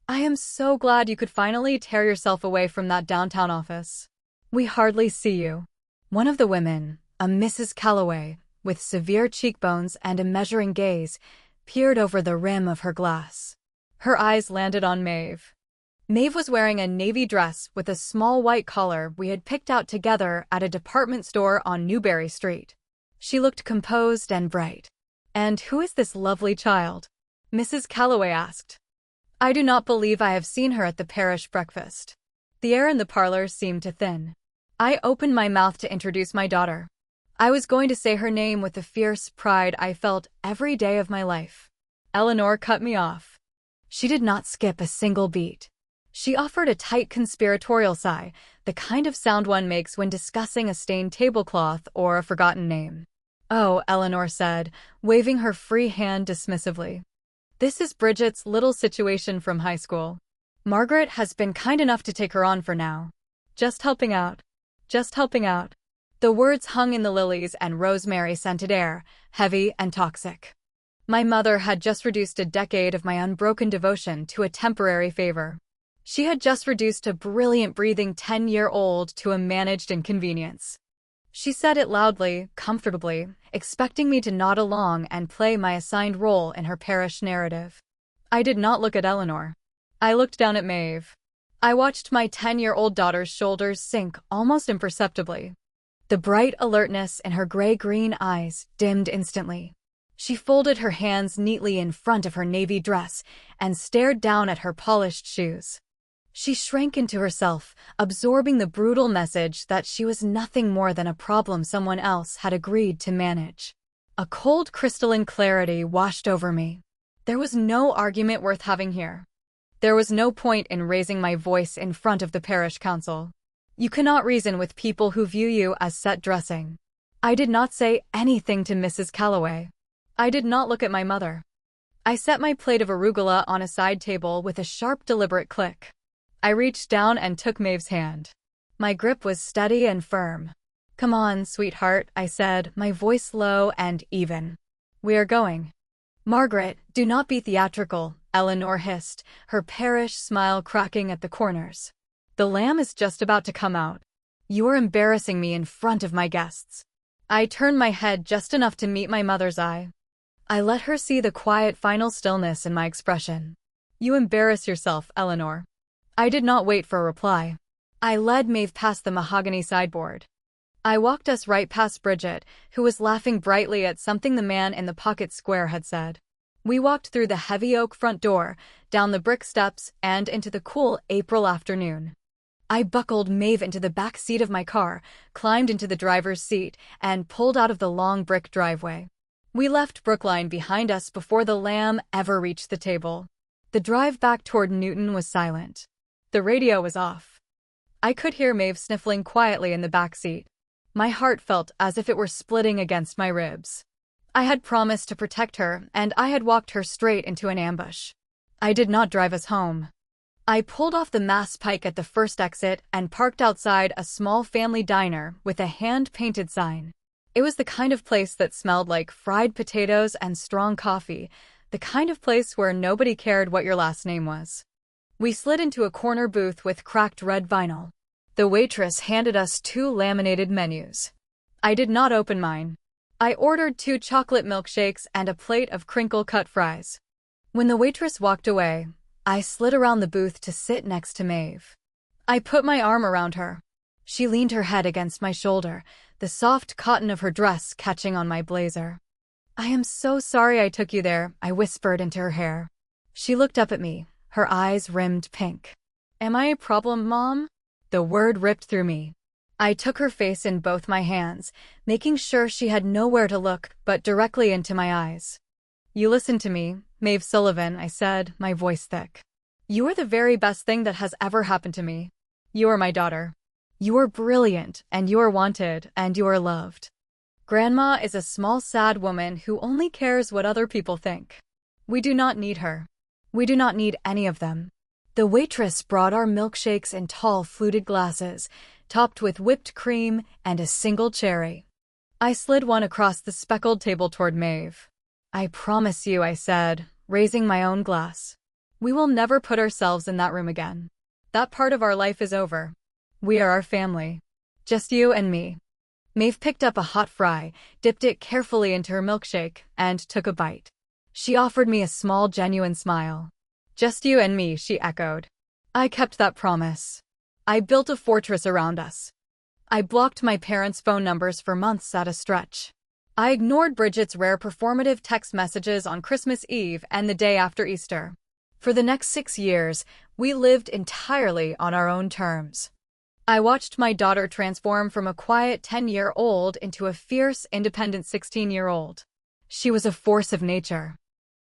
S1: "I am so glad you could finally tear yourself away from that downtown office. We hardly see you." One of the women, a Mrs. Calloway, with severe cheekbones and a measuring gaze, peered over the rim of her glass. Her eyes landed on Maeve. Maeve was wearing a navy dress with a small white collar we had picked out together at a department store on Newberry Street. She looked composed and bright. "And who is this lovely child?" Mrs. Calloway asked. "I do not believe I have seen her at the parish breakfast." The air in the parlor seemed to thin. I opened my mouth to introduce my daughter. I was going to say her name with the fierce pride I felt every day of my life. Eleanor cut me off. She did not skip a single beat. She offered a tight conspiratorial sigh, the kind of sound one makes when discussing a stained tablecloth or a forgotten name. "Oh," Eleanor said, waving her free hand dismissively. "This is Bridget's little situation from high school. Margaret has been kind enough to take her on for now. Just helping out. Just helping out." The words hung in the lilies and rosemary-scented air, heavy and toxic. My mother had just reduced a decade of my unbroken devotion to a temporary favor. She had just reduced a brilliant breathing 10-year-old to a managed inconvenience. She said it loudly, comfortably, expecting me to nod along and play my assigned role in her parish narrative. I did not look at Eleanor. I looked down at Maeve. I watched my 10-year-old daughter's shoulders sink almost imperceptibly. The bright alertness in her gray-green eyes dimmed instantly. She folded her hands neatly in front of her navy dress and stared down at her polished shoes. She shrank into herself, absorbing the brutal message that she was nothing more than a problem someone else had agreed to manage. A cold crystalline clarity washed over me. There was no argument worth having here. There was no point in raising my voice in front of the parish council. You cannot reason with people who view you as set dressing. I did not say anything to Mrs. Calloway. I did not look at my mother. I set my plate of arugula on a side table with a sharp, deliberate click. I reached down and took Maeve's hand. My grip was steady and firm. "Come on, sweetheart," I said, my voice low and even. "We are going." "Margaret, do not be theatrical," Eleanor hissed, her parish smile cracking at the corners. "The lamb is just about to come out. You are embarrassing me in front of my guests." I turned my head just enough to meet my mother's eye. I let her see the quiet final stillness in my expression. "You embarrass yourself, Eleanor." I did not wait for a reply. I led Maeve past the mahogany sideboard. I walked us right past Bridget, who was laughing brightly at something the man in the pocket square had said. We walked through the heavy oak front door, down the brick steps, and into the cool April afternoon. I buckled Maeve into the back seat of my car, climbed into the driver's seat, and pulled out of the long brick driveway. We left Brookline behind us before the lamb ever reached the table. The drive back toward Newton was silent. The radio was off. I could hear Maeve sniffling quietly in the back seat. My heart felt as if it were splitting against my ribs. I had promised to protect her, and I had walked her straight into an ambush. I did not drive us home. I pulled off the Mass Pike at the first exit and parked outside a small family diner with a hand-painted sign. It was the kind of place that smelled like fried potatoes and strong coffee, the kind of place where nobody cared what your last name was. We slid into a corner booth with cracked red vinyl. The waitress handed us 2 laminated menus. I did not open mine. I ordered 2 chocolate milkshakes and a plate of crinkle-cut fries. When the waitress walked away, I slid around the booth to sit next to Maeve. I put my arm around her. She leaned her head against my shoulder, the soft cotton of her dress catching on my blazer. "I am so sorry I took you there," I whispered into her hair. She looked up at me, her eyes rimmed pink. "Am I a problem, Mom?" The word ripped through me. I took her face in both my hands, making sure she had nowhere to look but directly into my eyes. "You listen to me, Maeve Sullivan," I said, my voice thick. "You are the very best thing that has ever happened to me. You are my daughter. You are brilliant, and you are wanted, and you are loved. Grandma is a small, sad woman who only cares what other people think. We do not need her. We do not need any of them." The waitress brought our milkshakes in tall, fluted glasses, topped with whipped cream and a single cherry. I slid one across the speckled table toward Maeve. "I promise you," I said, raising my own glass. "We will never put ourselves in that room again. That part of our life is over. We are our family. Just you and me." Maeve picked up a hot fry, dipped it carefully into her milkshake, and took a bite. She offered me a small, genuine smile. "Just you and me," she echoed. I kept that promise. I built a fortress around us. I blocked my parents' phone numbers for months at a stretch. I ignored Bridget's rare performative text messages on Christmas Eve and the day after Easter. For the next 6 years, we lived entirely on our own terms. I watched my daughter transform from a quiet 10-year-old into a fierce, independent 16-year-old. She was a force of nature.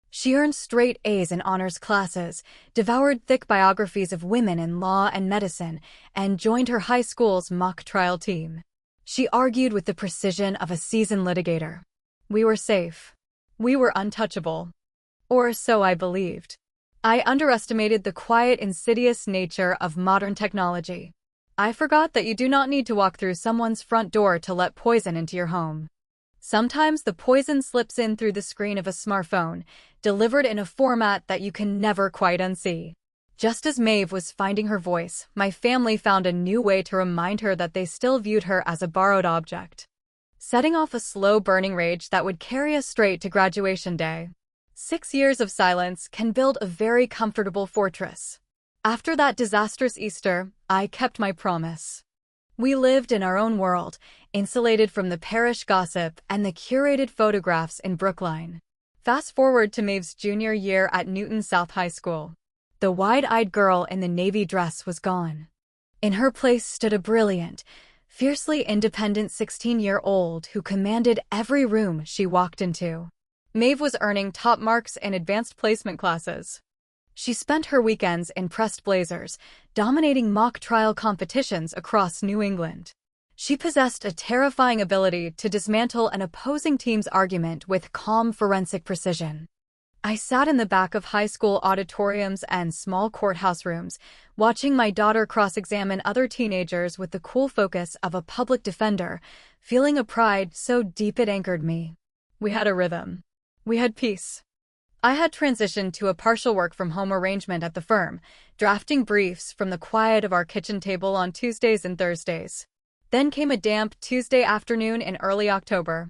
S1: She earned straight A's in honors classes, devoured thick biographies of women in law and medicine, and joined her high school's mock trial team. She argued with the precision of a seasoned litigator. We were safe. We were untouchable. Or so I believed. I underestimated the quiet, insidious nature of modern technology. I forgot that you do not need to walk through someone's front door to let poison into your home. Sometimes the poison slips in through the screen of a smartphone, delivered in a format that you can never quite unsee. Just as Maeve was finding her voice, my family found a new way to remind her that they still viewed her as a borrowed object, setting off a slow-burning rage that would carry us straight to graduation day. 6 years of silence can build a very comfortable fortress. After that disastrous Easter, I kept my promise. We lived in our own world, insulated from the parish gossip and the curated photographs in Brookline. Fast forward to Maeve's junior year at Newton South High School. The wide-eyed girl in the navy dress was gone. In her place stood a brilliant, fiercely independent 16-year-old who commanded every room she walked into. Maeve was earning top marks in advanced placement classes. She spent her weekends in pressed blazers, dominating mock trial competitions across New England. She possessed a terrifying ability to dismantle an opposing team's argument with calm forensic precision. I sat in the back of high school auditoriums and small courthouse rooms, watching my daughter cross-examine other teenagers with the cool focus of a public defender, feeling a pride so deep it anchored me. We had a rhythm. We had peace. I had transitioned to a partial work-from-home arrangement at the firm, drafting briefs from the quiet of our kitchen table on Tuesdays and Thursdays. Then came a damp Tuesday afternoon in early October.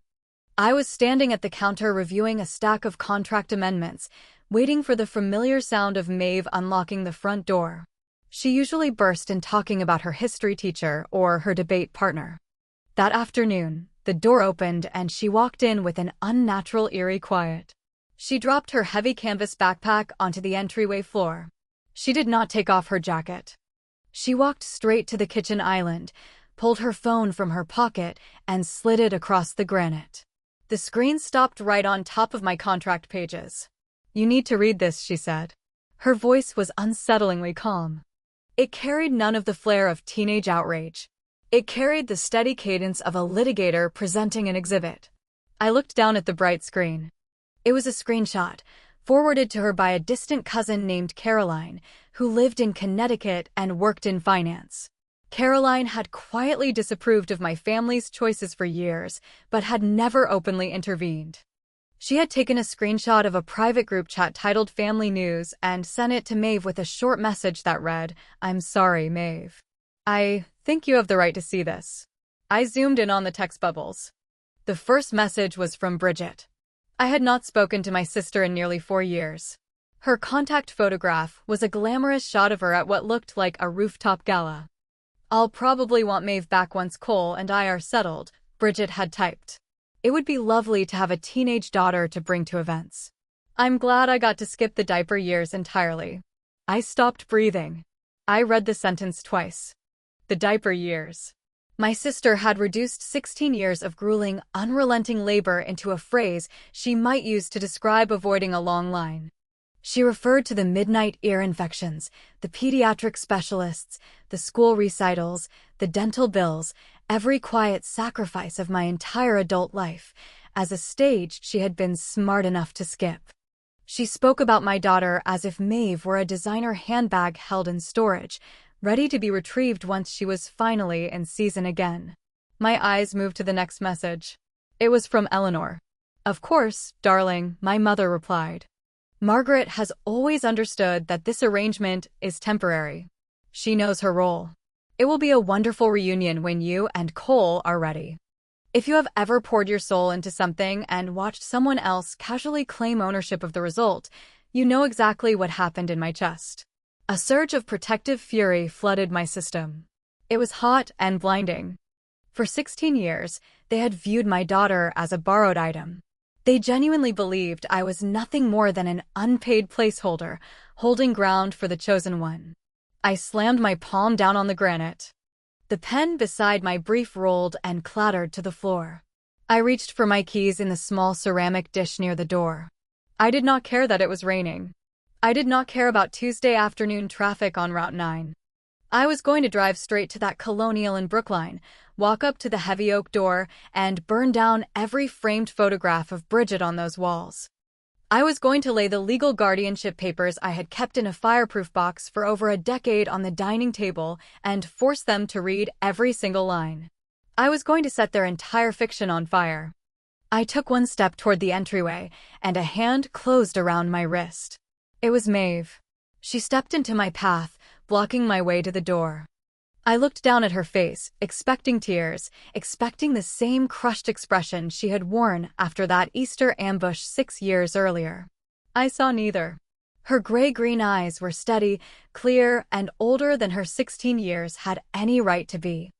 S1: I was standing at the counter reviewing a stack of contract amendments, waiting for the familiar sound of Maeve unlocking the front door. She usually burst in talking about her history teacher or her debate partner. That afternoon, the door opened and she walked in with an unnatural eerie quiet. She dropped her heavy canvas backpack onto the entryway floor. She did not take off her jacket. She walked straight to the kitchen island, pulled her phone from her pocket, and slid it across the granite. The screen stopped right on top of my contract pages. "You need to read this," she said. Her voice was unsettlingly calm. It carried none of the flair of teenage outrage. It carried the steady cadence of a litigator presenting an exhibit. I looked down at the bright screen. It was a screenshot, forwarded to her by a distant cousin named Caroline, who lived in Connecticut and worked in finance. Caroline had quietly disapproved of my family's choices for years, but had never openly intervened. She had taken a screenshot of a private group chat titled Family News and sent it to Maeve with a short message that read, "I'm sorry, Maeve. I think you have the right to see this." I zoomed in on the text bubbles. The first message was from Bridget. I had not spoken to my sister in nearly 4 years. Her contact photograph was a glamorous shot of her at what looked like a rooftop gala. "I'll probably want Maeve back once Cole and I are settled," Bridget had typed. "It would be lovely to have a teenage daughter to bring to events. I'm glad I got to skip the diaper years entirely." I stopped breathing. I read the sentence twice. The diaper years. My sister had reduced 16 years of grueling, unrelenting labor into a phrase she might use to describe avoiding a long line. She referred to the midnight ear infections, the pediatric specialists, the school recitals, the dental bills, every quiet sacrifice of my entire adult life, as a stage she had been smart enough to skip. She spoke about my daughter as if Maeve were a designer handbag held in storage, ready to be retrieved once she was finally in season again. My eyes moved to the next message. It was from Eleanor. "Of course, darling," my mother replied. "Margaret has always understood that this arrangement is temporary. She knows her role. It will be a wonderful reunion when you and Cole are ready." If you have ever poured your soul into something and watched someone else casually claim ownership of the result, you know exactly what happened in my chest. A surge of protective fury flooded my system. It was hot and blinding. For 16 years, they had viewed my daughter as a borrowed item. They genuinely believed I was nothing more than an unpaid placeholder, holding ground for the chosen one. I slammed my palm down on the granite. The pen beside my brief rolled and clattered to the floor. I reached for my keys in the small ceramic dish near the door. I did not care that it was raining. I did not care about Tuesday afternoon traffic on Route 9. I was going to drive straight to that colonial in Brookline, walk up to the heavy oak door, and burn down every framed photograph of Bridget on those walls. I was going to lay the legal guardianship papers I had kept in a fireproof box for over a decade on the dining table and force them to read every single line. I was going to set their entire fiction on fire. I took one step toward the entryway, and a hand closed around my wrist. It was Maeve. She stepped into my path, blocking my way to the door. I looked down at her face, expecting tears, expecting the same crushed expression she had worn after that Easter ambush 6 years earlier. I saw neither. Her gray-green eyes were steady, clear, and older than her 16 years had any right to be.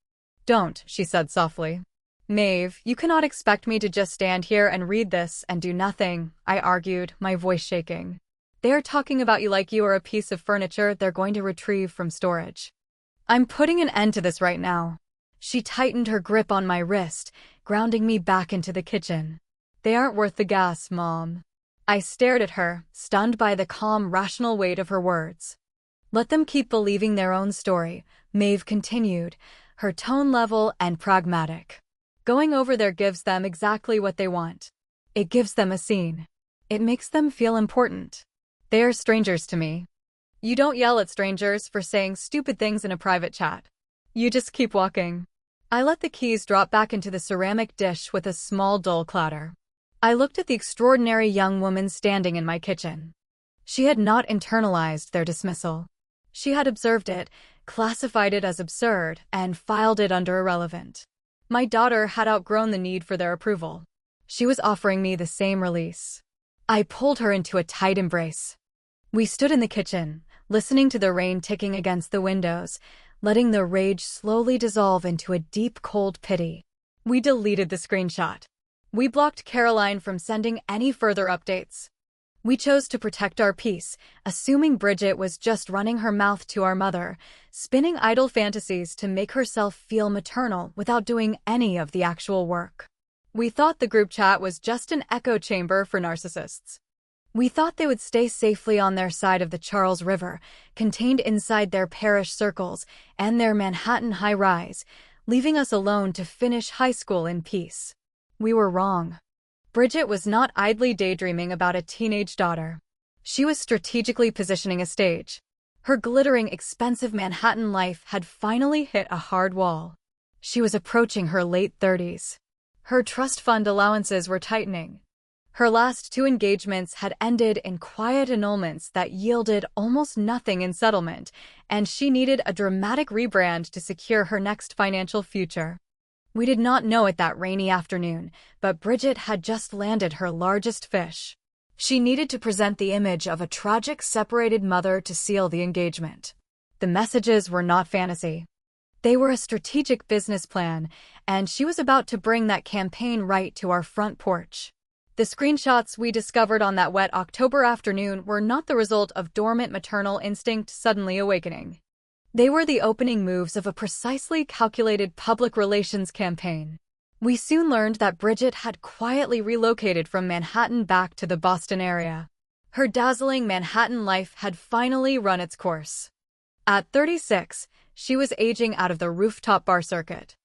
S1: "Don't," she said softly. "Maeve, you cannot expect me to just stand here and read this and do nothing," I argued, my voice shaking. "They are talking about you like you are a piece of furniture they're going to retrieve from storage. I'm putting an end to this right now." She tightened her grip on my wrist, grounding me back into the kitchen. "They aren't worth the gas, Mom." I stared at her, stunned by the calm, rational weight of her words. "Let them keep believing their own story," Maeve continued, her tone level and pragmatic. "Going over there gives them exactly what they want. It gives them a scene. It makes them feel important. They are strangers to me. You don't yell at strangers for saying stupid things in a private chat. You just keep walking." I let the keys drop back into the ceramic dish with a small dull clatter. I looked at the extraordinary young woman standing in my kitchen. She had not internalized their dismissal. She had observed it, classified it as absurd, and filed it under irrelevant. My daughter had outgrown the need for their approval. She was offering me the same release. I pulled her into a tight embrace. We stood in the kitchen, listening to the rain ticking against the windows, letting the rage slowly dissolve into a deep, cold pity. We deleted the screenshot. We blocked Caroline from sending any further updates. We chose to protect our peace, assuming Bridget was just running her mouth to our mother, spinning idle fantasies to make herself feel maternal without doing any of the actual work. We thought the group chat was just an echo chamber for narcissists. We thought they would stay safely on their side of the Charles River, contained inside their parish circles and their Manhattan high-rise, leaving us alone to finish high school in peace. We were wrong. Bridget was not idly daydreaming about a teenage daughter. She was strategically positioning a stage. Her glittering, expensive Manhattan life had finally hit a hard wall. She was approaching her late 30s. Her trust fund allowances were tightening. Her last 2 engagements had ended in quiet annulments that yielded almost nothing in settlement, and she needed a dramatic rebrand to secure her next financial future. We did not know it that rainy afternoon, but Bridget had just landed her largest fish. She needed to present the image of a tragic separated mother to seal the engagement. The messages were not fantasy. They were a strategic business plan, and she was about to bring that campaign right to our front porch. The screenshots we discovered on that wet October afternoon were not the result of dormant maternal instinct suddenly awakening. They were the opening moves of a precisely calculated public relations campaign. We soon learned that Bridget had quietly relocated from Manhattan back to the Boston area. Her dazzling Manhattan life had finally run its course. At 36, she was aging out of the rooftop bar circuit.